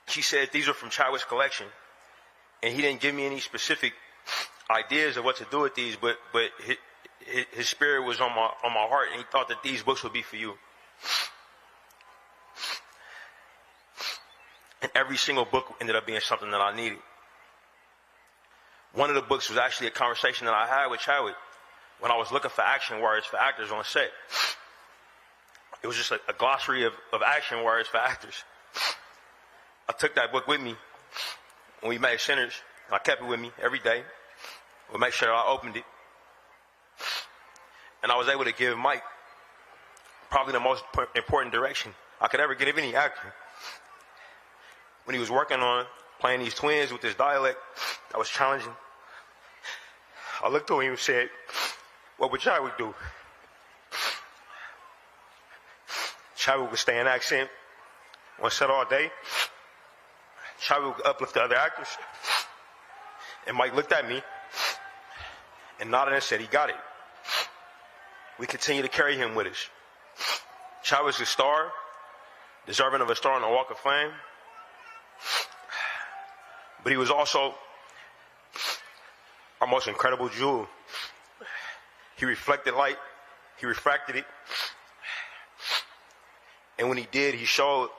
She said these are from Chadwick's collection, and he didn't give me any specific ideas of what to do with these, but his spirit was on my heart, and he thought that these books would be for you. And every single book ended up being something that I needed. One of the books was actually a conversation that I had with Chadwick when I was looking for action words for actors on set. It was just a glossary of action words for actors. I took that book with me when we made Sinners, and I kept it with me every day. We'll make sure I opened it. And I was able to give Mike probably the most important direction I could ever give any actor. When he was working on playing these twins with this dialect that was challenging, I looked at him and said, "What would Chadwick do?" Chadwick would stay in accent on set all day. Chadwick would uplift the other actors. And Mike looked at me and nodded and said he got it. We continue to carry him with us. Chadwick's a star, deserving of a star on the Walk of Fame. But he was also our most incredible jewel. He reflected light, he refracted it. And when he did, he showed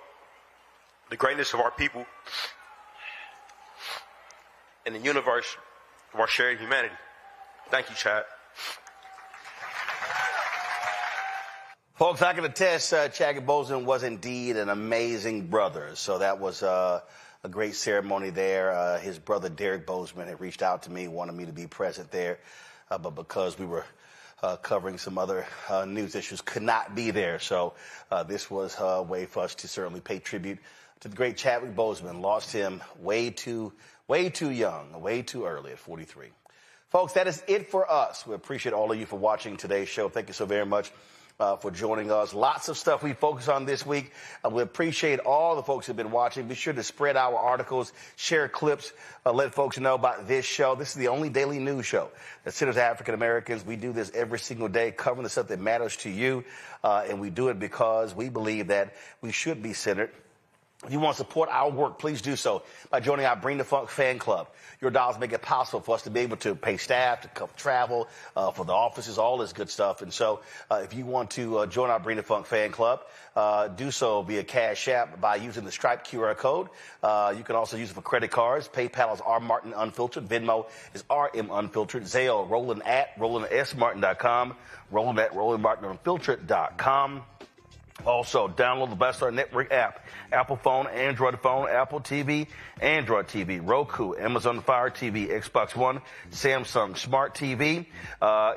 the greatness of our people. in the universe of our shared humanity. Thank you, Chad. Folks, I can attest Chadwick Boseman was indeed an amazing brother. So that was a great ceremony there. His brother, Derek Boseman, had reached out to me, wanted me to be present there. But because we were covering some other news issues, could not be there. So this was a way for us to certainly pay tribute to the great Chadwick Boseman. Lost him way too young, way too early at 43. Folks, that is it for us. We appreciate all of you for watching today's show. Thank you so very much for joining us. Lots of stuff we focus on this week. We appreciate all the folks who have been watching. Be sure to spread our articles, share clips, let folks know about this show. This is the only daily news show that centers African Americans. We do this every single day, covering the stuff that matters to you. And we do it because we believe that we should be centered. If you want to support our work, please do so by joining our Bring the Funk fan club. Your dollars make it possible for us to be able to pay staff, to cover travel, for the offices, all this good stuff. And so if you want to join our Bring the Funk fan club, do so via Cash App by using the Stripe QR code. You can also use it for credit cards. PayPal is R Martin Unfiltered. Venmo is RM Unfiltered. Zelle, Roland at RolandSMartin.com. Roland at RolandMartinUnfiltered.com. Also, download the Black Star Network app. Apple phone, Android phone, Apple TV, Android TV, Roku, Amazon Fire TV, Xbox One, Samsung Smart TV.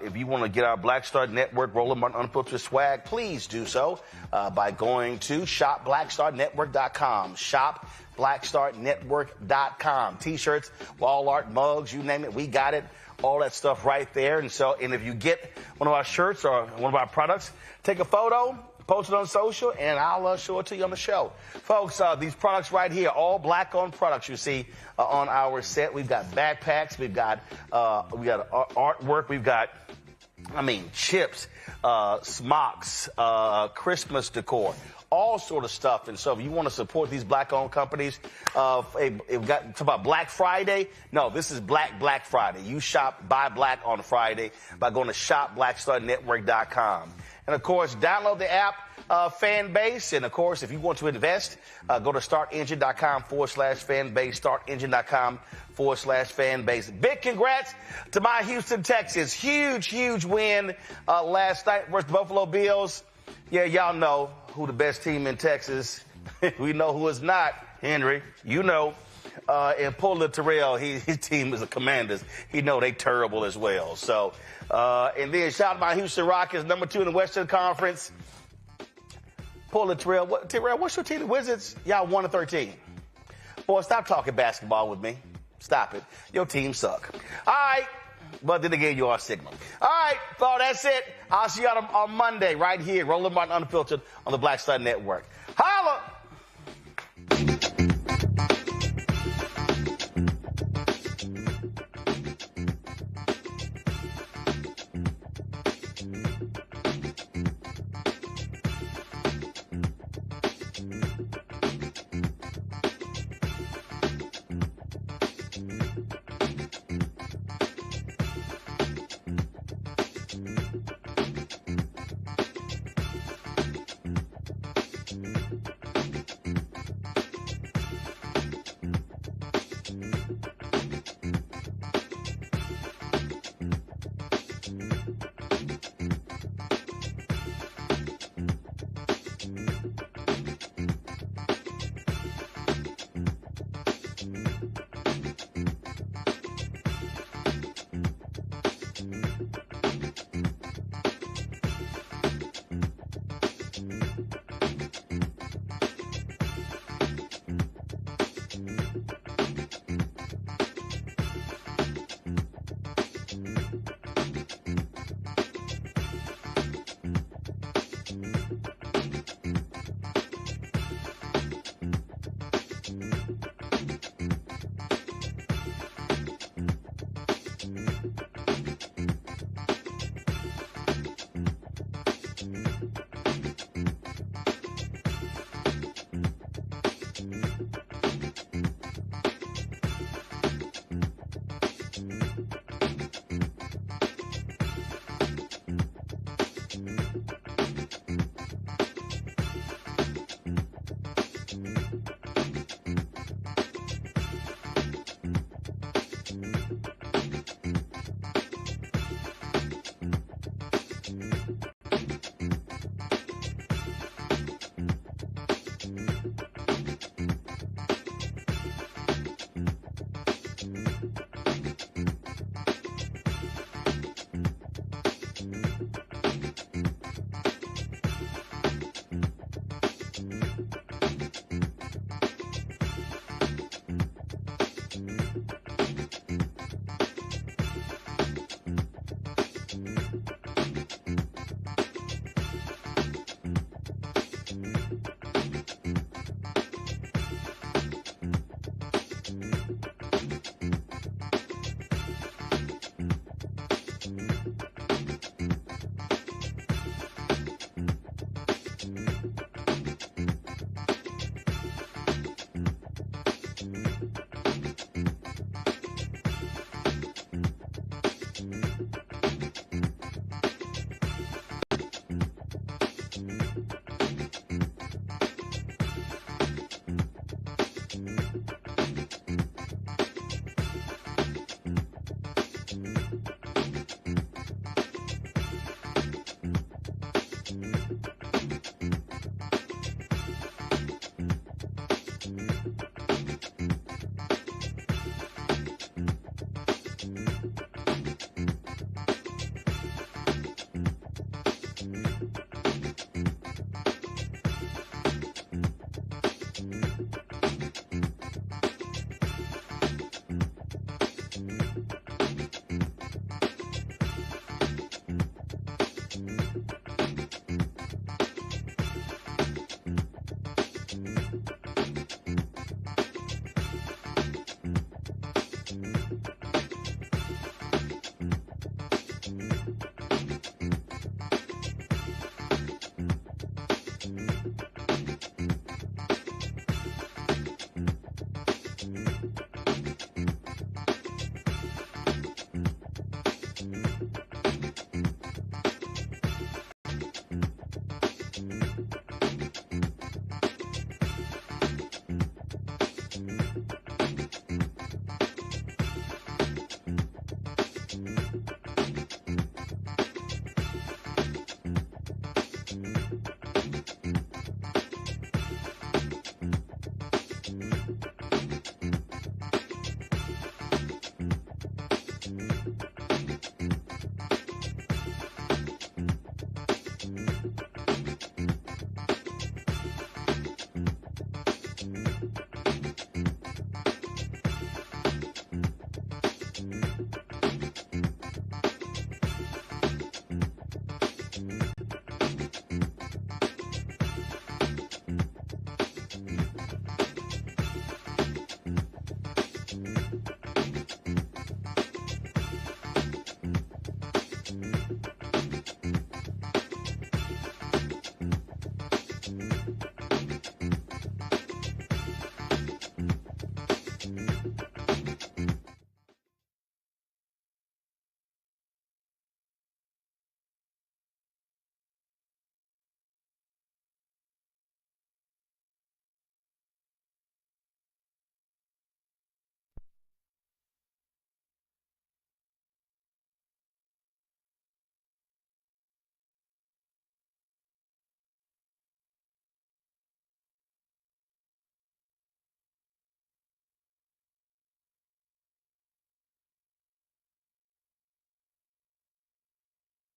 If you want to get our Black Star Network Roland Martin Unfiltered swag, please do so by going to shopblackstarnetwork.com. Shopblackstarnetwork.com. T-shirts, wall art, mugs, you name it, we got it. All that stuff right there. And if you get one of our shirts or one of our products, take a photo, post it on social, and I'll show it to you on the show. Folks, these products right here, all black-owned products you see on our set. We've got backpacks. We've got artwork. We've got, chips, smocks, Christmas decor, all sort of stuff. And so if you want to support these black-owned companies, we've got talk about Black Friday. No, this is Black Friday. You shop, buy black on Friday by going to shopblackstarnetwork.com. And, of course, download the app, Fan Base. And, of course, if you want to invest, go to startengine.com/fanbase, startengine.com/fanbase. Big congrats to my Houston Texans. Huge win last night versus the Buffalo Bills. Yeah, y'all know who the best team in Texas. We know who is not. Henry, you know. And Paula Terrell, his team is the Commanders. He know they terrible as well. So, and then shout out to my Houston Rockets, number 2 in the Western Conference. Paula Terrell, what's your team? The Wizards? Y'all 1-13. Boy, stop talking basketball with me. Stop it. Your team suck. All right. But then again, you are Sigma. All right, so that's it. I'll see you on Monday right here, Roland Martin Unfiltered on the Black Star Network. Holla!